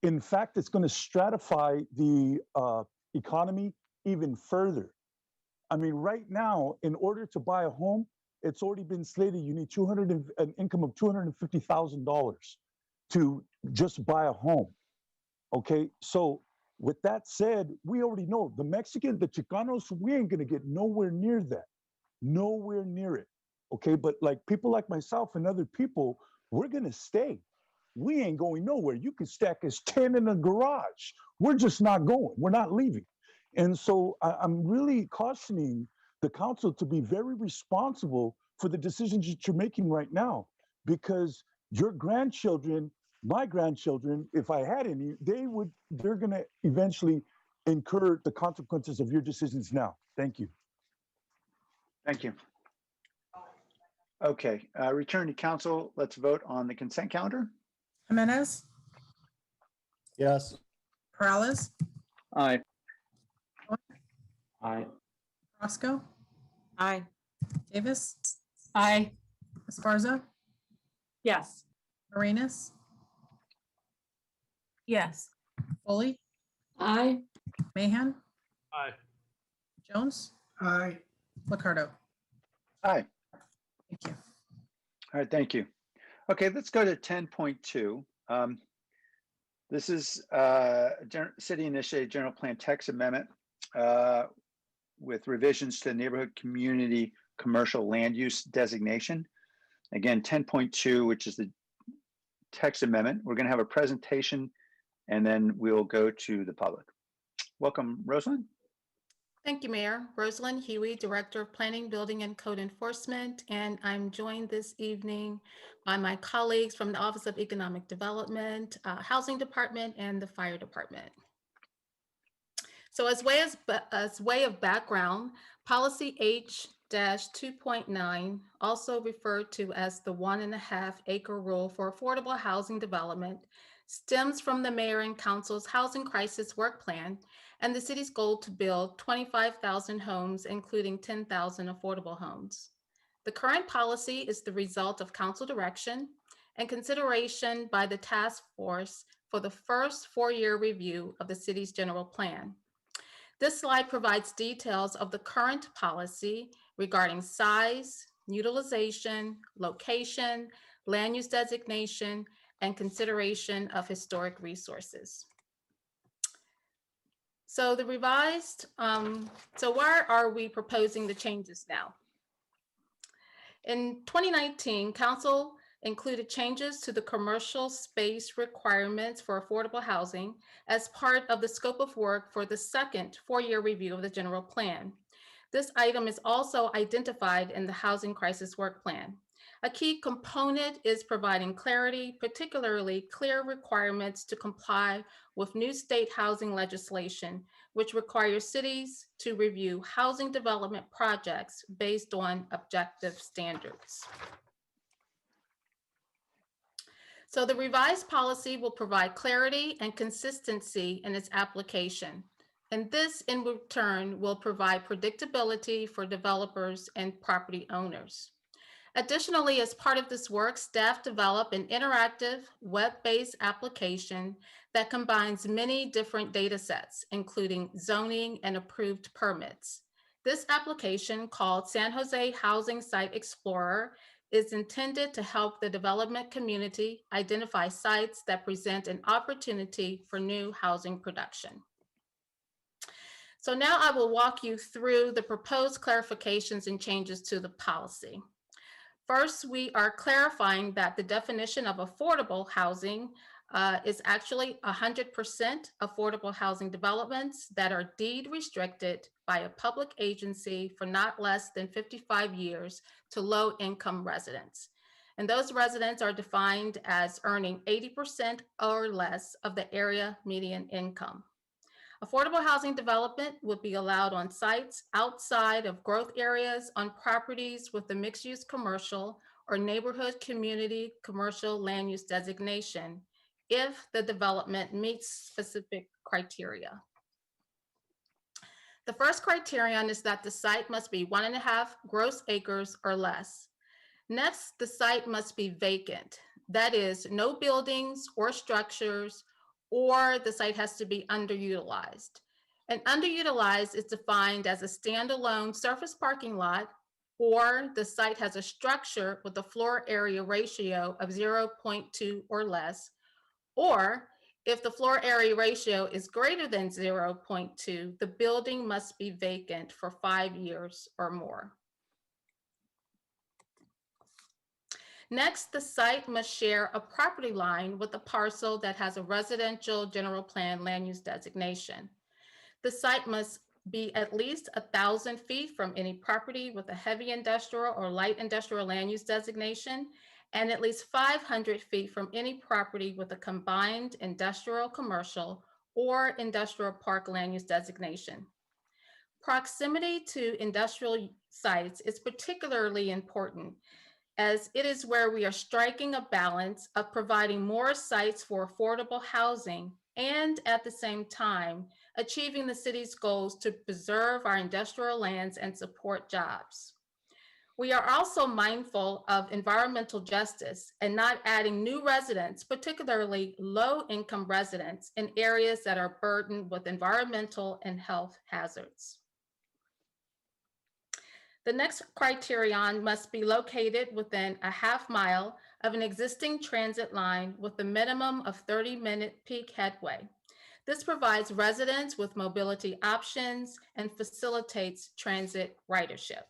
In fact, it's going to stratify the economy even further. I mean, right now, in order to buy a home, it's already been slated you need an income of $250,000 to just buy a home. Okay, so with that said, we already know the Chicanos, we ain't gonna get nowhere near that, nowhere near it. Okay, but like people like myself and other people, we're gonna stay. We ain't going nowhere. You can stack us 10 in a garage. We're just not going. We're not leaving. And so I'm really cautioning the council to be very responsible for the decisions that you're making right now, because your grandchildren, my grandchildren, if I had any, they're gonna eventually incur the consequences of your decisions now. Thank you. Thank you. Okay, return to council. Let's vote on the consent calendar. Jimenez, Yes. Peralez, Aye. Aye. Roscoe, Aye. Davis, Aye. Esparza, Yes. Arenas, Yes. Foley, Aye. Mahan, Aye. Jones, Aye. Ricardo. Aye. Thank you. All right, thank you. Okay, let's go to 10.2. This is city initiated general plan text amendment with revisions to neighborhood community commercial land use designation. Again, 10.2, which is the text amendment. We're going to have a presentation and then we'll go to the public. Welcome, Rosalind. Thank you, Mayor. Rosalind Huey, Director of Planning, Building, and Code Enforcement, and I'm joined this evening by my colleagues from the Office of Economic Development, Housing Department, and the Fire Department. So as way of background, Policy H-2.9, also referred to as the 1.5 acre rule for affordable housing development, stems from the Mayor and Council's Housing Crisis Work Plan and the city's goal to build 25,000 homes, including 10,000 affordable homes. The current policy is the result of council direction and consideration by the task force for the first 4-year review of the city's general plan. This slide provides details of the current policy regarding size, utilization, location, land use designation, and consideration of historic resources. So the revised, so why are we proposing the changes now? In 2019, Council included changes to the commercial space requirements for affordable housing as part of the scope of work for the second 4-year review of the general plan. This item is also identified in the Housing Crisis Work Plan. A key component is providing clarity, particularly clear requirements to comply with new state housing legislation, which requires cities to review housing development projects based on objective standards. So the revised policy will provide clarity and consistency in its application. And this in return will provide predictability for developers and property owners. Additionally, as part of this work, staff developed an interactive web-based application that combines many different data sets, including zoning and approved permits. This application, called San Jose Housing Site Explorer, is intended to help the development community identify sites that present an opportunity for new housing production. So now I will walk you through the proposed clarifications and changes to the policy. First, we are clarifying that the definition of affordable housing is actually 100% affordable housing developments that are deed restricted by a public agency for not less than 55 years to low-income residents. And those residents are defined as earning 80% or less of the area median income. Affordable housing development would be allowed on sites outside of growth areas on properties with the mixed-use commercial or neighborhood community commercial land use designation if the development meets specific criteria. The first criterion is that the site must be 1.5 gross acres or less. Next, the site must be vacant. That is, no buildings or structures, or the site has to be underutilized. And underutilized is defined as a standalone surface parking lot, or the site has a structure with a floor area ratio of 0.2 or less, or if the floor area ratio is greater than 0.2, the building must be vacant for 5 years or more. Next, the site must share a property line with a parcel that has a residential general plan land use designation. The site must be at least 1,000 feet from any property with a heavy industrial or light industrial land use designation, and at least 500 feet from any property with a combined industrial, commercial, or industrial park land use designation. Proximity to industrial sites is particularly important, as it is where we are striking a balance of providing more sites for affordable housing and at the same time achieving the city's goals to preserve our industrial lands and support jobs. We are also mindful of environmental justice and not adding new residents, particularly low-income residents, in areas that are burdened with environmental and health hazards. The next criterion must be located within a half mile of an existing transit line with a minimum of 30-minute peak headway. This provides residents with mobility options and facilitates transit ridership.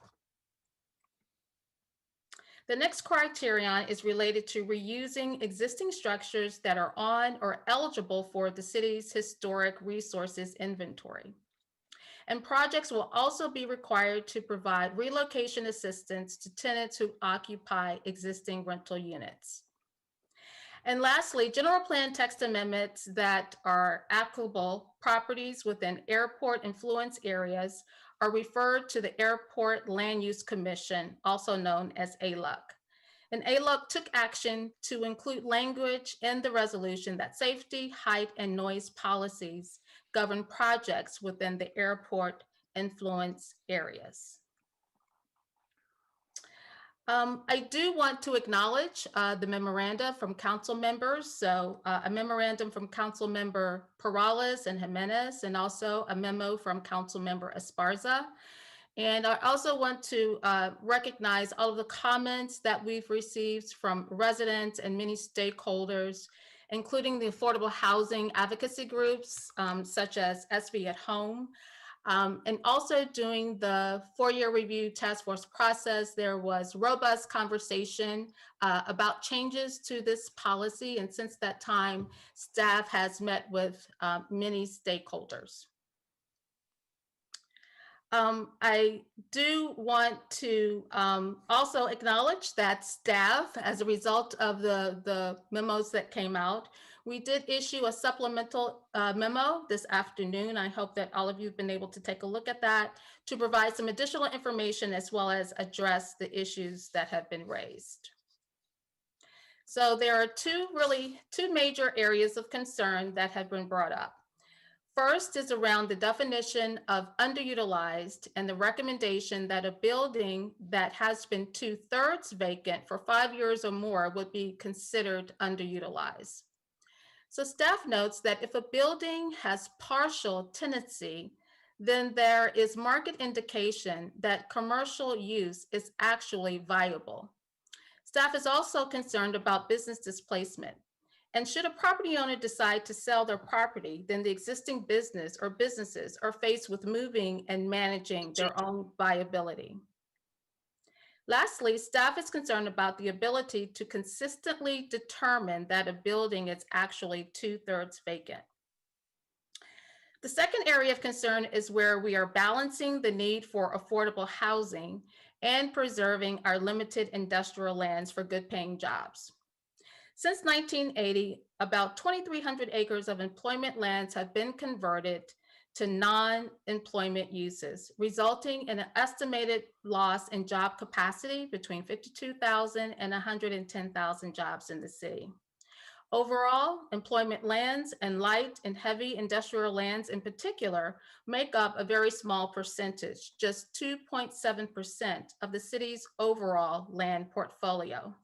The next criterion is related to reusing existing structures that are on or eligible for the city's historic resources inventory. And projects will also be required to provide relocation assistance to tenants who occupy existing rental units. And lastly, general plan text amendments that are applicable properties within airport influence areas are referred to the Airport Land Use Commission, also known as ALUC. And ALUC took action to include language in the resolution that safety, height, and noise policies govern projects within the airport influence areas. I do want to acknowledge the memoranda from council members. So a memorandum from council member Perales and Jimenez, and also a memo from council member Esparza. And I also want to recognize all of the comments that we've received from residents and many stakeholders, including the affordable housing advocacy groups, such as SB at Home. And also during the four-year review task force process, there was robust conversation about changes to this policy. And since that time, staff has met with many stakeholders. I do want to also acknowledge that staff, as a result of the memos that came out, we did issue a supplemental memo this afternoon. I hope that all of you have been able to take a look at that to provide some additional information as well as address the issues that have been raised. So there are two major areas of concern that have been brought up. First is around the definition of underutilized and the recommendation that a building that has been 2/3 vacant for 5 years or more would be considered underutilized. So staff notes that if a building has partial tenancy, then there is market indication that commercial use is actually viable. Staff is also concerned about business displacement. And should a property owner decide to sell their property, then the existing business or businesses are faced with moving and managing their own viability. Lastly, staff is concerned about the ability to consistently determine that a building is actually 2/3 vacant. The second area of concern is where we are balancing the need for affordable housing and preserving our limited industrial lands for good paying jobs. Since 1980, about 2,300 acres of employment lands have been converted to non-employment uses, resulting in an estimated loss in job capacity between 52,000 and 110,000 jobs in the city. Overall, employment lands and light and heavy industrial lands in particular make up a very small percentage, just 2.7% of the city's overall land portfolio.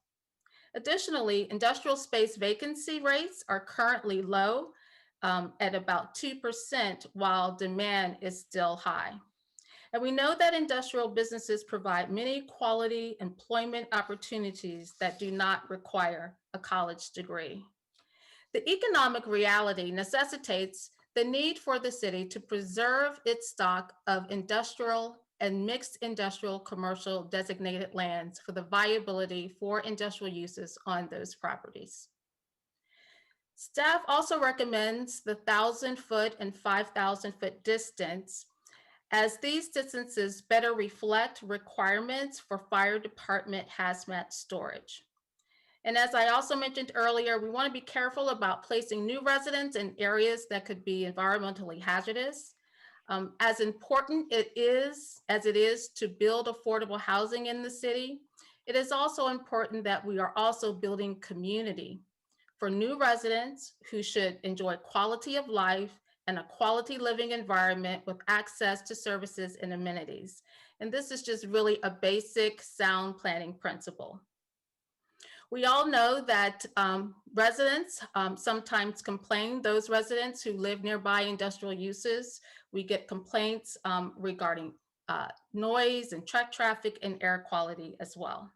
Additionally, industrial space vacancy rates are currently low at about 2%, while demand is still high. And we know that industrial businesses provide many quality employment opportunities that do not require a college degree. The economic reality necessitates the need for the city to preserve its stock of industrial and mixed industrial commercial designated lands for the viability for industrial uses on those properties. Staff also recommends the 1,000-foot and 5,000-foot distance, as these distances better reflect requirements for fire department hazmat storage. And as I also mentioned earlier, we want to be careful about placing new residents in areas that could be environmentally hazardous. As important as it is to build affordable housing in the city, it is also important that we are also building community for new residents who should enjoy quality of life and a quality living environment with access to services and amenities. And this is just really a basic sound planning principle. We all know that residents sometimes complain, those residents who live nearby industrial uses. We get complaints regarding noise and truck traffic and air quality as well.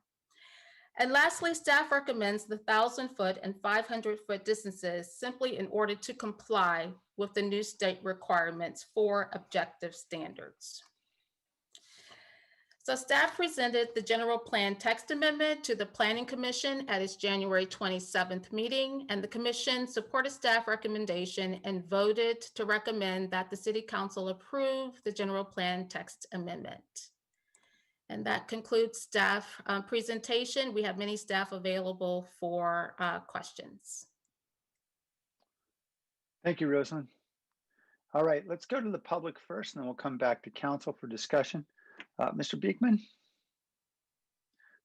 And lastly, staff recommends the 1,000-foot and 500-foot distances simply in order to comply with the new state requirements for objective standards. So staff presented the general plan text amendment to the Planning Commission at its January 27th meeting, and the commission supported staff recommendation and voted to recommend that the City Council approve the general plan text amendment. And that concludes staff presentation. We have many staff available for questions. Thank you, Rosalind. All right, let's go to the public first, and then we'll come back to council for discussion. Mr. Beekman,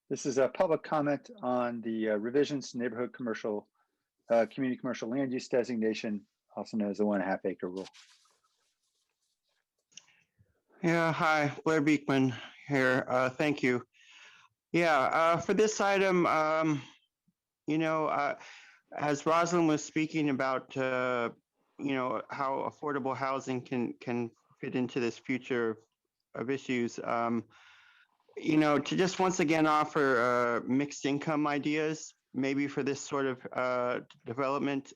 this is a public comment on the revisions to neighborhood commercial, community commercial land use designation, also known as the 1.5 acre rule. Yeah, hi, Blair Beekman here. Thank you. Yeah, for this item, you know, as Rosalind was speaking about, you know, how affordable housing can fit into this future of issues, you know, to just once again offer mixed income ideas, maybe for this sort of development.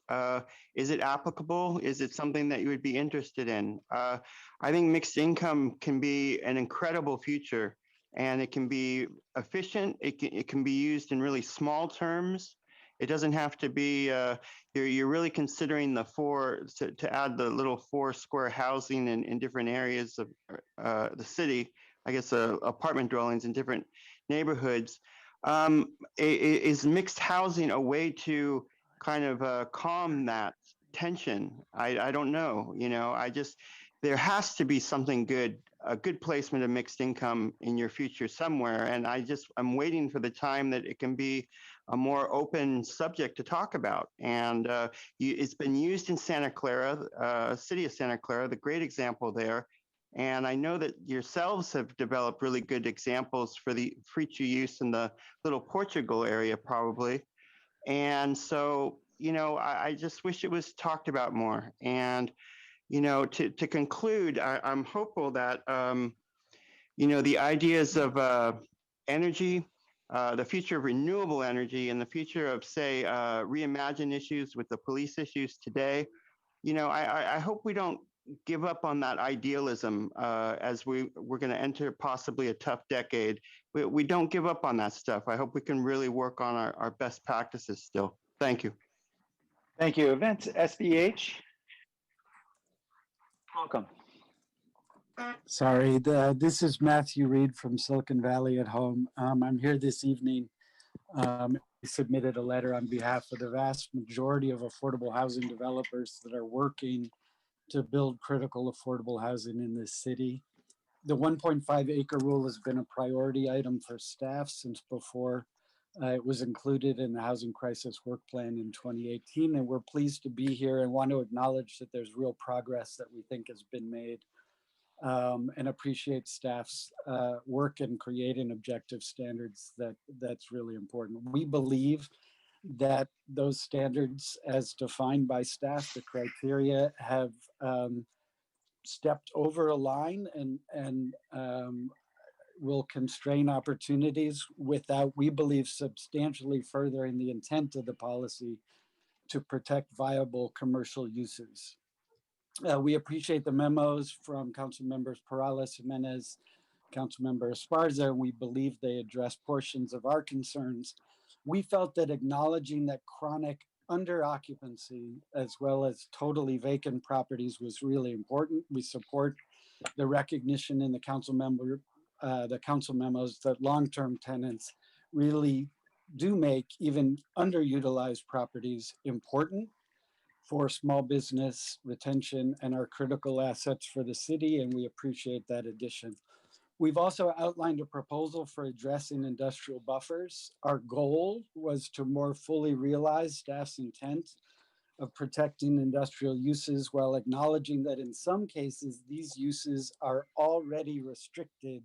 Is it applicable? Is it something that you would be interested in? I think mixed income can be an incredible future, and it can be efficient. It can be used in really small terms. It doesn't have to be, you're really considering the to add the little 4 square housing in different areas of the city, I guess apartment dwellings in different neighborhoods. Is mixed housing a way to kind of calm that tension? I don't know, you know, there has to be something good, a good placement of mixed income in your future somewhere. And I'm waiting for the time that it can be a more open subject to talk about. And it's been used in Santa Clara, city of Santa Clara, the great example there. And I know that yourselves have developed really good examples for the future use in the Little Portugal area, probably. And so, you know, I just wish it was talked about more. And, you know, to conclude, I'm hopeful that, you know, the ideas of energy, the future of renewable energy, and the future of, say, reimagine issues with the police issues today, you know, I hope we don't give up on that idealism as we're going to enter possibly a tough decade. We don't give up on that stuff. I hope we can really work on our best practices still. Thank you. Thank you. Events SBH. Welcome. Sorry, this is Matthew Reed from Silicon Valley at home. I'm here this evening. We submitted a letter on behalf of the vast majority of affordable housing developers that are working to build critical affordable housing in this city. The 1.5 acre rule has been a priority item for staff since before it was included in the Housing Crisis Work Plan in 2018. And we're pleased to be here and want to acknowledge that there's real progress that we think has been made. And appreciate staff's work in creating objective standards that's really important. We believe that those standards as defined by staff, the criteria have stepped over a line and will constrain opportunities without, we believe, substantially furthering the intent of the policy to protect viable commercial uses. We appreciate the memos from Council Members Perales, Jimenez, Councilmember Esparza, we believe they address portions of our concerns. We felt that acknowledging that chronic under occupancy as well as totally vacant properties was really important. We support the recognition in the council memos that long-term tenants really do make even underutilized properties important for small business retention and are critical assets for the city, and we appreciate that addition. We've also outlined a proposal for addressing industrial buffers. Our goal was to more fully realize staff's intent of protecting industrial uses while acknowledging that in some cases, these uses are already restricted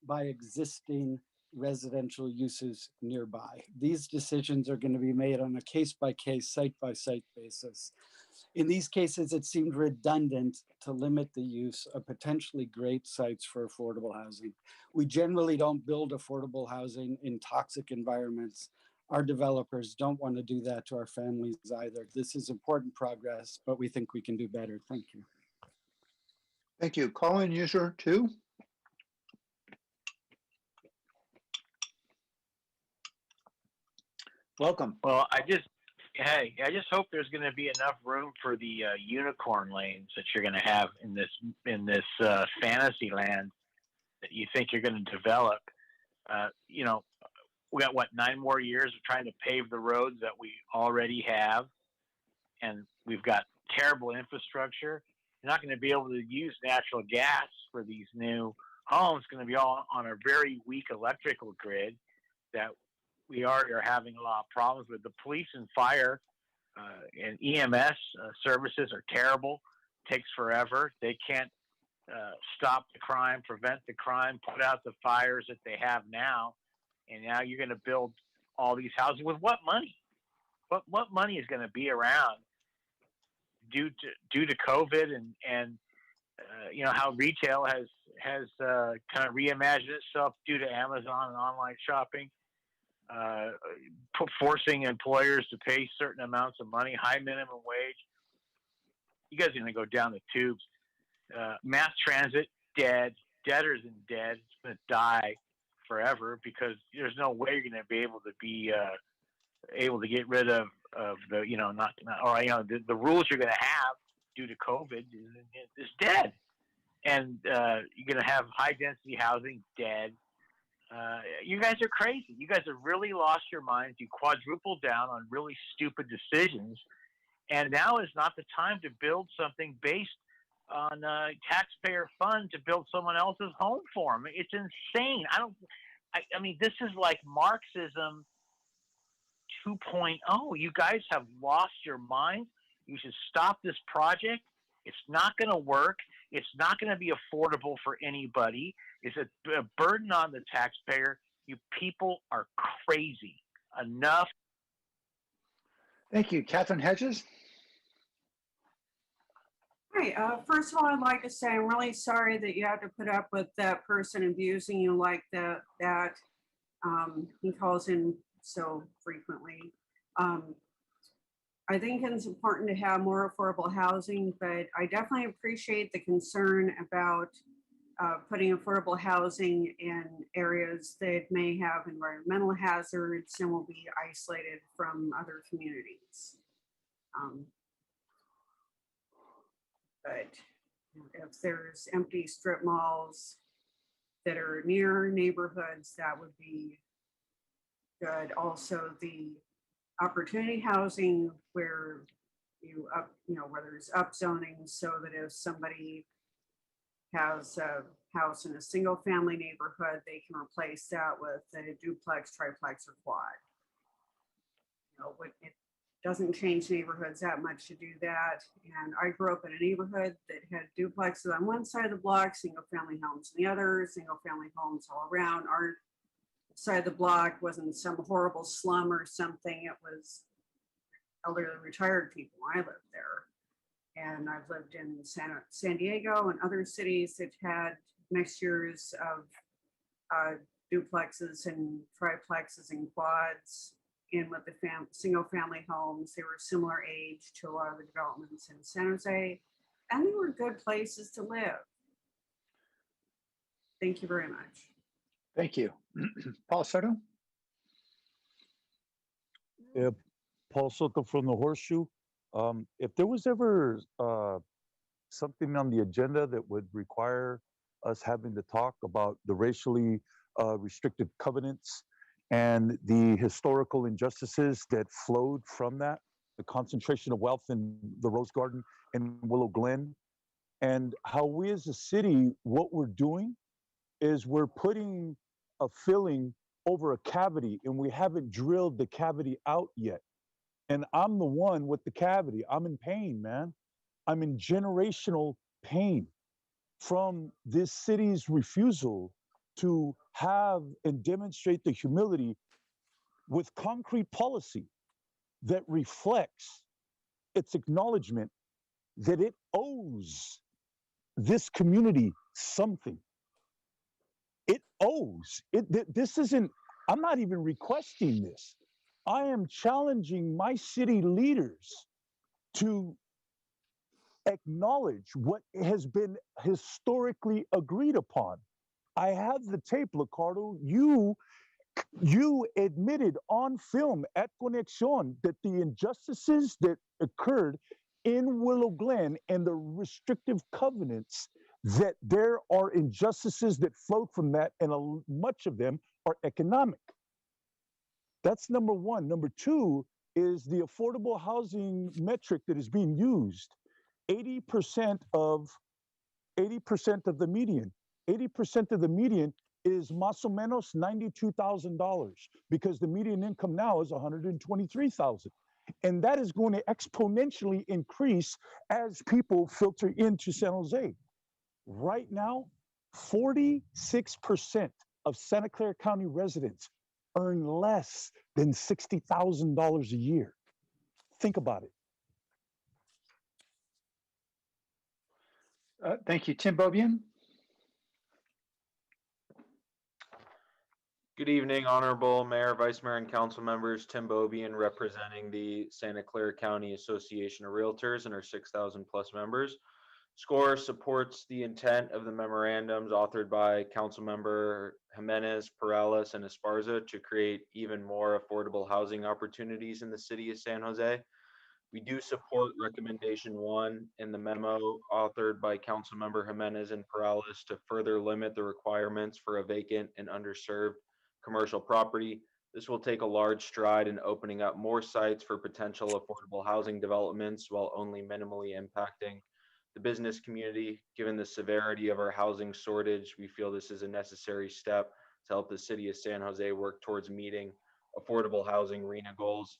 by existing residential uses nearby. These decisions are going to be made on a case-by-case, site-by-site basis. In these cases, it seemed redundant to limit the use of potentially great sites for affordable housing. We generally don't build affordable housing in toxic environments. Our developers don't want to do that to our families either. This is important progress, but we think we can do better. Thank you. Thank you. Call-in user 2. Welcome. Well, I just hope there's going to be enough room for the unicorn lanes that you're going to have in this fantasy land that you think you're going to develop. You know, we got what, 9 more years of trying to pave the roads that we already have, and we've got terrible infrastructure. You're not going to be able to use natural gas for these new homes. It's going to be all on a very weak electrical grid that we already are having a lot of problems with. The police and fire and EMS services are terrible. Takes forever. They can't stop the crime, prevent the crime, put out the fires that they have now. And now you're going to build all these houses with what money? What money is going to be around due to COVID and you know how retail has kind of reimagined itself due to Amazon and online shopping. Forcing employers to pay certain amounts of money, high minimum wage. You guys are going to go down the tubes. Mass transit, dead. Deader than dead. It's going to die forever because there's no way you're going to be able to get rid of the, you know, the rules you're going to have due to COVID is dead. And you're going to have high density housing, dead. You guys are crazy. You guys have really lost your minds. You quadrupled down on really stupid decisions. And now is not the time to build something based on taxpayer fund to build someone else's home for them. It's insane. I mean, this is like Marxism 2.0. You guys have lost your minds. You should stop this project. It's not going to work. It's not going to be affordable for anybody. It's a burden on the taxpayer. You people are crazy. Enough. Thank you. Catherine Hedges. Hi, first of all, I'd like to say I'm really sorry that you have to put up with that person abusing you like that he calls in so frequently. I think it's important to have more affordable housing, but I definitely appreciate the concern about putting affordable housing in areas that may have environmental hazards and will be isolated from other communities. But if there's empty strip malls that are near neighborhoods, that would be good. Also, the opportunity housing where where there's upzoning, so that if somebody has a house in a single family neighborhood, they can replace that with a duplex, triplex, or quad. It doesn't change neighborhoods that much to do that. And I grew up in a neighborhood that had duplexes on one side of the block, single family homes on the other, single family homes all around. Our side of the block wasn't some horrible slum or something. It was elderly retired people. I lived there. And I've lived in San Diego and other cities that had mixtures of duplexes and triplexes and quads. And with the single family homes, they were similar age to a lot of the developments in San Jose, and they were good places to live. Thank you very much. Thank you. Paul Soto? Yeah, Paul Soto from the Horseshoe. If there was ever something on the agenda that would require us having to talk about the racially restrictive covenants and the historical injustices that flowed from that, the concentration of wealth in the Rose Garden and Willow Glen, and how we as a city, what we're doing is we're putting a filling over a cavity and we haven't drilled the cavity out yet. And I'm the one with the cavity. I'm in pain, man. I'm in generational pain from this city's refusal to have and demonstrate the humility with concrete policy that reflects its acknowledgement that it owes this community something. It owes. This isn't, I'm not even requesting this. I am challenging my city leaders to acknowledge what has been historically agreed upon. I have the tape, Ricardo. You admitted on film at Conexión that the injustices that occurred in Willow Glen and the restrictive covenants, that there are injustices that flow from that, and much of them are economic. That's number one. Number two is the affordable housing metric that is being used. 80% of the median. 80% of the median is más o menos $92,000 because the median income now is $123,000. And that is going to exponentially increase as people filter into San Jose. Right now, 46% of Santa Clara County residents earn less than $60,000 a year. Think about it. Thank you. Tim Bobian? Good evening, Honorable Mayor, Vice Mayor, and Council members. Tim Bobian representing the Santa Clara County Association of Realtors and our 6,000 plus members. SCORE supports the intent of the memorandums authored by Councilmember Jimenez, Perales, and Esparza to create even more affordable housing opportunities in the city of San Jose. We do support recommendation 1 in the memo authored by Councilmember Jimenez and Perales to further limit the requirements for a vacant and underserved commercial property. This will take a large stride in opening up more sites for potential affordable housing developments while only minimally impacting the business community. Given the severity of our housing shortage, we feel this is a necessary step to help the city of San Jose work towards meeting affordable housing RHNA goals.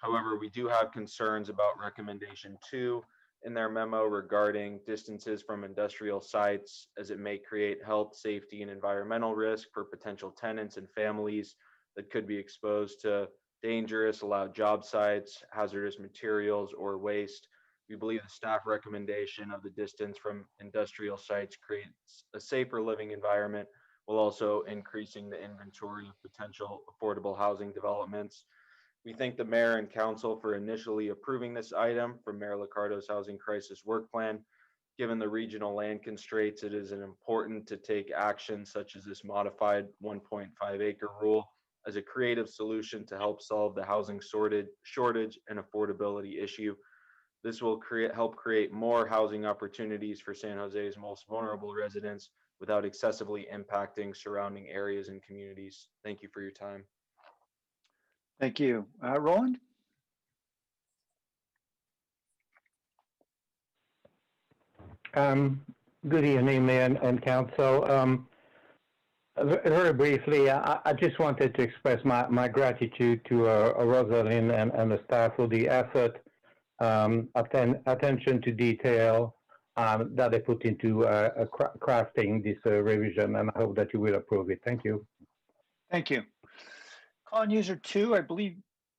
However, we do have concerns about recommendation 2 in their memo regarding distances from industrial sites, as it may create health, safety, and environmental risk for potential tenants and families that could be exposed to dangerous, allowed job sites, hazardous materials, or waste. We believe the staff recommendation of the distance from industrial sites creates a safer living environment, while also increasing the inventory of potential affordable housing developments. We thank the mayor and council for initially approving this item from Mayor Liccardo's housing crisis work plan. Given the regional land constraints, it is important to take action such as this modified 1.5 acre rule as a creative solution to help solve the housing shortage and affordability issue. This will help create more housing opportunities for San Jose's most vulnerable residents without excessively impacting surrounding areas and communities. Thank you for your time. Thank you. Roland? Good evening, Mayor and Council. Very briefly, I just wanted to express my gratitude to Rosalind and the staff for the effort, attention to detail that they put into crafting this revision, and I hope that you will approve it. Thank you. Thank you. Calling user 2, I believe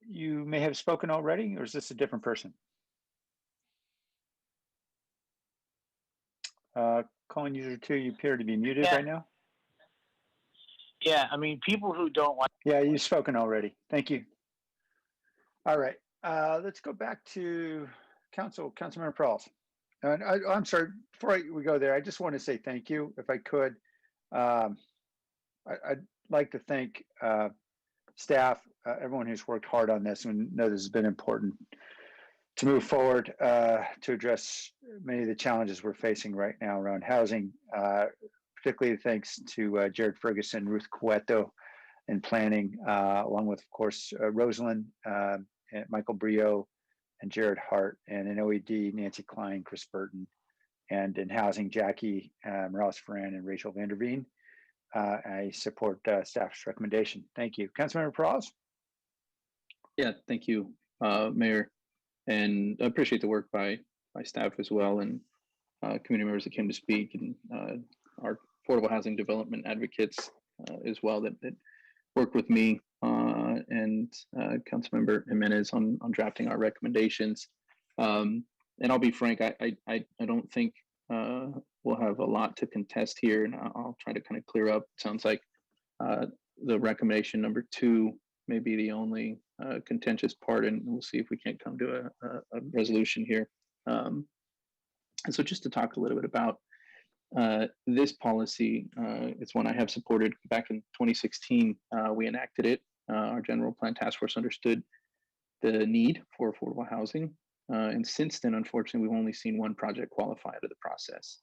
you may have spoken already, or is this a different person? Calling user 2, you appear to be muted right now. Yeah, I mean, people who don't like. Yeah, you've spoken already. Thank you. All right, let's go back to Councilmember Perales. And I'm sorry, before we go there, I just want to say thank you, if I could. I'd like to thank staff, everyone who's worked hard on this, and know this has been important to move forward to address many of the challenges we're facing right now around housing. Particularly thanks to Jared Ferguson, Ruth Cueto in planning, along with, of course, Rosalind, and Michael Brio, and Jared Hart, and in OED, Nancy Klein, Chris Burton, and in housing, Jackie Morales Ferran and Rachel Vanderveen. I support staff's recommendation. Thank you. Councilmember Peralez? Yeah, thank you, Mayor. And I appreciate the work by staff as well, and community members that came to speak, and our affordable housing development advocates as well that worked with me and Councilmember Jimenez on drafting our recommendations. And I'll be frank, I don't think we'll have a lot to contest here, and I'll try to kind of clear up. It sounds like the recommendation number 2 may be the only contentious part, and we'll see if we can't come to a resolution here. And so just to talk a little bit about this policy, it's one I have supported. Back in 2016, we enacted it. Our general plan task force understood the need for affordable housing. And since then, unfortunately, we've only seen one project qualify out of the process.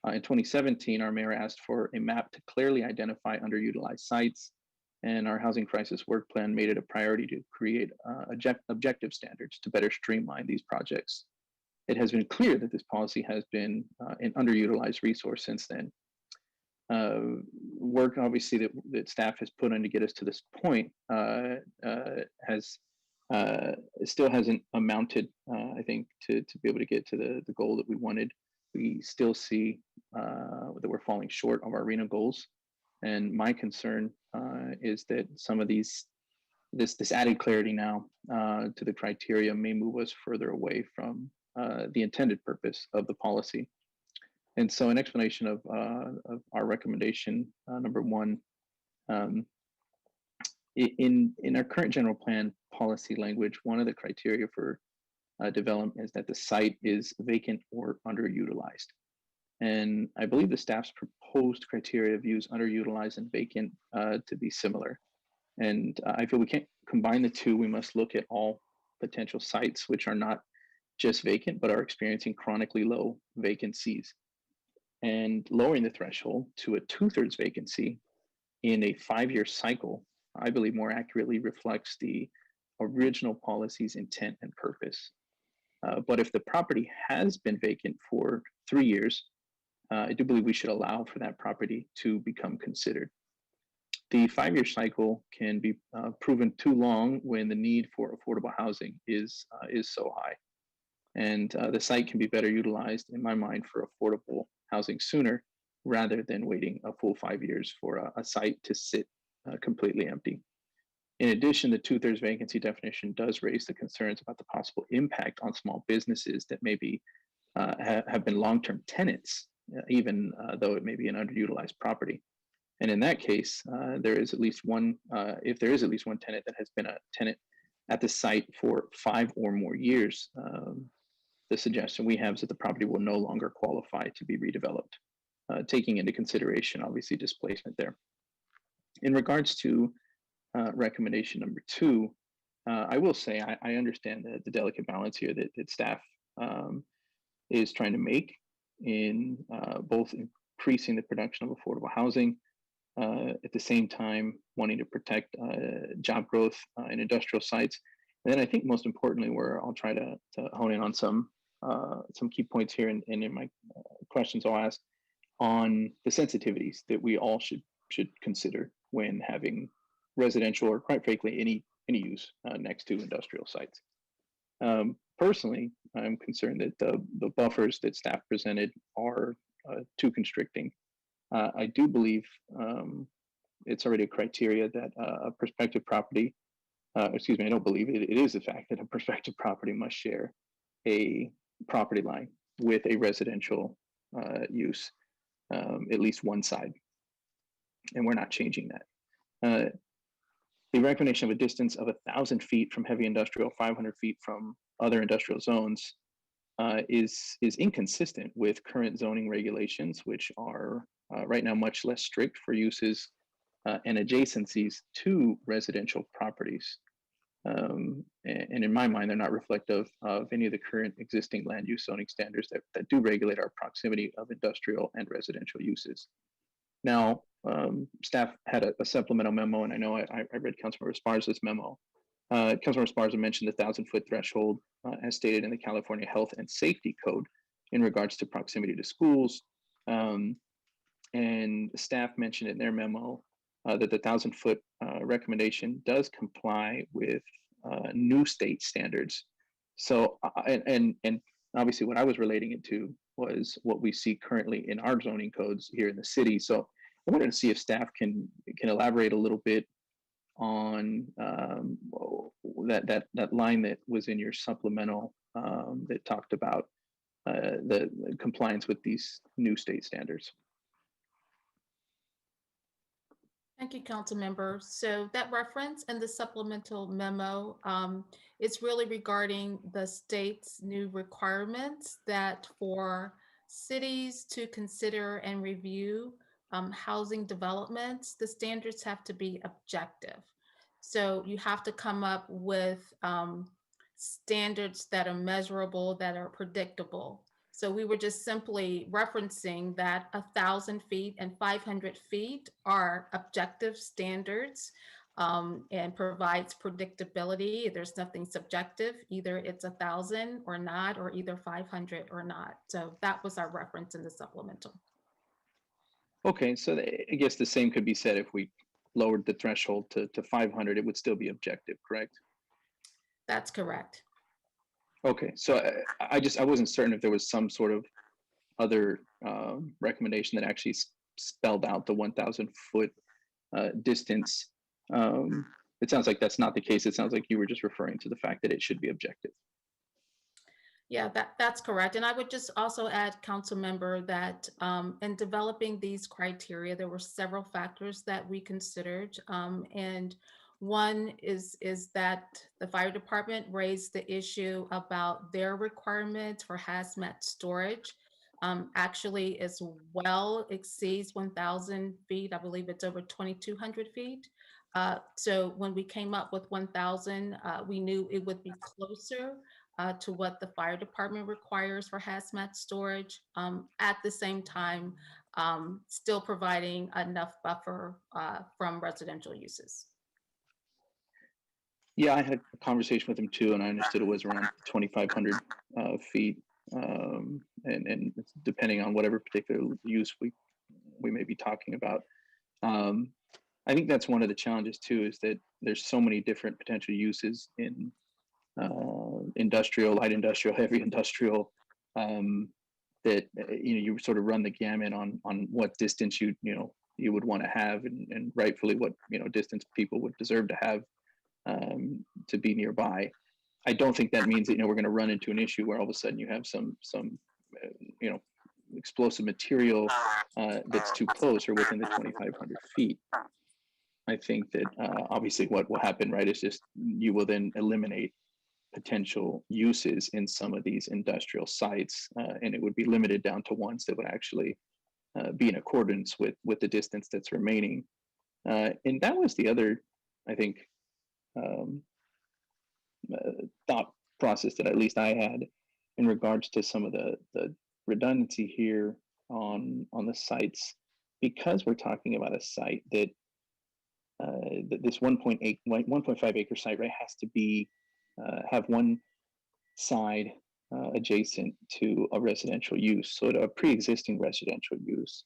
In 2017, our mayor asked for a map to clearly identify underutilized sites, and our housing crisis work plan made it a priority to create objective standards to better streamline these projects. It has been clear that this policy has been an underutilized resource since then. Work, obviously, that staff has put in to get us to this point still hasn't amounted, I think, to be able to get to the goal that we wanted. We still see that we're falling short of our RHNA goals. And my concern is that some of this added clarity now to the criteria may move us further away from the intended purpose of the policy. And so, an explanation of our recommendation number 1, in our current general plan policy language, one of the criteria for development is that the site is vacant or underutilized. And I believe the staff's proposed criteria views underutilized and vacant to be similar. And I feel we can't combine the two. We must look at all potential sites which are not just vacant, but are experiencing chronically low vacancies. And lowering the threshold to a 2/3 vacancy in a 5-year cycle, I believe more accurately reflects the original policy's intent and purpose. But if the property has been vacant for 3 years, I do believe we should allow for that property to become considered. The 5-year cycle can be proven too long when the need for affordable housing is so high. And the site can be better utilized, in my mind, for affordable housing sooner, rather than waiting a full 5 years for a site to sit completely empty. In addition, the 2/3 vacancy definition does raise the concerns about the possible impact on small businesses that maybe have been long-term tenants, even though it may be an underutilized property. And in that case, there is at least one, if there is at least one tenant that has been a tenant at the site for 5 or more years, the suggestion we have is that the property will no longer qualify to be redeveloped, taking into consideration, obviously, displacement there. In regards to recommendation number 2, I will say I understand the delicate balance here that staff is trying to make in both increasing the production of affordable housing, at the same time wanting to protect job growth in industrial sites. And then I think most importantly, where I'll try to hone in on some key points here, and in my questions I'll ask on the sensitivities that we all should consider when having residential, or quite frankly, any use next to industrial sites. Personally, I'm concerned that the buffers that staff presented are too constricting. I do believe it's already a criteria that a prospective property, I don't believe it is a fact that a prospective property must share a property line with a residential use, at least one side. And we're not changing that. The recommendation of a distance of 1,000 feet from heavy industrial, 500 feet from other industrial zones is inconsistent with current zoning regulations, which are right now much less strict for uses and adjacencies to residential properties. And in my mind, they're not reflective of any of the current existing land use zoning standards that do regulate our proximity of industrial and residential uses. Now, staff had a supplemental memo, and I know I read Councilmember Esparza's memo. Councilmember Esparza mentioned the 1,000-foot threshold as stated in the California Health and Safety Code in regards to proximity to schools. And staff mentioned in their memo that the 1,000-foot recommendation does comply with new state standards. So, and obviously what I was relating it to was what we see currently in our zoning codes here in the city. So I wanted to see if staff can elaborate a little bit on that line that was in your supplemental that talked about the compliance with these new state standards. Thank you, council member. So that reference in the supplemental memo is really regarding the state's new requirements that for cities to consider and review housing developments, the standards have to be objective. So you have to come up with standards that are measurable, that are predictable. So we were just simply referencing that 1,000 feet and 500 feet are objective standards and provides predictability. There's nothing subjective, either it's 1,000 or not, or either 500 or not. So that was our reference in the supplemental. Okay, so I guess the same could be said if we lowered the threshold to 500, it would still be objective, correct? That's correct. Okay, so I wasn't certain if there was some sort of other recommendation that actually spelled out the 1,000-foot distance. It sounds like that's not the case. It sounds like you were just referring to the fact that it should be objective. Yeah, that's correct. And I would just also add, council member, that in developing these criteria, there were several factors that we considered. And one is that the fire department raised the issue about their requirements for hazmat storage. Actually, as well exceeds 1,000 feet. I believe it's over 2,200 feet. So when we came up with 1,000, we knew it would be closer to what the fire department requires for hazmat storage, at the same time, still providing enough buffer from residential uses. Yeah, I had a conversation with him too, and I understood it was around 2,500 feet. And depending on whatever particular use we may be talking about. I think that's one of the challenges too, is that there's so many different potential uses in industrial, light industrial, heavy industrial, that you sort of run the gamut on what distance you would want to have, and rightfully what distance people would deserve to have to be nearby. I don't think that means that we're going to run into an issue where all of a sudden you have some explosive material that's too close or within the 2,500 feet. I think that obviously what will happen, right, is just you will then eliminate potential uses in some of these industrial sites, and it would be limited down to ones that would actually be in accordance with the distance that's remaining. And that was the other, I think, thought process that at least I had in regards to some of the redundancy here on the sites, because we're talking about a site that this 1.5 acre site, right, has to be have one side adjacent to a residential use, so to a pre-existing residential use.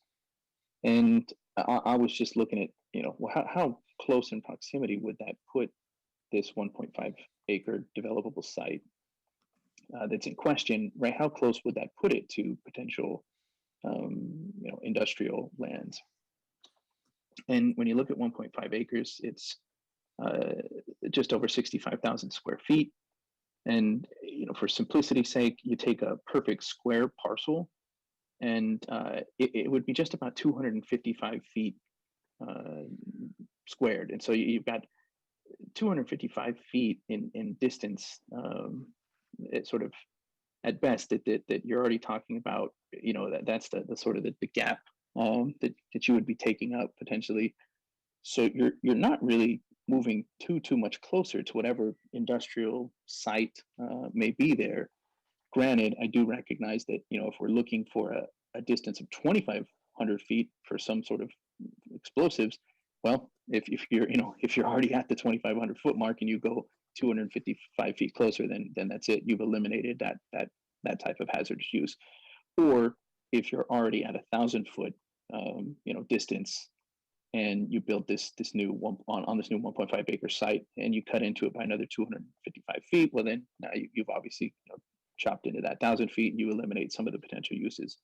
And I was just looking at, how close in proximity would that put this 1.5 acre developable site that's in question, right? How close would that put it to potential, industrial lands? And when you look at 1.5 acres, it's just over 65,000 square feet. And, for simplicity's sake, you take a perfect square parcel, and it would be just about 255 feet squared. And so you've got 255 feet in distance. It's sort of, at best, that you're already talking about, that's the sort of the gap that you would be taking up potentially. So you're not really moving too much closer to whatever industrial site may be there. Granted, I do recognize that, you know, if we're looking for a distance of 2,500 feet for some sort of explosives, well, if you're, you know, if you're already at the 2,500 foot mark and you go 255 feet closer, then that's it. You've eliminated that type of hazardous use. Or if you're already at 1,000 foot, you know, distance, and you build this new on this new 1.5 acre site, and you cut into it by another 255 feet, well, then now you've obviously, you know, chopped into that 1,000 feet, and you eliminate some of the potential uses.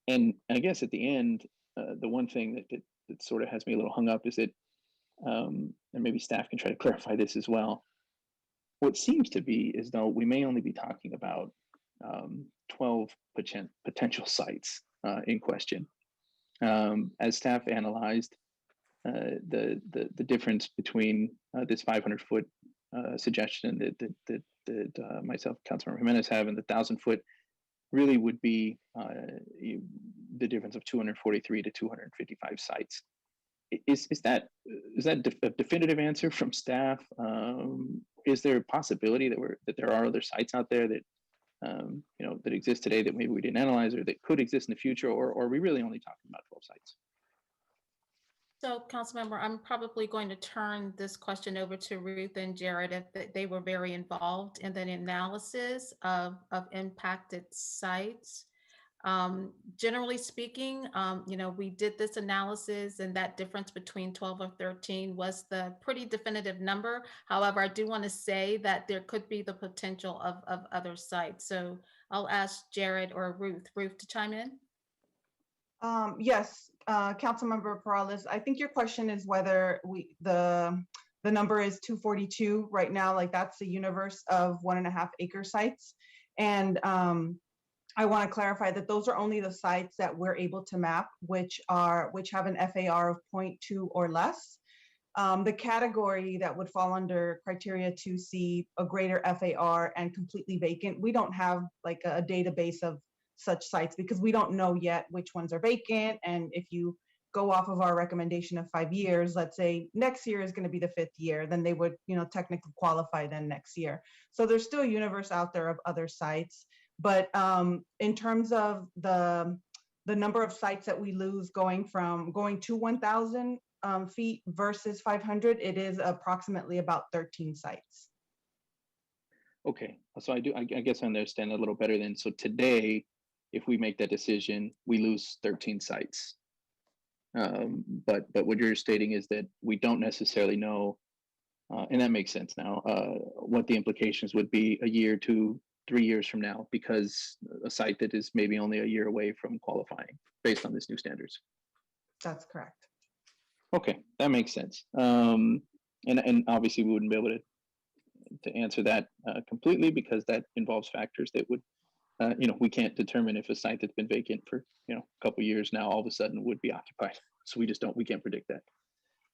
And I guess at the end, the one thing that sort of has me a little hung up is that, and maybe staff can try to clarify this as well. What seems to be as though we may only be talking about 12 potential sites in question. As staff analyzed the difference between this 500 foot suggestion that myself, Councilmember Jimenez, have, and the 1,000 foot really would be the difference of 243 to 255 sites. Is that a definitive answer from staff? Is there a possibility that there are other sites out there that you know, that exist today that maybe we didn't analyze, or that could exist in the future, or are we really only talking about 12 sites? So, Councilmember, I'm probably going to turn this question over to Ruth and Jared, if they were very involved in the analysis of impacted sites. Generally speaking, you know, we did this analysis, and that difference between 12 or 13 was the pretty definitive number. However, I do want to say that there could be the potential of other sites. So I'll ask Jared or Ruth to chime in. Yes, Councilmember Perales, I think your question is whether the number is 242 right now, like that's the universe of 1.5 acre sites. And I want to clarify that those are only the sites that we're able to map, which have an FAR of 0.2 or less. The category that would fall under criteria 2C, a greater FAR and completely vacant, we don't have like a database of such sites because we don't know yet which ones are vacant. And if you go off of our recommendation of 5 years, let's say next year is going to be the 5th year, then they would, you know, technically qualify then next year. So there's still a universe out there of other sites. But in terms of the number of sites that we lose going to 1,000 feet versus 500, it is approximately about 13 sites. Okay, so I guess I understand a little better then. So today, if we make that decision, we lose 13 sites. But what you're stating is that we don't necessarily know, and that makes sense now, what the implications would be a year, 2, 3 years from now, because a site that is maybe only a year away from qualifying based on this new standards. That's correct. Okay, that makes sense. And obviously we wouldn't be able to answer that completely, because that involves factors that would, you know, we can't determine if a site that's been vacant for, you know, a couple of years now all of a sudden would be occupied. So we can't predict that.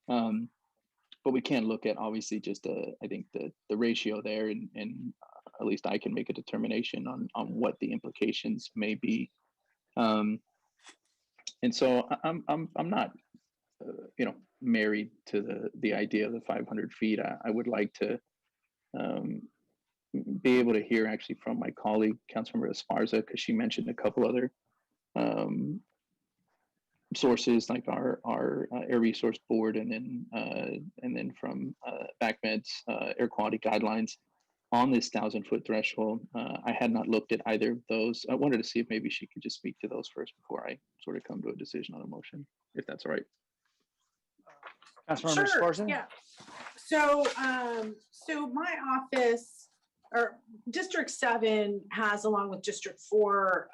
But we can look at obviously just I think the ratio there, and at least I can make a determination on what the implications may be. And so I'm not you know, married to the idea of the 500 feet. I would like to be able to hear actually from my colleague, Councilmember Esparza, because she mentioned a couple other sources like our Air Resource Board, and then from BACMED's air quality guidelines on this 1,000 foot threshold. I had not looked at either of those. I wanted to see if maybe she could just speak to those first before I sort of come to a decision on a motion, if that's all right. Councilmember Esparza? Yeah. So, so my office, or District 7 has, along with District 4,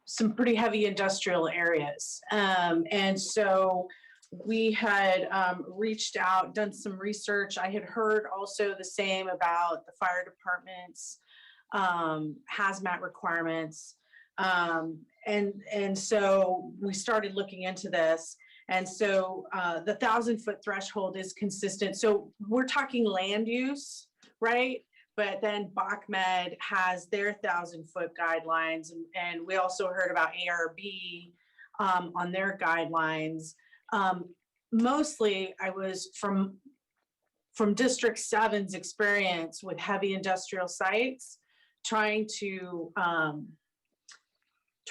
some pretty heavy industrial areas. And so we had reached out, done some research. I had heard also the same about the fire department's hazmat requirements. And so we started looking into this. And so the 1,000 foot threshold is consistent. So we're talking land use, right? But then BACMED has their 1,000 foot guidelines. And we also heard about ARB on their guidelines. Mostly I was from District 7's experience with heavy industrial sites, trying to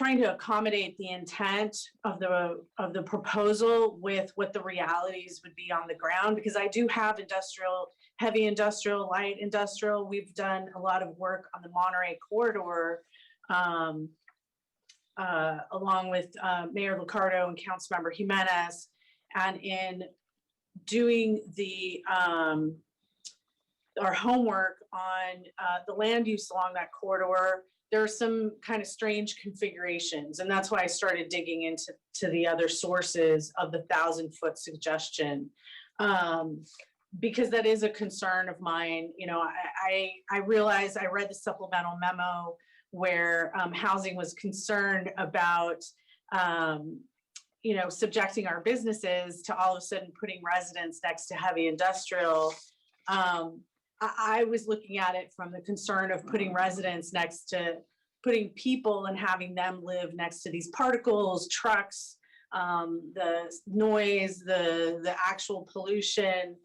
accommodate the intent of the proposal with what the realities would be on the ground, because I do have heavy industrial, light industrial. We've done a lot of work on the Monterey corridor, along with Mayor Liccardo and Councilmember Jimenez, and in doing our homework on the land use along that corridor, there are some kind of strange configurations, and that's why I started digging into the other sources of the 1,000-foot suggestion, because that is a concern of mine. You know, I realized, I read the supplemental memo where housing was concerned about you know, subjecting our businesses to all of a sudden putting residents next to heavy industrial. I was looking at it from the concern of putting residents next to putting people and having them live next to these particles, trucks, the noise, the actual pollution.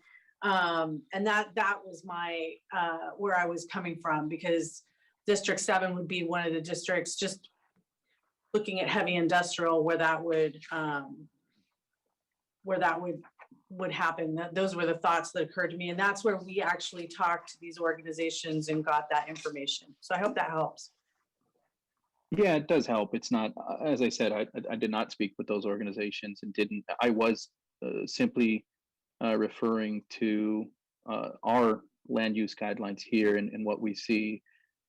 And that was my, where I was coming from, because District 7 would be one of the districts, just looking at heavy industrial, where that would happen. Those were the thoughts that occurred to me. And that's where we actually talked to these organizations and got that information. So I hope that helps. Yeah, it does help. It's not, as I said, I did not speak with those organizations and didn't. I was simply referring to our land use guidelines here, and what we see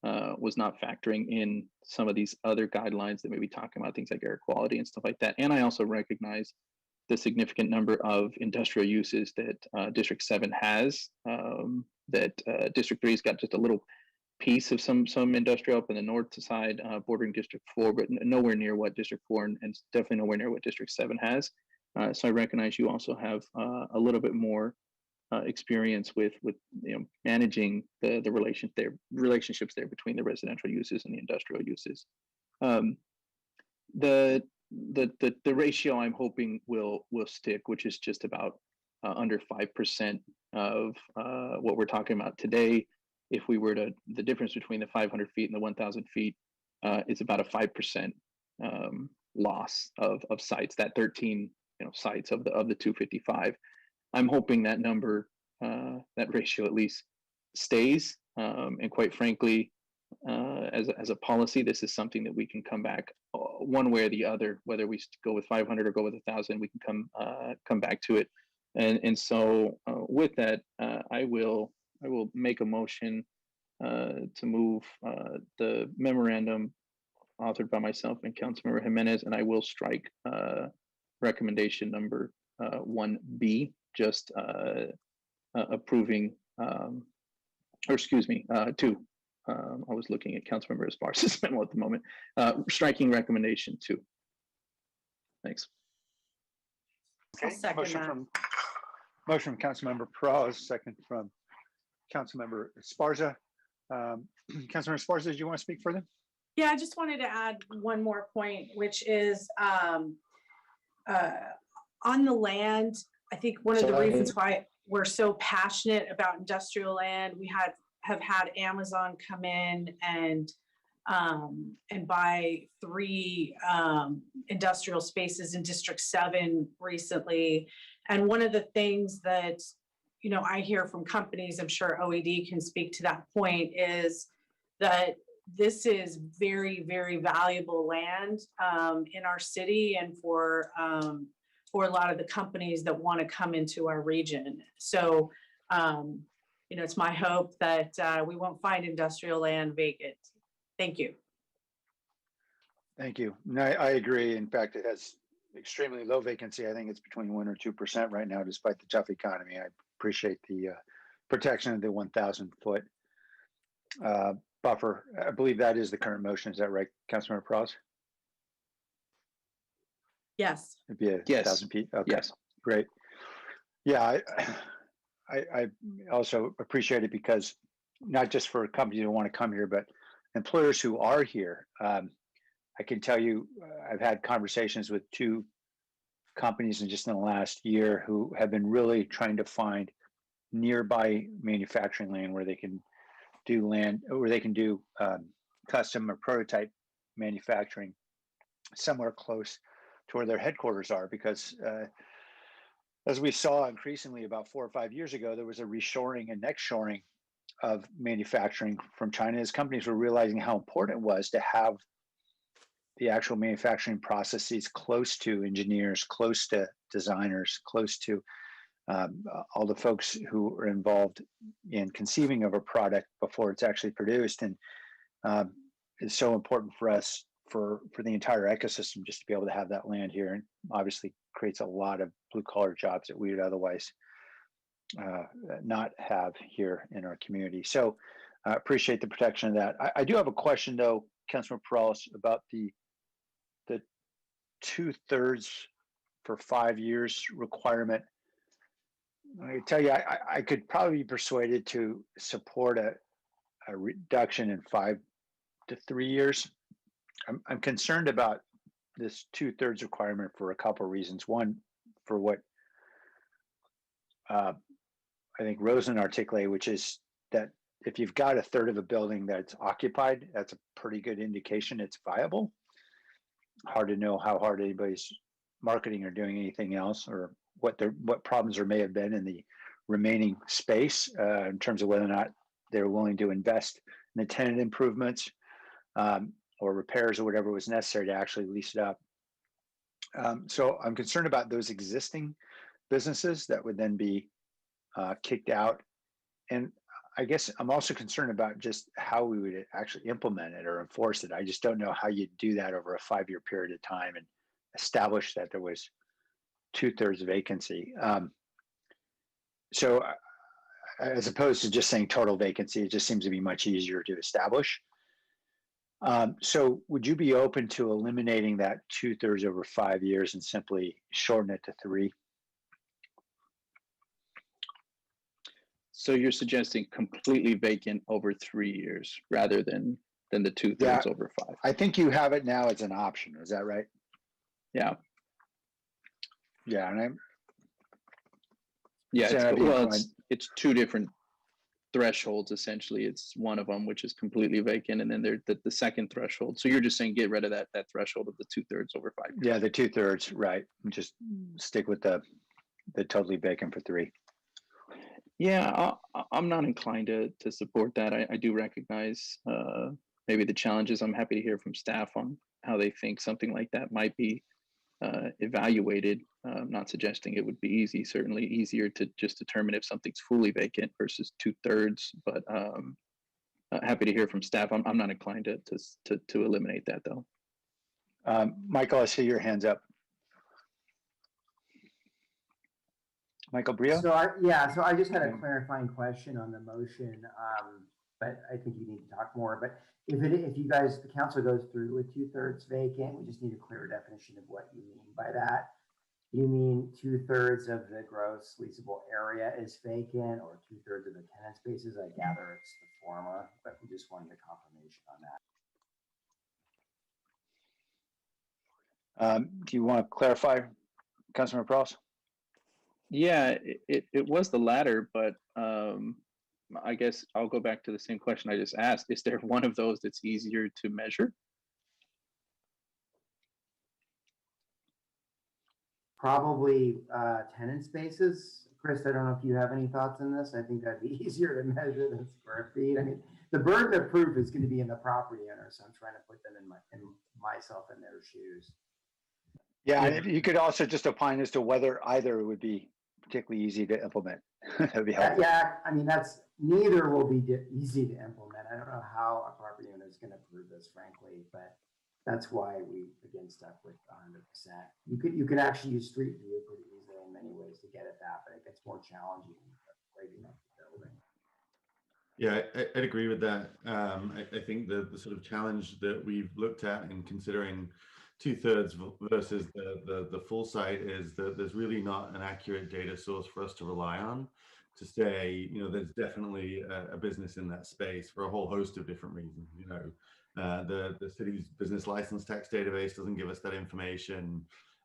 was not factoring in some of these other guidelines that may be talking about things like air quality and stuff like that. And I also recognize the significant number of industrial uses that District 7 has, that District 3's got just a little piece of some industrial up in the north side, bordering District 4, but nowhere near what District 4 and definitely nowhere near what District 7 has. So I recognize you also have a little bit more experience with you know, managing the relationships there between the residential uses and the industrial uses. The ratio I'm hoping will stick, which is just about under 5% of what we're talking about today. If we were to, the difference between the 500 feet and the 1,000 feet is about a 5% loss of sites. That 13 sites of the 255. I'm hoping that number, that ratio at least stays. And quite frankly, as a policy, this is something that we can come back one way or the other, whether we go with 500 or go with 1,000, we can come back to it. And so with that, I will make a motion to move the memorandum authored by myself and Councilmember Jimenez, and I will strike recommendation number 1B, just approving, or excuse me, 2. I was looking at Councilmember Esparza's memo at the moment. Striking recommendation 2. Thanks. Okay, motion from Councilmember Peralez, second from Councilmember Esparza. Councilmember Esparza, did you want to speak further? Yeah, I just wanted to add one more point, which is on the land. I think one of the reasons why we're so passionate about industrial land, we have had Amazon come in and buy 3 industrial spaces in District 7 recently. And one of the things that, you know, I hear from companies, I'm sure OED can speak to that point, is that this is very, very valuable land in our city and for a lot of the companies that want to come into our region. So, you know, it's my hope that we won't find industrial land vacant. Thank you. Thank you. No, I agree. In fact, it has extremely low vacancy. I think it's between 1 or 2% right now, despite the tough economy. I appreciate the protection of the 1,000 foot buffer. I believe that is the current motion. Is that right, Councilmember Peralez? Yes. It'd be a Yes. 1,000 feet. Okay. Yes. Great. Yeah, I also appreciate it, because not just for companies who want to come here, but employers who are here. I can tell you, I've had conversations with two companies in just in the last year who have been really trying to find nearby manufacturing land where they can do custom or prototype manufacturing somewhere close to where their headquarters are, because as we saw increasingly about 4 or 5 years ago, there was a reshoring and next-shoring of manufacturing from China as companies were realizing how important it was to have the actual manufacturing processes close to engineers, close to designers, close to all the folks who are involved in conceiving of a product before it's actually produced. And it's so important for us, for the entire ecosystem, just to be able to have that land here, and obviously creates a lot of blue collar jobs that we would otherwise not have here in our community. So I appreciate the protection of that. I do have a question though, Councilman Perales, about the 2/3 for 5 years requirement. I tell you, I could probably be persuaded to support a reduction in 5 to 3 years. I'm concerned about this 2/3 requirement for a couple of reasons. One, for what I think Rosen articulated, which is that if you've got a third of a building that's occupied, that's a pretty good indication it's viable. Hard to know how hard anybody's marketing or doing anything else, or what problems there may have been in the remaining space in terms of whether or not they're willing to invest in the tenant improvements or repairs or whatever was necessary to actually lease it up. So I'm concerned about those existing businesses that would then be kicked out. And I guess I'm also concerned about just how we would actually implement it or enforce it. I just don't know how you'd do that over a 5-year period of time and establish that there was 2/3 vacancy. So as opposed to just saying total vacancy, it just seems to be much easier to establish. So would you be open to eliminating that 2/3 over 5 years and simply shorten it to 3? So you're suggesting completely vacant over 3 years rather than the 2/3 over 5? I think you have it now as an option. Is that right? Yeah. Yeah, and it's two different thresholds essentially. It's one of them which is completely vacant, and then there's the second threshold. So you're just saying get rid of that threshold of the 2/3 over 5 years. Yeah, the 2/3, right? Just stick with the totally vacant for 3. Yeah, I'm not inclined to support that. I do recognize maybe the challenges. I'm happy to hear from staff on how they think something like that might be evaluated. I'm not suggesting it would be easy. Certainly easier to just determine if something's fully vacant versus 2/3. But happy to hear from staff. I'm not inclined to eliminate that though. Michael, I see your hands up. Michael Brio? So I just had a clarifying question on the motion, but I think you need to talk more. But if you guys, the council goes through with 2/3 vacant, we just need a clear definition of what you mean by that. You mean 2/3 of the gross leasable area is vacant, or 2/3 of the tenant spaces? I gather it's the former, but we just wanted a confirmation on that. Do you want to clarify, Councilman Perales? Yeah, it was the latter, but I guess I'll go back to the same question I just asked. Is there one of those that's easier to measure? Probably tenant spaces. Chris, I don't know if you have any thoughts on this. I think that'd be easier to measure than square feet. I mean, the burden of proof is going to be in the property owner, so I'm trying to put them in myself in their shoes. Yeah, and you could also just opine as to whether either would be particularly easy to implement. That'd be helpful. Yeah, I mean, neither will be easy to implement. I don't know how a property owner is going to prove this, frankly, but that's why we again stuck with 100%. You could actually use street view pretty easily in many ways to get at that, but it gets more challenging grading up the building. Yeah, I'd agree with that. I think the sort of challenge that we've looked at in considering 2/3 versus the full site is that there's really not an accurate data source for us to rely on to say, there's definitely a business in that space for a whole host of different reasons. The city's business license tax database doesn't give us that information.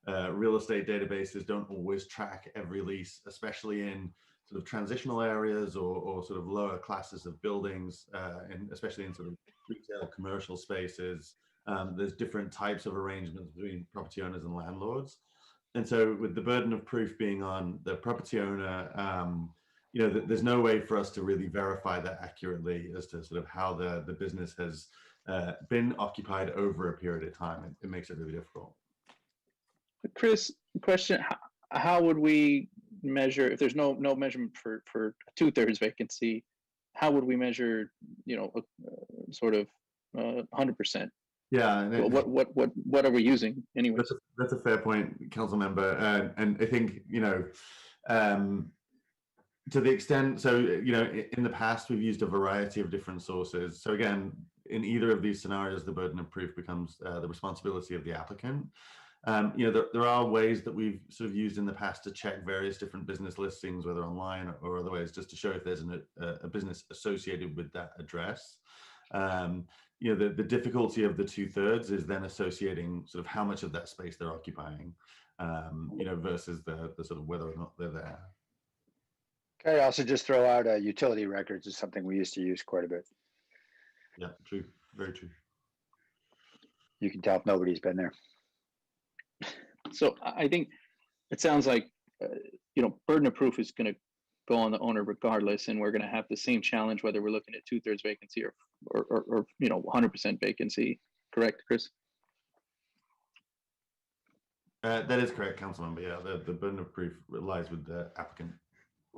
Real estate databases don't always track every lease, especially in sort of transitional areas or sort of lower classes of buildings, and especially in sort of retail commercial spaces. There's different types of arrangements between property owners and landlords. And so with the burden of proof being on the property owner, there's no way for us to really verify that accurately as to sort of how the business has been occupied over a period of time. It makes it really difficult. Chris, question: how would we measure if there's no measurement for a 2/3 vacancy? How would we measure, sort of 100%? Yeah. What are we using anyway? That's a fair point, council member, and I think to the extent, so in the past we've used a variety of different sources. So again, in either of these scenarios, the burden of proof becomes the responsibility of the applicant. There are ways that we've sort of used in the past to check various different business listings, whether online or other ways, just to show if there's a business associated with that address. The difficulty of the 2/3 is then associating sort of how much of that space they're occupying, versus the sort of whether or not they're there. Okay, I also just throw out utility records is something we used to use quite a bit. Yeah, true. Very true. You can tell if nobody's been there. So I think it sounds like, burden of proof is going to go on the owner regardless, and we're going to have the same challenge whether we're looking at 2/3 vacancy or 100% vacancy. Correct, Chris? That is correct, Councilmember. Yeah, the burden of proof lies with the applicant.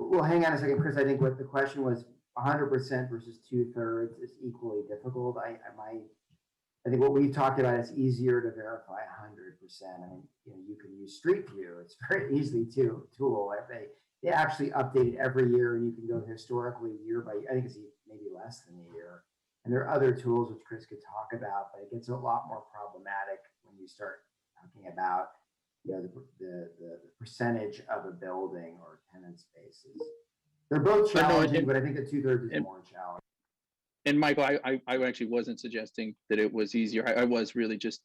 Well, hang on a second, Chris. I think what the question was, 100% versus 2/3 is equally difficult. I think what we've talked about is easier to verify 100%. I mean, you can use Street View. It's very easy tool. They actually update it every year, and you can go historically year by year. I think it's maybe less than a year. And there are other tools which Chris could talk about, but it gets a lot more problematic when you start talking about the percentage of a building or tenant spaces. They're both challenging, but I think the 2/3 is more challenging. And Michael, I actually wasn't suggesting that it was easier. I was really just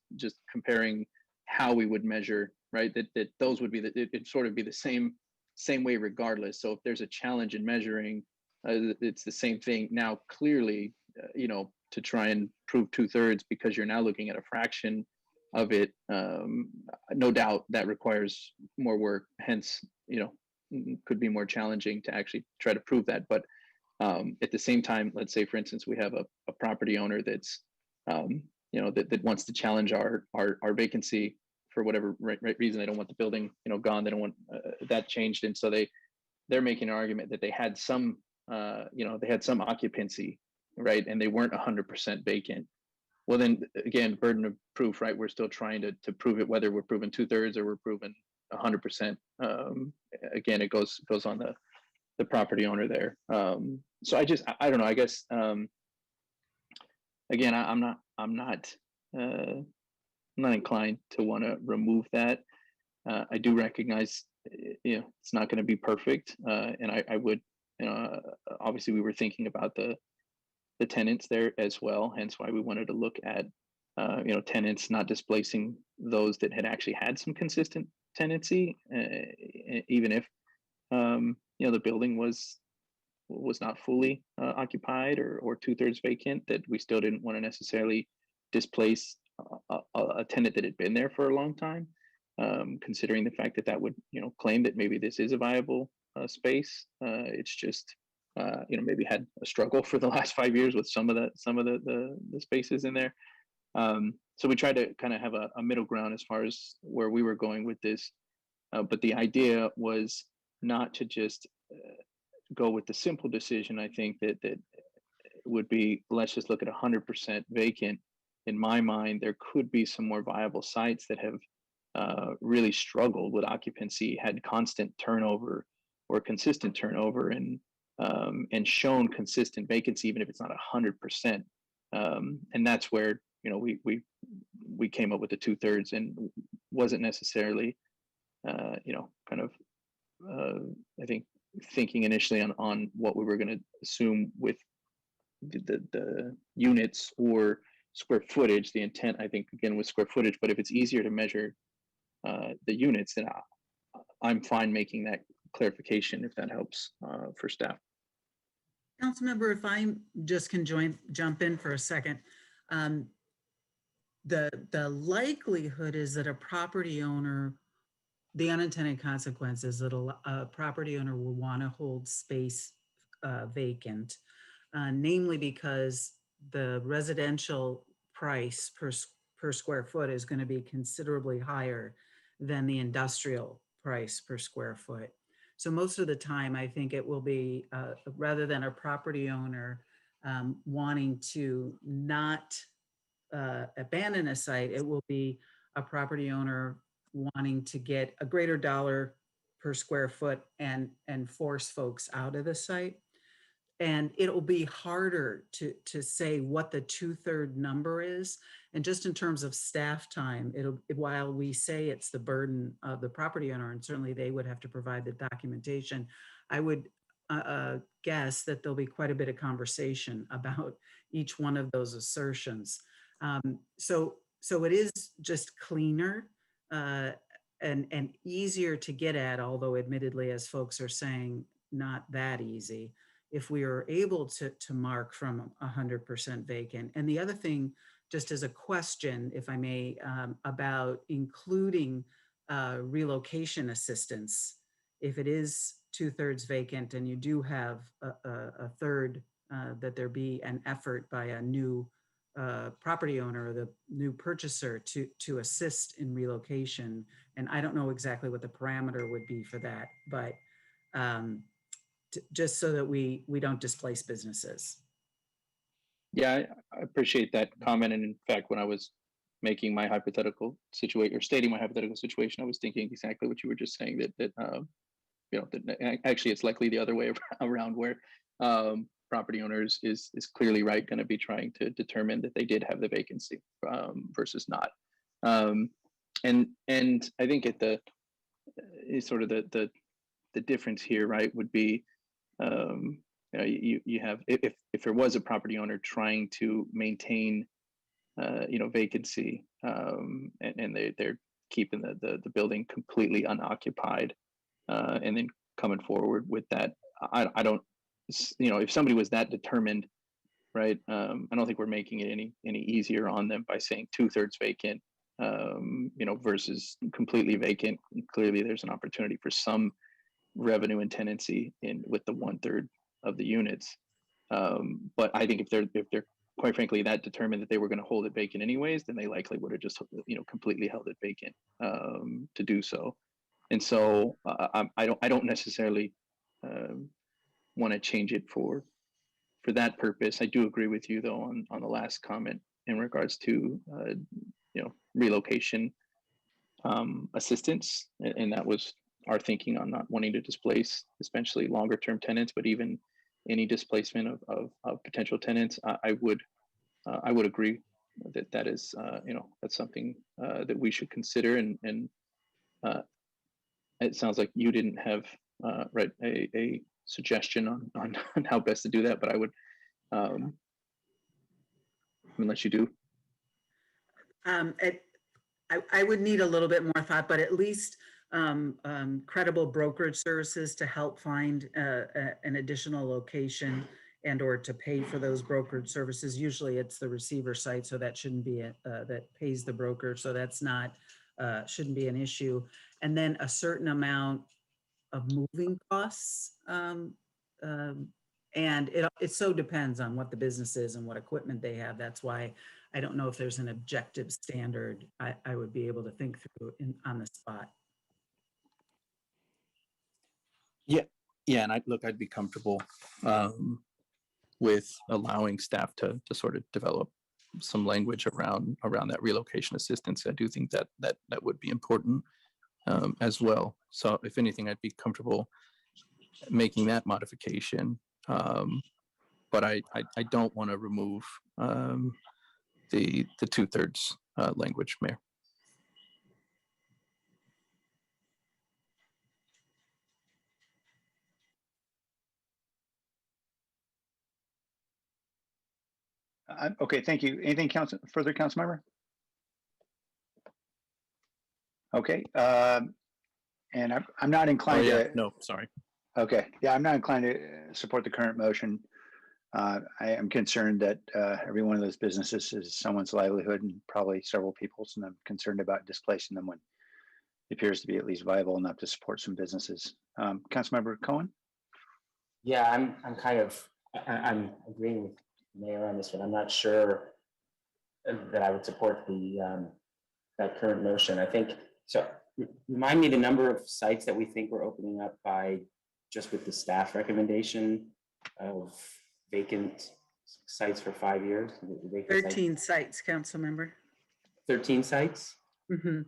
comparing how we would measure, right? That those would be it'd sort of be the same way regardless. So if there's a challenge in measuring, it's the same thing. Now, clearly, to try and prove 2/3 because you're now looking at a fraction of it, no doubt that requires more work. Hence, could be more challenging to actually try to prove that. But at the same time, let's say, for instance, we have a property owner that's, that wants to challenge our vacancy for whatever reason. They don't want the building, gone. They don't want that changed, and so they're making an argument that they had some, occupancy, right, and they weren't 100% vacant. Well, then again, burden of proof, right? We're still trying to prove it, whether we're proving 2/3 or we're proving 100%. Again, it goes on the property owner there. So I don't know. I guess again, I'm not inclined to want to remove that. I do recognize, it's not going to be perfect, and I would, obviously, we were thinking about the tenants there as well. Hence why we wanted to look at, tenants not displacing those that had actually had some consistent tenancy, even if the building was not fully occupied or 2/3 vacant, that we still didn't want to necessarily displace a tenant that had been there for a long time, considering the fact that would claim that maybe this is a viable space. It's just maybe had a struggle for the last 5 years with some of the spaces in there. So we tried to kind of have a middle ground as far as where we were going with this, but the idea was not to just go with the simple decision. I think that would be, let's just look at 100% vacant. In my mind, there could be some more viable sites that have really struggled with occupancy, had constant turnover or consistent turnover, and shown consistent vacancy, even if it's not 100%. And that's where we came up with the 2/3, and wasn't necessarily kind of I think thinking initially on what we were going to assume with the units or square footage. The intent, I think, again, was square footage, but if it's easier to measure the units, then I'm fine making that clarification if that helps for staff. Councilmember, if I just can jump in for a second. The likelihood is that a property owner, the unintended consequences that a property owner will want to hold space vacant, namely because the residential price per square foot is going to be considerably higher than the industrial price per square foot. So most of the time, I think it will be, rather than a property owner wanting to not abandon a site, it will be a property owner wanting to get a greater dollar per square foot and force folks out of the site. And it'll be harder to say what the 2/3 number is. And just in terms of staff time, while we say it's the burden of the property owner, and certainly they would have to provide the documentation, I would guess that there'll be quite a bit of conversation about each one of those assertions. So it is just cleaner and easier to get at, although admittedly, as folks are saying, not that easy, if we are able to mark from 100% vacant. And the other thing, just as a question, if I may, about including relocation assistance, if it is 2/3 vacant and you do have a third, that there be an effort by a new property owner or the new purchaser to assist in relocation. And I don't know exactly what the parameter would be for that, but just so that we don't displace businesses. Yeah, I appreciate that comment. And in fact, when I was making my hypothetical situation or stating my hypothetical situation, I was thinking exactly what you were just saying, that that actually it's likely the other way around, where property owners is clearly right going to be trying to determine that they did have the vacancy versus not. And I think at the is sort of the difference here, right, would be you have, if there was a property owner trying to maintain vacancy, and they're keeping the building completely unoccupied, and then coming forward with that, I don't, if somebody was that determined, right, I don't think we're making it any easier on them by saying 2/3 vacant, versus completely vacant. Clearly there's an opportunity for some revenue and tenancy with the 1/3 of the units. But I think if they're quite frankly that determined that they were going to hold it vacant anyways, then they likely would have just completely held it vacant to do so. And so I don't necessarily want to change it for that purpose. I do agree with you though on the last comment in regards to relocation assistance, and that was our thinking on not wanting to displace especially longer term tenants, but even any displacement of potential tenants. I would agree that is that's something that we should consider, and it sounds like you didn't have a suggestion on how best to do that, but I would, unless you do. I would need a little bit more thought, but at least credible brokerage services to help find an additional location and or to pay for those brokerage services. Usually it's the receiver site, so that shouldn't be that pays the broker, so that's not shouldn't be an issue. And then a certain amount of moving costs, and it so depends on what the business is and what equipment they have. That's why I don't know if there's an objective standard I would be able to think through on the spot. Yeah, and I'd be comfortable with allowing staff to sort of develop some language around that relocation assistance. I do think that would be important as well. So if anything, I'd be comfortable making that modification. But I don't want to remove the 2/3 language, Mayor. Okay, thank you. Anything further, council member? Okay, and I'm not inclined to. No, sorry. Okay, yeah, I'm not inclined to support the current motion. I am concerned that every one of those businesses is someone's livelihood and probably several people's, and I'm concerned about displacing them when it appears to be at least viable enough to support some businesses. Councilmember Cohen? Yeah, I'm kind of, I'm agreeing with the Mayor on this one. I'm not sure that I would support the that current motion. I think, so remind me the number of sites that we think we're opening up by just with the staff recommendation of vacant sites for 5 years? 13 sites, council member. 13 sites? Mm-hmm.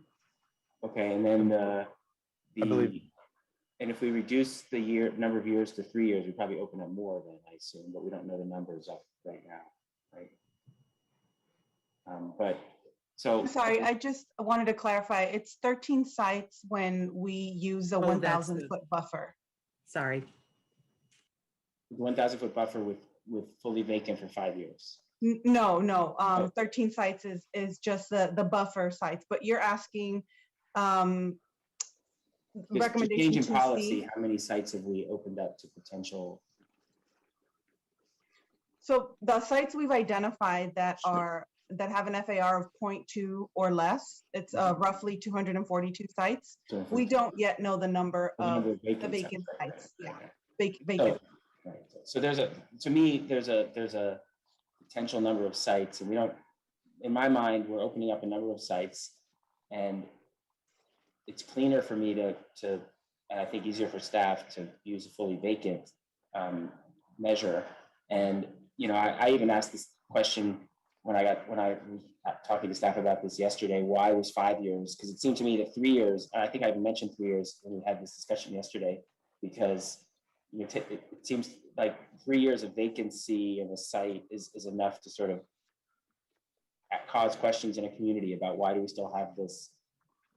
Okay, and then I believe. And if we reduce the number of years to 3 years, we probably open up more than I assume, but we don't know the numbers up right now, right? But so. I'm sorry, I just wanted to clarify. It's 13 sites when we use a 1,000 foot buffer. Sorry. 1,000 foot buffer with fully vacant for 5 years. No. 13 sites is just the buffer sites, but you're asking recommendation Change in 2C. policy, how many sites have we opened up to potential? So the sites we've identified that have an FAR of 0.2 or less, it's roughly 242 sites. We don't yet know the number of the vacant sites. Yeah, vacant. Right. So there's a potential number of sites, and we don't, in my mind, we're opening up a number of sites, and it's cleaner for me to and I think easier for staff to use a fully vacant measure. And you know, I even asked this question when I was talking to staff about this yesterday. Why was 5 years? Because it seemed to me that 3 years, and I think I even mentioned 3 years when we had this discussion yesterday, because you know, it seems like 3 years of vacancy in a site is enough to sort of cause questions in a community about why do we still have this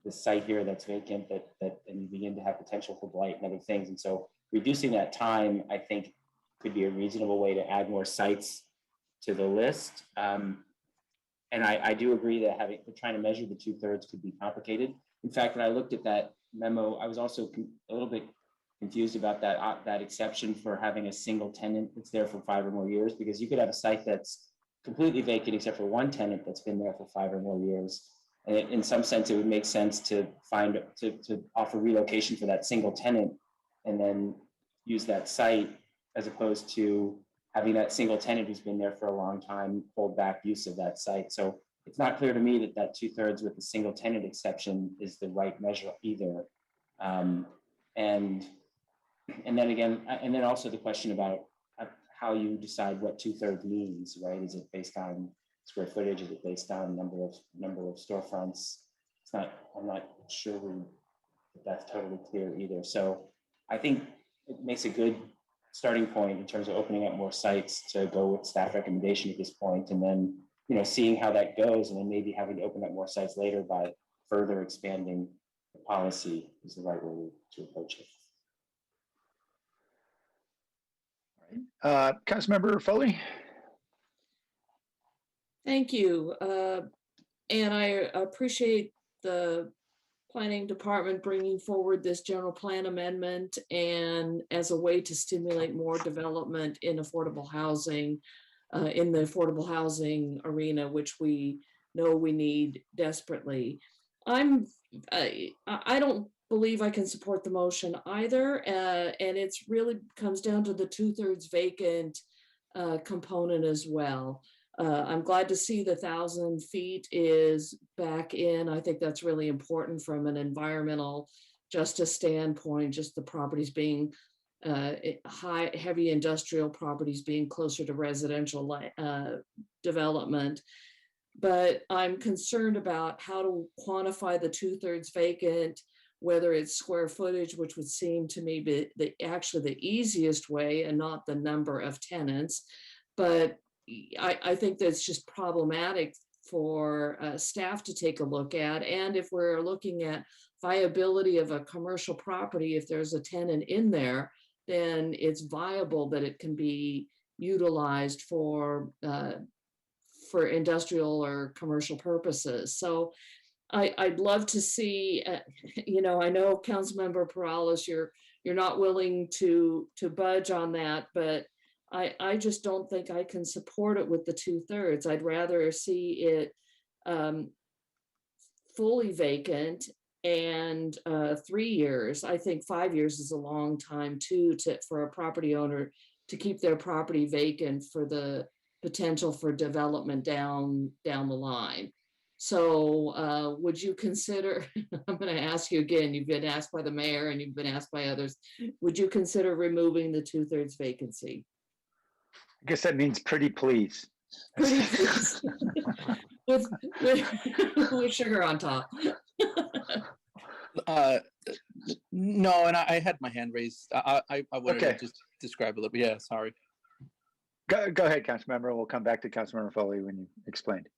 site here that's vacant and you begin to have potential for blight and other things. And so reducing that time, I think, could be a reasonable way to add more sites to the list. And I do agree that trying to measure the 2/3 could be complicated. In fact, when I looked at that memo, I was also a little bit confused about that exception for having a single tenant that's there for 5 or more years, because you could have a site that's completely vacant except for one tenant that's been there for 5 or more years. And in some sense, it would make sense to offer relocation for that single tenant and then use that site, as opposed to having that single tenant who's been there for a long time hold back use of that site. So it's not clear to me that 2/3 with the single tenant exception is the right measure either. And then again, and then also the question about how you decide what 2/3 means, right? Is it based on square footage? Is it based on number of storefronts? I'm not sure that that's totally clear either. So I think it makes a good starting point in terms of opening up more sites to go with staff recommendation at this point, and then, you know, seeing how that goes, and then maybe having to open up more sites later by further expanding the policy is the right way to approach it. Councilmember Foley? Thank you. And I appreciate the planning department bringing forward this general plan amendment and as a way to stimulate more development in affordable housing, in the affordable housing arena, which we know we need desperately. I don't believe I can support the motion either. And it's really comes down to the 2/3 vacant component as well. I'm glad to see the 1,000 feet is back in. I think that's really important from an environmental justice standpoint, just the properties being heavy industrial properties being closer to residential development. But I'm concerned about how to quantify the 2/3 vacant, whether it's square footage, which would seem to me be actually the easiest way and not the number of tenants. But I think that's just problematic for staff to take a look at. And if we're looking at viability of a commercial property, if there's a tenant in there, then it's viable that it can be utilized for for industrial or commercial purposes. So I'd love to see, you know, I know Councilmember Perales, you're not willing to budge on that, but I just don't think I can support it with the 2/3. I'd rather see it fully vacant and 3 years. I think 5 years is a long time too for a property owner to keep their property vacant for the potential for development down the line. So would you consider, I'm going to ask you again, you've been asked by the mayor and you've been asked by others, would you consider removing the 2/3 vacancy? I guess that means pretty please. Pretty please. with sugar on top. No, and I had my hand raised. I wanted Okay. to just describe a little bit. Yeah, sorry. Go ahead, Councilmember. We'll come back to Councilmember Foley when you explained.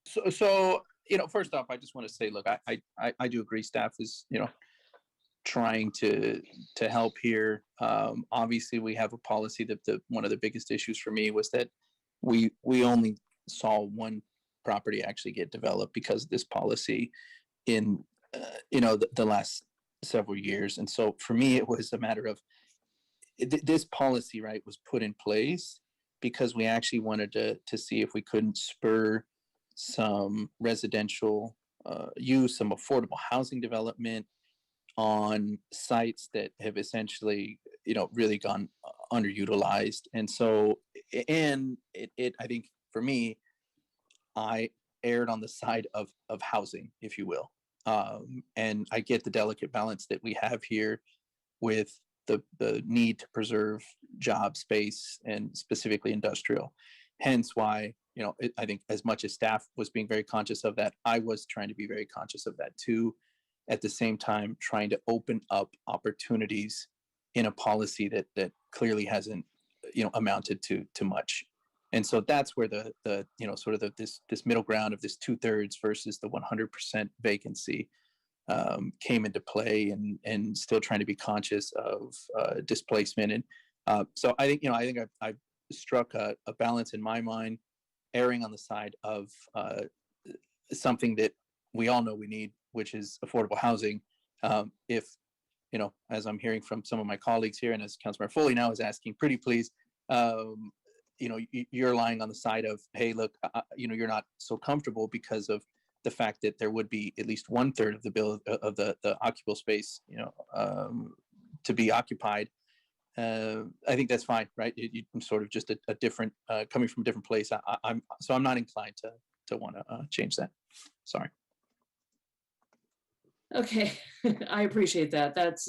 So you know, first off, I just want to say, look, I do agree. Staff is, you know, trying to help here. Obviously, we have a policy that one of the biggest issues for me was that we only saw one property actually get developed because of this policy in you know, the last several years. And so for me, it was a matter of this policy, right, was put in place because we actually wanted to see if we couldn't spur some residential use, some affordable housing development on sites that have essentially, you know, really gone underutilized. And so, and it I think for me, I erred on the side of housing, if you will. And I get the delicate balance that we have here with the need to preserve job space and specifically industrial. Hence why, you know, I think as much as staff was being very conscious of that, I was trying to be very conscious of that too. At the same time, trying to open up opportunities in a policy that clearly hasn't, you know, amounted to much. And so that's where the you know, sort of this middle ground of this 2/3 versus the 100% vacancy came into play, and still trying to be conscious of displacement. And so I think, you know, I've struck a balance in my mind, erring on the side of something that we all know we need, which is affordable housing. If, you know, as I'm hearing from some of my colleagues here, and as Councilmember Foley now is asking, pretty please, you know, you're lying on the side of, hey, look, you know, you're not so comfortable because of the fact that there would be at least 1/3 of the bill of the occupable space, you know, to be occupied. I think that's fine, right? You sort of just a different, coming from a different place. I'm not inclined to want to change that. Sorry. Okay, I appreciate that. That's,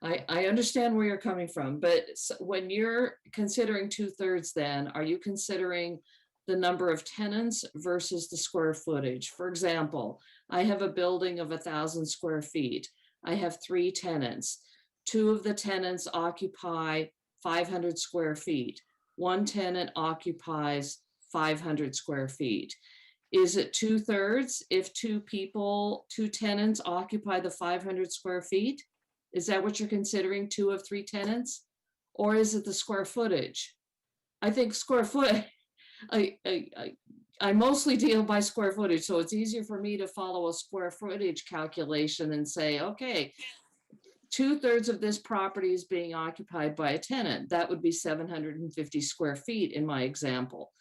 I understand where you're coming from, but when you're considering 2/3, then are you considering the number of tenants versus the square footage? For example, I have a building of 1,000 square feet. I have 3 tenants. 2 of the tenants occupy 500 square feet. 1 tenant occupies 500 square feet. Is it 2/3 if 2 tenants occupy the 500 square feet? Is that what you're considering, 2 of 3 tenants? Or is it the square footage? I think square foot, I mostly deal by square footage, so it's easier for me to follow a square footage calculation and say, okay, 2/3 of this property is being occupied by a tenant. That would be 750 square feet in my example.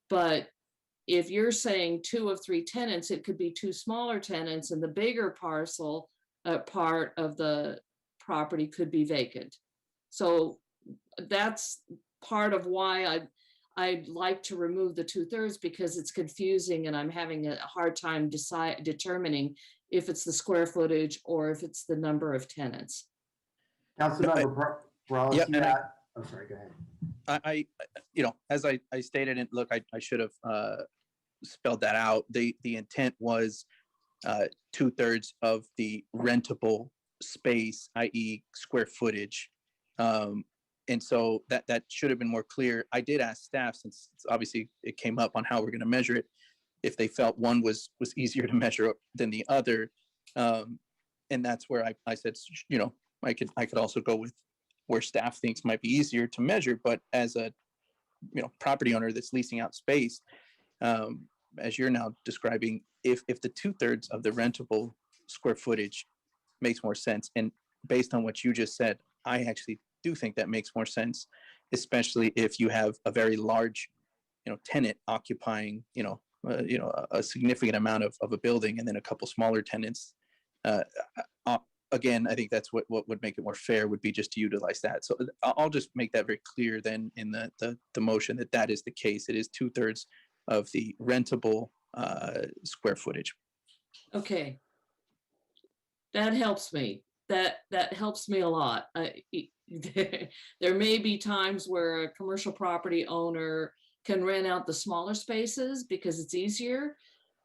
But if you're saying 2 of 3 tenants, it could be 2 smaller tenants, and the bigger parcel part of the property could be vacant. So that's part of why I'd like to remove the 2/3, because it's confusing and I'm having a hard time determining if it's the square footage or if it's the number of tenants. Councilmember Perales, Yeah, you had, oh, sorry, go ahead. I you know, as I stated, and look, I should have spelled that out. The intent was 2/3 of the rentable space, i.e. square footage. And so that should have been more clear. I did ask staff, since obviously it came up on how we're going to measure it, if they felt one was easier to measure than the other. And that's where I said, you know, I could also go with where staff thinks might be easier to measure, but as a property owner that's leasing out space, as you're now describing, if the 2/3 of the rentable square footage makes more sense, and based on what you just said, I actually do think that makes more sense, especially if you have a very large, tenant occupying, a significant amount of a building, and then a couple smaller tenants. Again, I think that's what would make it more fair, would be just to utilize that. So I'll just make that very clear then in the motion that is the case. It is 2/3 of the rentable square footage. Okay. That helps me. That helps me a lot. There may be times where a commercial property owner can rent out the smaller spaces because it's easier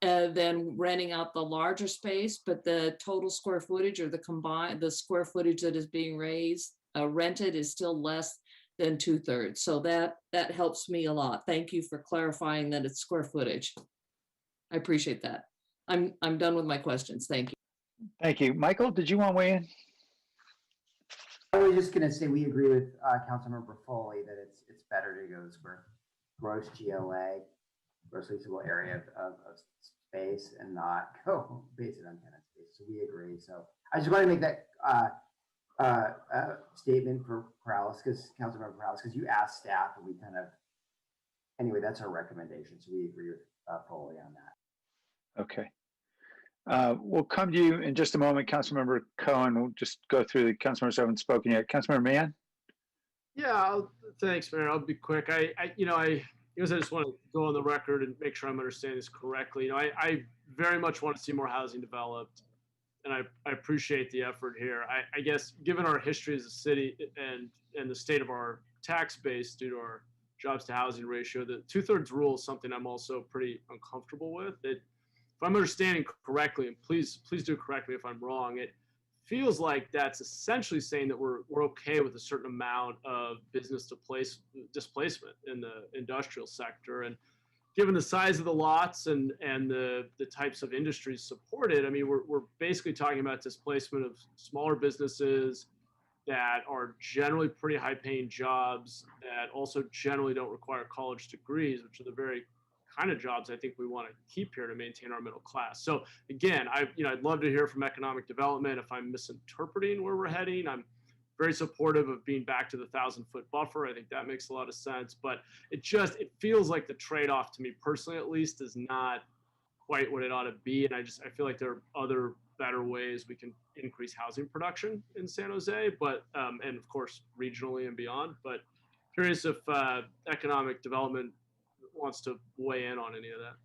than renting out the larger space, but the total square footage or the square footage that is being rented is still less than 2/3. So that helps me a lot. Thank you for clarifying that it's square footage. I appreciate that. I'm done with my questions. Thank you. Thank you. Michael, did you want to weigh in? I was just going to say we agree with Councilmember Foley that it's better to go to gross GLA, gross leasable area of space, and not go base it on tenant space. So we agree. So I just want to make that statement for paralysis, Councilmember Paralysis, because you asked staff and we anyway, that's our recommendation. So we agree with Foley on that. Okay. We'll come to you in just a moment, Councilmember Cohen. We'll just go through the councilmembers who haven't spoken yet. Councilmember Mann? Yeah, thanks, Mayor. I'll be quick. I just want to go on the record and make sure I'm understanding this correctly. I very much want to see more housing developed, and I appreciate the effort here. I guess given our history as a city and the state of our tax base due to our jobs to housing ratio, the 2/3 rule is something I'm also pretty uncomfortable with. If I'm understanding correctly, and please do correct me if I'm wrong, it feels like that's essentially saying that we're okay with a certain amount of business displacement in the industrial sector. And given the size of the lots and the types of industries supported, I mean, we're basically talking about displacement of smaller businesses that are generally pretty high-paying jobs that also generally don't require college degrees, which are the very kind of jobs I think we want to keep here to maintain our middle class. So again, I'd love to hear from economic development if I'm misinterpreting where we're heading. I'm very supportive of being back to the 1,000-foot buffer. I think that makes a lot of sense, but it feels like the trade-off to me personally, at least, is not quite what it ought to be. And I feel like there are other better ways we can increase housing production in San Jose, but and of course regionally and beyond. But curious if economic development wants to weigh in on any of that.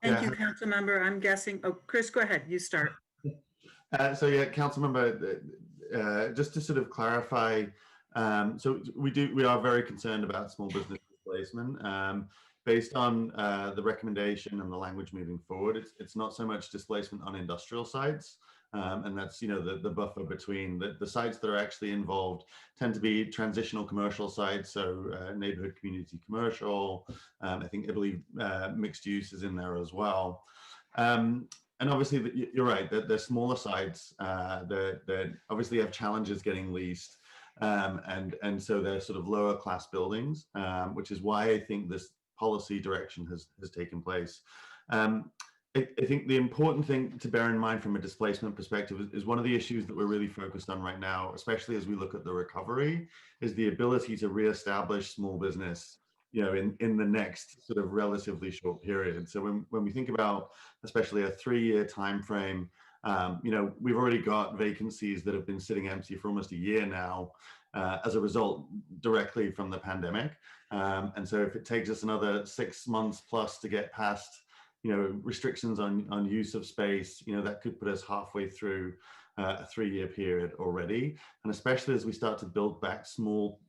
Thank you, council member. I'm guessing, Chris, go ahead, you start. So yeah, council member, just to sort of clarify, so we are very concerned about small business displacement. Based on the recommendation and the language moving forward, it's not so much displacement on industrial sites. And that's, the buffer between the sites that are actually involved tend to be transitional commercial sites. So neighborhood community commercial, I believe mixed use is in there as well. And obviously you're right, that they're smaller sites that obviously have challenges getting leased. And so they're sort of lower class buildings, which is why I think this policy direction has taken place. I think the important thing to bear in mind from a displacement perspective is one of the issues that we're really focused on right now, especially as we look at the recovery, is the ability to reestablish small business, in the next sort of relatively short period. So when we think about especially a 3-year time frame, we've already got vacancies that have been sitting empty for almost a year now as a result directly from the pandemic. And so if it takes us another 6 months plus to get past restrictions on use of space, that could put us halfway through a 3-year period already. And especially as we start to build back small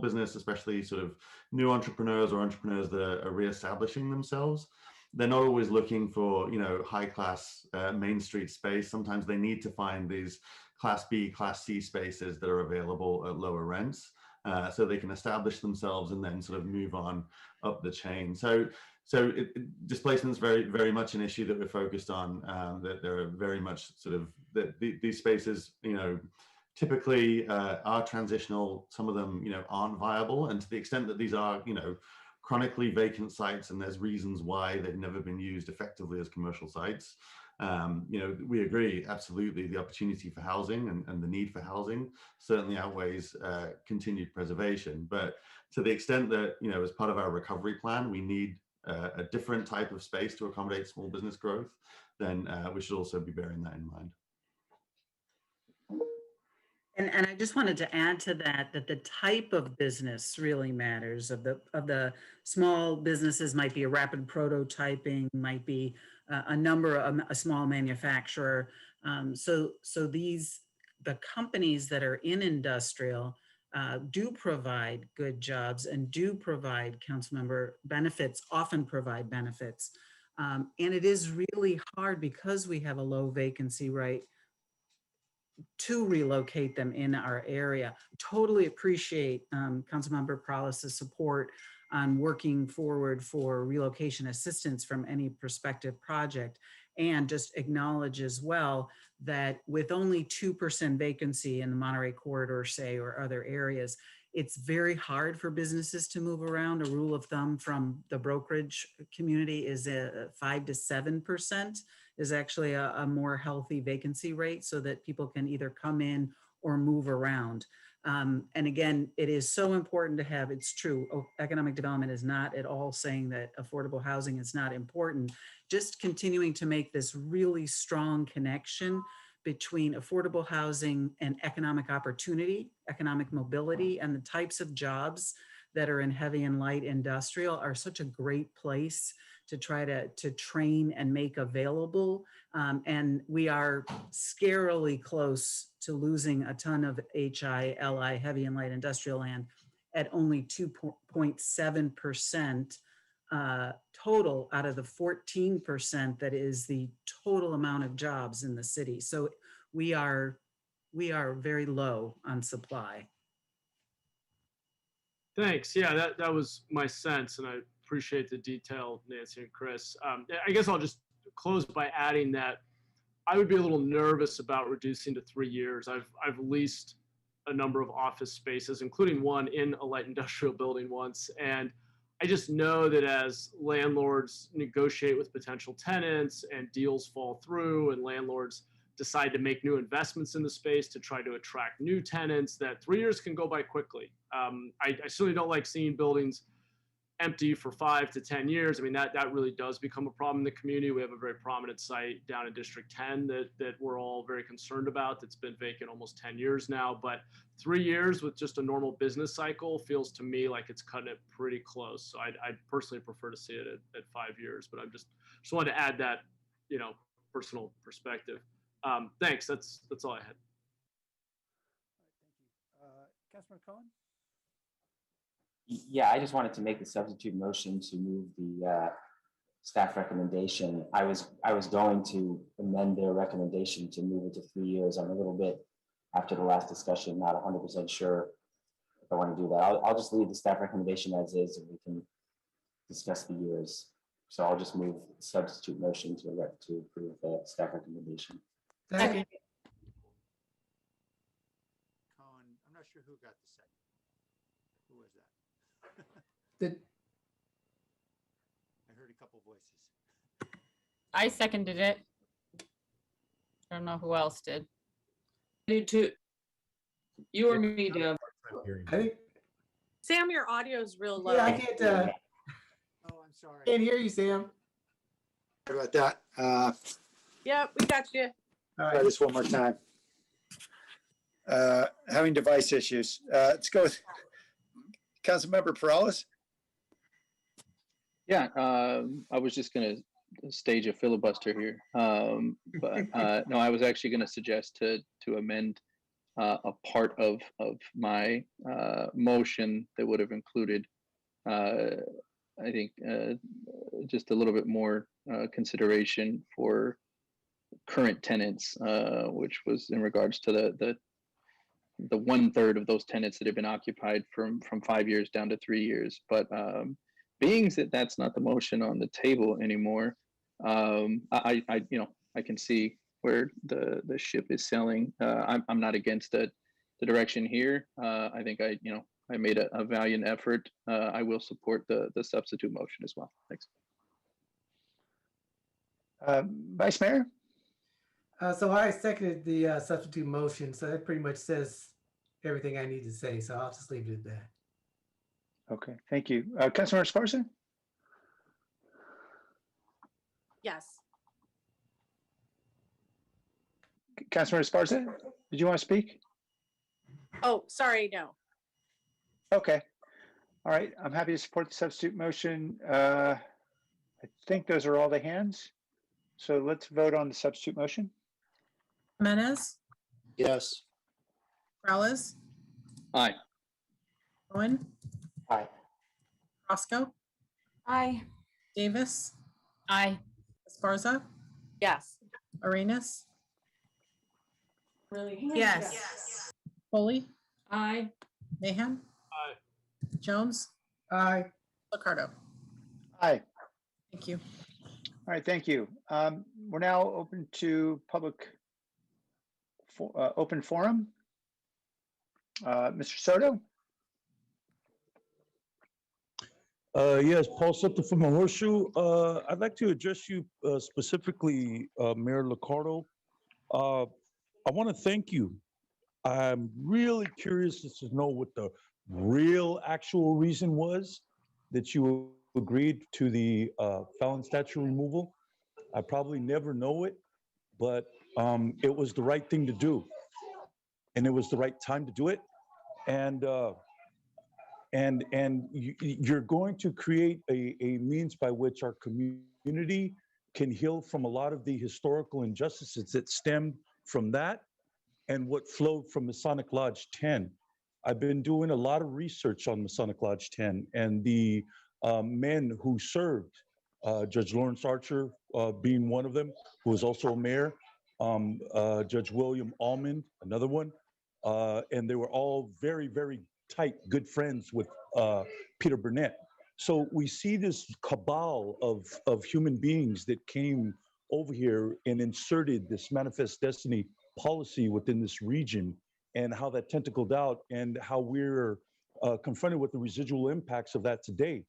business, especially sort of new entrepreneurs or entrepreneurs that are reestablishing themselves, they're not always looking for, high class Main Street space. Sometimes they need to find these Class B, Class C spaces that are available at lower rents. So they can establish themselves and then sort of move on up the chain. So displacement is very, very much an issue that we're focused on. That there are very much sort of these spaces, typically are transitional. Some of them, aren't viable. And to the extent that these are, chronically vacant sites and there's reasons why they've never been used effectively as commercial sites, we agree, absolutely, the opportunity for housing and the need for housing certainly outweighs continued preservation. But to the extent that, as part of our recovery plan, we need a different type of space to accommodate small business growth, then we should also be bearing that in mind. And I just wanted to add to that the type of business really matters. Of the small businesses might be a rapid prototyping, might be a small manufacturer. So the companies that are in industrial do provide good jobs and do provide councilmember benefits, often provide benefits. And it is really hard because we have a low vacancy rate to relocate them in our area. Totally appreciate Councilmember Prowles's support on working forward for relocation assistance from any prospective project, and just acknowledge as well that with only 2% vacancy in the Monterey corridor, say, or other areas, it's very hard for businesses to move around. A rule of thumb from the brokerage community is 5 to 7% is actually a more healthy vacancy rate, so that people can either come in or move around. And again, it is so important to have, it's true, economic development is not at all saying that affordable housing is not important, just continuing to make this really strong connection between affordable housing and economic opportunity, economic mobility, and the types of jobs that are in heavy and light industrial are such a great place to try to train and make available. And we are scarily close to losing a ton of HILI, heavy and light industrial land, at only 2.7% total out of the 14% that is the total amount of jobs in the city. So we are very low on supply. Thanks. Yeah, that was my sense, and I appreciate the detail, Nancy and Chris. I guess I'll just close by adding that I would be a little nervous about reducing to 3 years. I've leased a number of office spaces, including one in a light industrial building once, and I just know that as landlords negotiate with potential tenants and deals fall through and landlords decide to make new investments in the space to try to attract new tenants, that 3 years can go by quickly. I certainly don't like seeing buildings empty for 5 to 10 years. I mean, that really does become a problem in the community. We have a very prominent site down in District 10 that we're all very concerned about. That's been vacant almost 10 years now, but 3 years with just a normal business cycle feels to me like it's cutting it pretty close. So I'd personally prefer to see it at 5 years, but I'm just wanted to add that, personal perspective. Thanks. That's all I had. Councilman Cohen? Yeah, I just wanted to make the substitute motion to move the staff recommendation. I was going to amend their recommendation to move it to 3 years. I'm a little bit, after the last discussion, not 100% sure if I want to do that. I'll just leave the staff recommendation as is, and we can discuss the years. So I'll just move the substitute motion to approve the staff recommendation. Second. Cohen, I'm not sure who got the second. Who was that? The, I heard a couple voices. I seconded it. I don't know who else did. Me too. You or me, Deb? I think, Sam, your audio is real low. yeah, I can't, Oh, I'm sorry. can't hear you, Sam. Sorry about that. Yep, we got you. All Try right. this one more time. Having device issues. Let's go with Councilmember Perales. Yeah, I was just going to stage a filibuster here, but no, I was actually going to suggest to amend a part of my motion that would have included, I think, just a little bit more consideration for current tenants, which was in regards to the 1/3 of those tenants that have been occupied from 5 years down to 3 years. But being that that's not the motion on the table anymore, I can see where the ship is sailing. I'm not against the direction here, I think I made a valiant effort. I will support the substitute motion as well. Thanks. Vice Mayor? So I seconded the substitute motion, so that pretty much says everything I need to say, so I'll just leave it at that. Okay, thank you. Councilmember Esparza? Yes. Councilmember Esparza, did you want to speak? Oh, sorry, no. Okay. All right, I'm happy to support the substitute motion. I think those are all the hands. So let's vote on the substitute motion. Jimenez, Yes. Morales, Aye. Cohen, Aye. Roscoe, Aye. Davis, Aye. Esparza, Yes. Arenas, Really? yes. Foley, Aye. Mahan, Aye. Jones, Aye. Ricardo. Aye. Thank you. All right, thank you. We're now open to public open forum. Mr. Soto? Yes, Paul Soto from the Horseshoe. I'd like to address you specifically, Mayor Ricardo. I want to thank you. I'm really curious to know what the real actual reason was that you agreed to the felon statute removal. I probably never know it, but it was the right thing to do. And it was the right time to do it. And you're going to create a means by which our community can heal from a lot of the historical injustices that stem from that and what flowed from Masonic Lodge 10. I've been doing a lot of research on Masonic Lodge 10 and the men who served, Judge Lawrence Archer being one of them, who was also a mayor, Judge William Almond, another one, and they were all very, very tight, good friends with Peter Burnett. So we see this cabal of human beings that came over here and inserted this manifest destiny policy within this region and how that tentacled out and how we're confronted with the residual impacts of that today.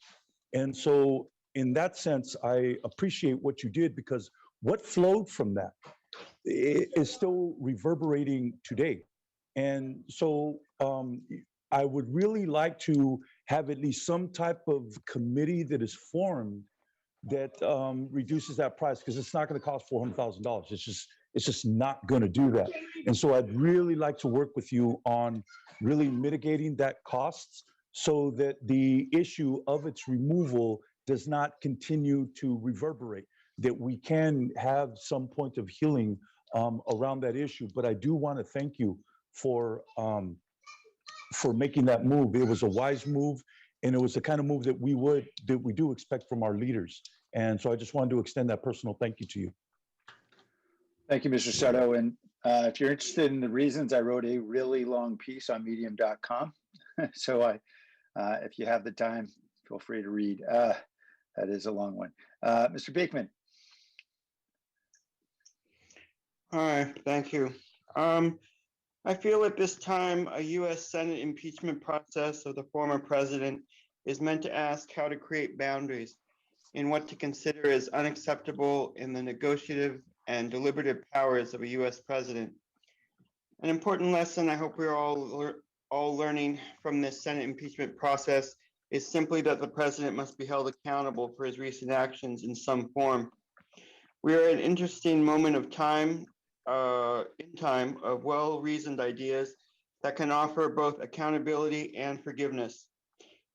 And so in that sense, I appreciate what you did because what flowed from that is still reverberating today. And so I would really like to have at least some type of committee that is formed that reduces that price because it's not going to cost $400,000. It's just not going to do that. And so I'd really like to work with you on really mitigating that cost so that the issue of its removal does not continue to reverberate, that we can have some point of healing around that issue. But I do want to thank you for making that move. It was a wise move, and it was the kind of move that we do expect from our leaders. And so I just wanted to extend that personal thank you to you. Thank you, Mr. Soto. And if you're interested in the reasons, I wrote a really long piece on medium.com. So if you have the time, feel free to read. That is a long one. Mr. Beekman. Hi, thank you. I feel at this time a U.S. Senate impeachment process of the former president is meant to ask how to create boundaries in what to consider as unacceptable in the negotiative and deliberative powers of a U.S. president. An important lesson I hope we're all learning from this Senate impeachment process is simply that the president must be held accountable for his recent actions in some form. We are at an interesting moment of time, of well-reasoned ideas that can offer both accountability and forgiveness.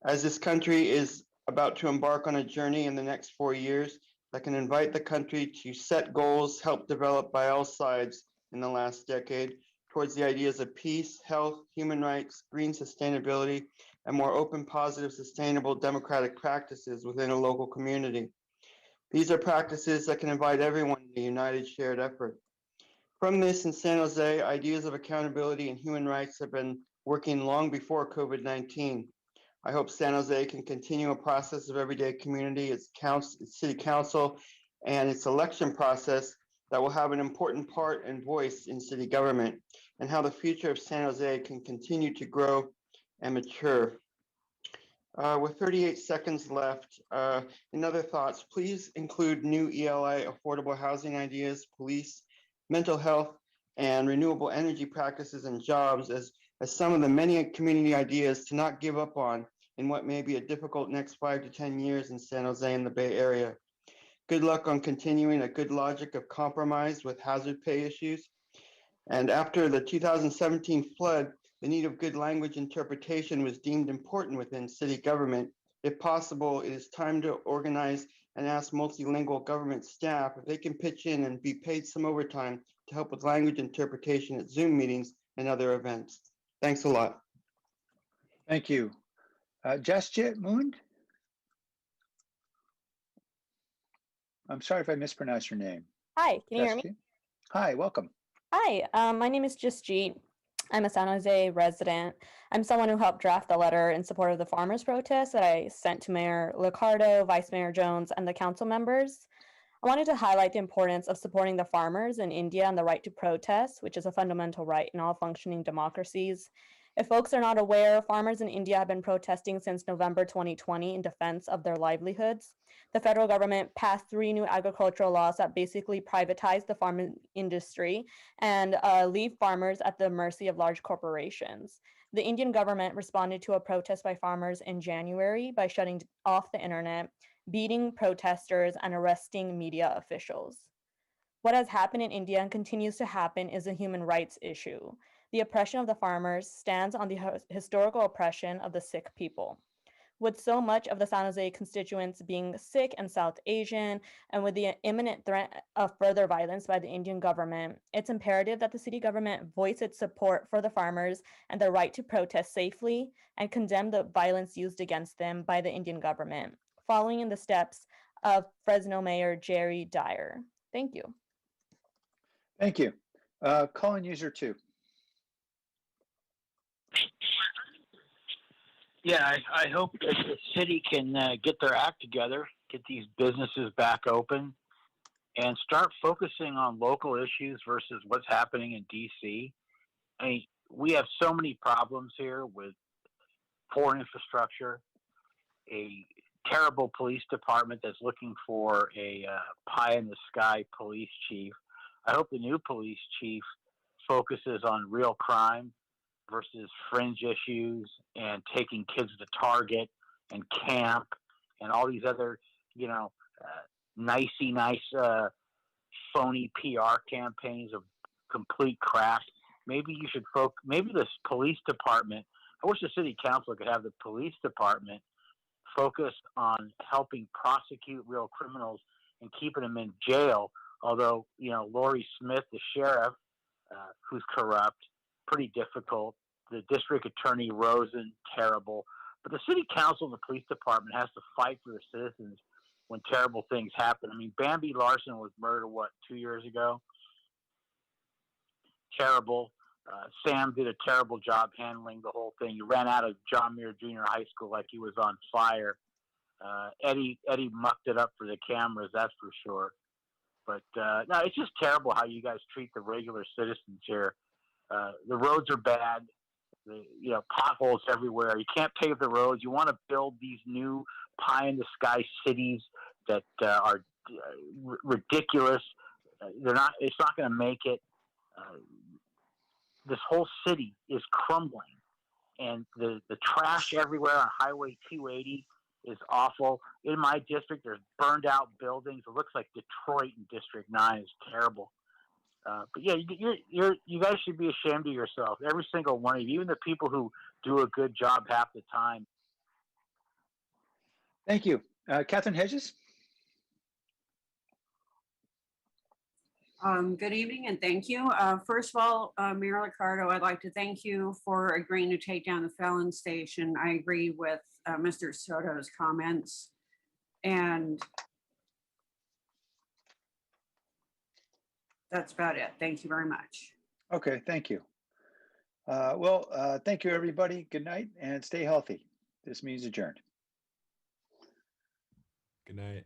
As this country is about to embark on a journey in the next 4 years that can invite the country to set goals helped develop by all sides in the last decade towards the ideas of peace, health, human rights, green sustainability, and more open, positive, sustainable democratic practices within a local community. These are practices that can invite everyone in a united shared effort. From this in San Jose, ideas of accountability and human rights have been working long before COVID-19. I hope San Jose can continue a process of everyday community, its city council, and its election process that will have an important part and voice in city government, and how the future of San Jose can continue to grow and mature. With 38 seconds left, in other thoughts, please include new ELI affordable housing ideas, police, mental health, and renewable energy practices and jobs as some of the many community ideas to not give up on in what may be a difficult next 5 to 10 years in San Jose and the Bay Area. Good luck on continuing a good logic of compromise with hazard pay issues. And after the 2017 flood, the need of good language interpretation was deemed important within city government. If possible, it is time to organize and ask multilingual government staff if they can pitch in and be paid some overtime to help with language interpretation at Zoom meetings and other events. Thanks a lot. Thank you. Jasjit Mund? I'm sorry if I mispronounced your name. Hi, can you hear me? Jasjit? Hi, welcome. Hi, my name is Jasjit. I'm a San Jose resident. I'm someone who helped draft the letter in support of the farmers' protest that I sent to Mayor Liccardo, Vice Mayor Jones, and the council members. I wanted to highlight the importance of supporting the farmers in India and the right to protest, which is a fundamental right in all functioning democracies. If folks are not aware, farmers in India have been protesting since November 2020 in defense of their livelihoods. The federal government passed 3 new agricultural laws that basically privatize the farming industry and leave farmers at the mercy of large corporations. The Indian government responded to a protest by farmers in January by shutting off the internet, beating protesters, and arresting media officials. What has happened in India and continues to happen is a human rights issue. The oppression of the farmers stands on the historical oppression of the Sikh people. With so much of the San Jose constituents being Sikh and South Asian, and with the imminent threat of further violence by the Indian government, it's imperative that the city government voice its support for the farmers and their right to protest safely and condemn the violence used against them by the Indian government, following in the steps of Fresno Mayor Jerry Dyer. Thank you. Thank you. Call-in user 2. Yeah, I hope that the city can get their act together, get these businesses back open, and start focusing on local issues versus what's happening in DC. I mean, we have so many problems here with poor infrastructure, a terrible police department that's looking for a pie-in-the-sky police chief. I hope the new police chief focuses on real crime versus fringe issues and taking kids to Target and camp and all these other, nice phony PR campaigns of complete crap. Maybe you should maybe this police department, I wish the city council could have the police department focus on helping prosecute real criminals and keeping them in jail. Although, Lori Smith, the sheriff, who's corrupt, pretty difficult. The district attorney, Rosen, terrible. But the city council and the police department has to fight for the citizens when terrible things happen. I mean, Bambi Larson was murdered, 2 years ago? Terrible. Sam did a terrible job handling the whole thing. He ran out of John Muir Junior High School like he was on fire. Eddie mucked it up for the cameras, that's for sure. But no, it's just terrible how you guys treat the regular citizens here. The roads are bad. Potholes everywhere. You can't pave the roads. You want to build these new pie-in-the-sky cities that are ridiculous. It's not going to make it. This whole city is crumbling, and the trash everywhere on Highway 280 is awful. In my district, there's burned out buildings. It looks like Detroit in District 9 is terrible. But yeah, you guys should be ashamed of yourself. Every single one of you, even the people who do a good job half the time. Thank you. Catherine Hedges? Good evening and thank you. First of all, Mayor Liccardo, I'd like to thank you for agreeing to take down the felon station. I agree with Mr. Soto's comments. And that's about it. Thank you very much. Okay, thank you. Thank you, everybody. Good night and stay healthy. This meeting's adjourned. Good night.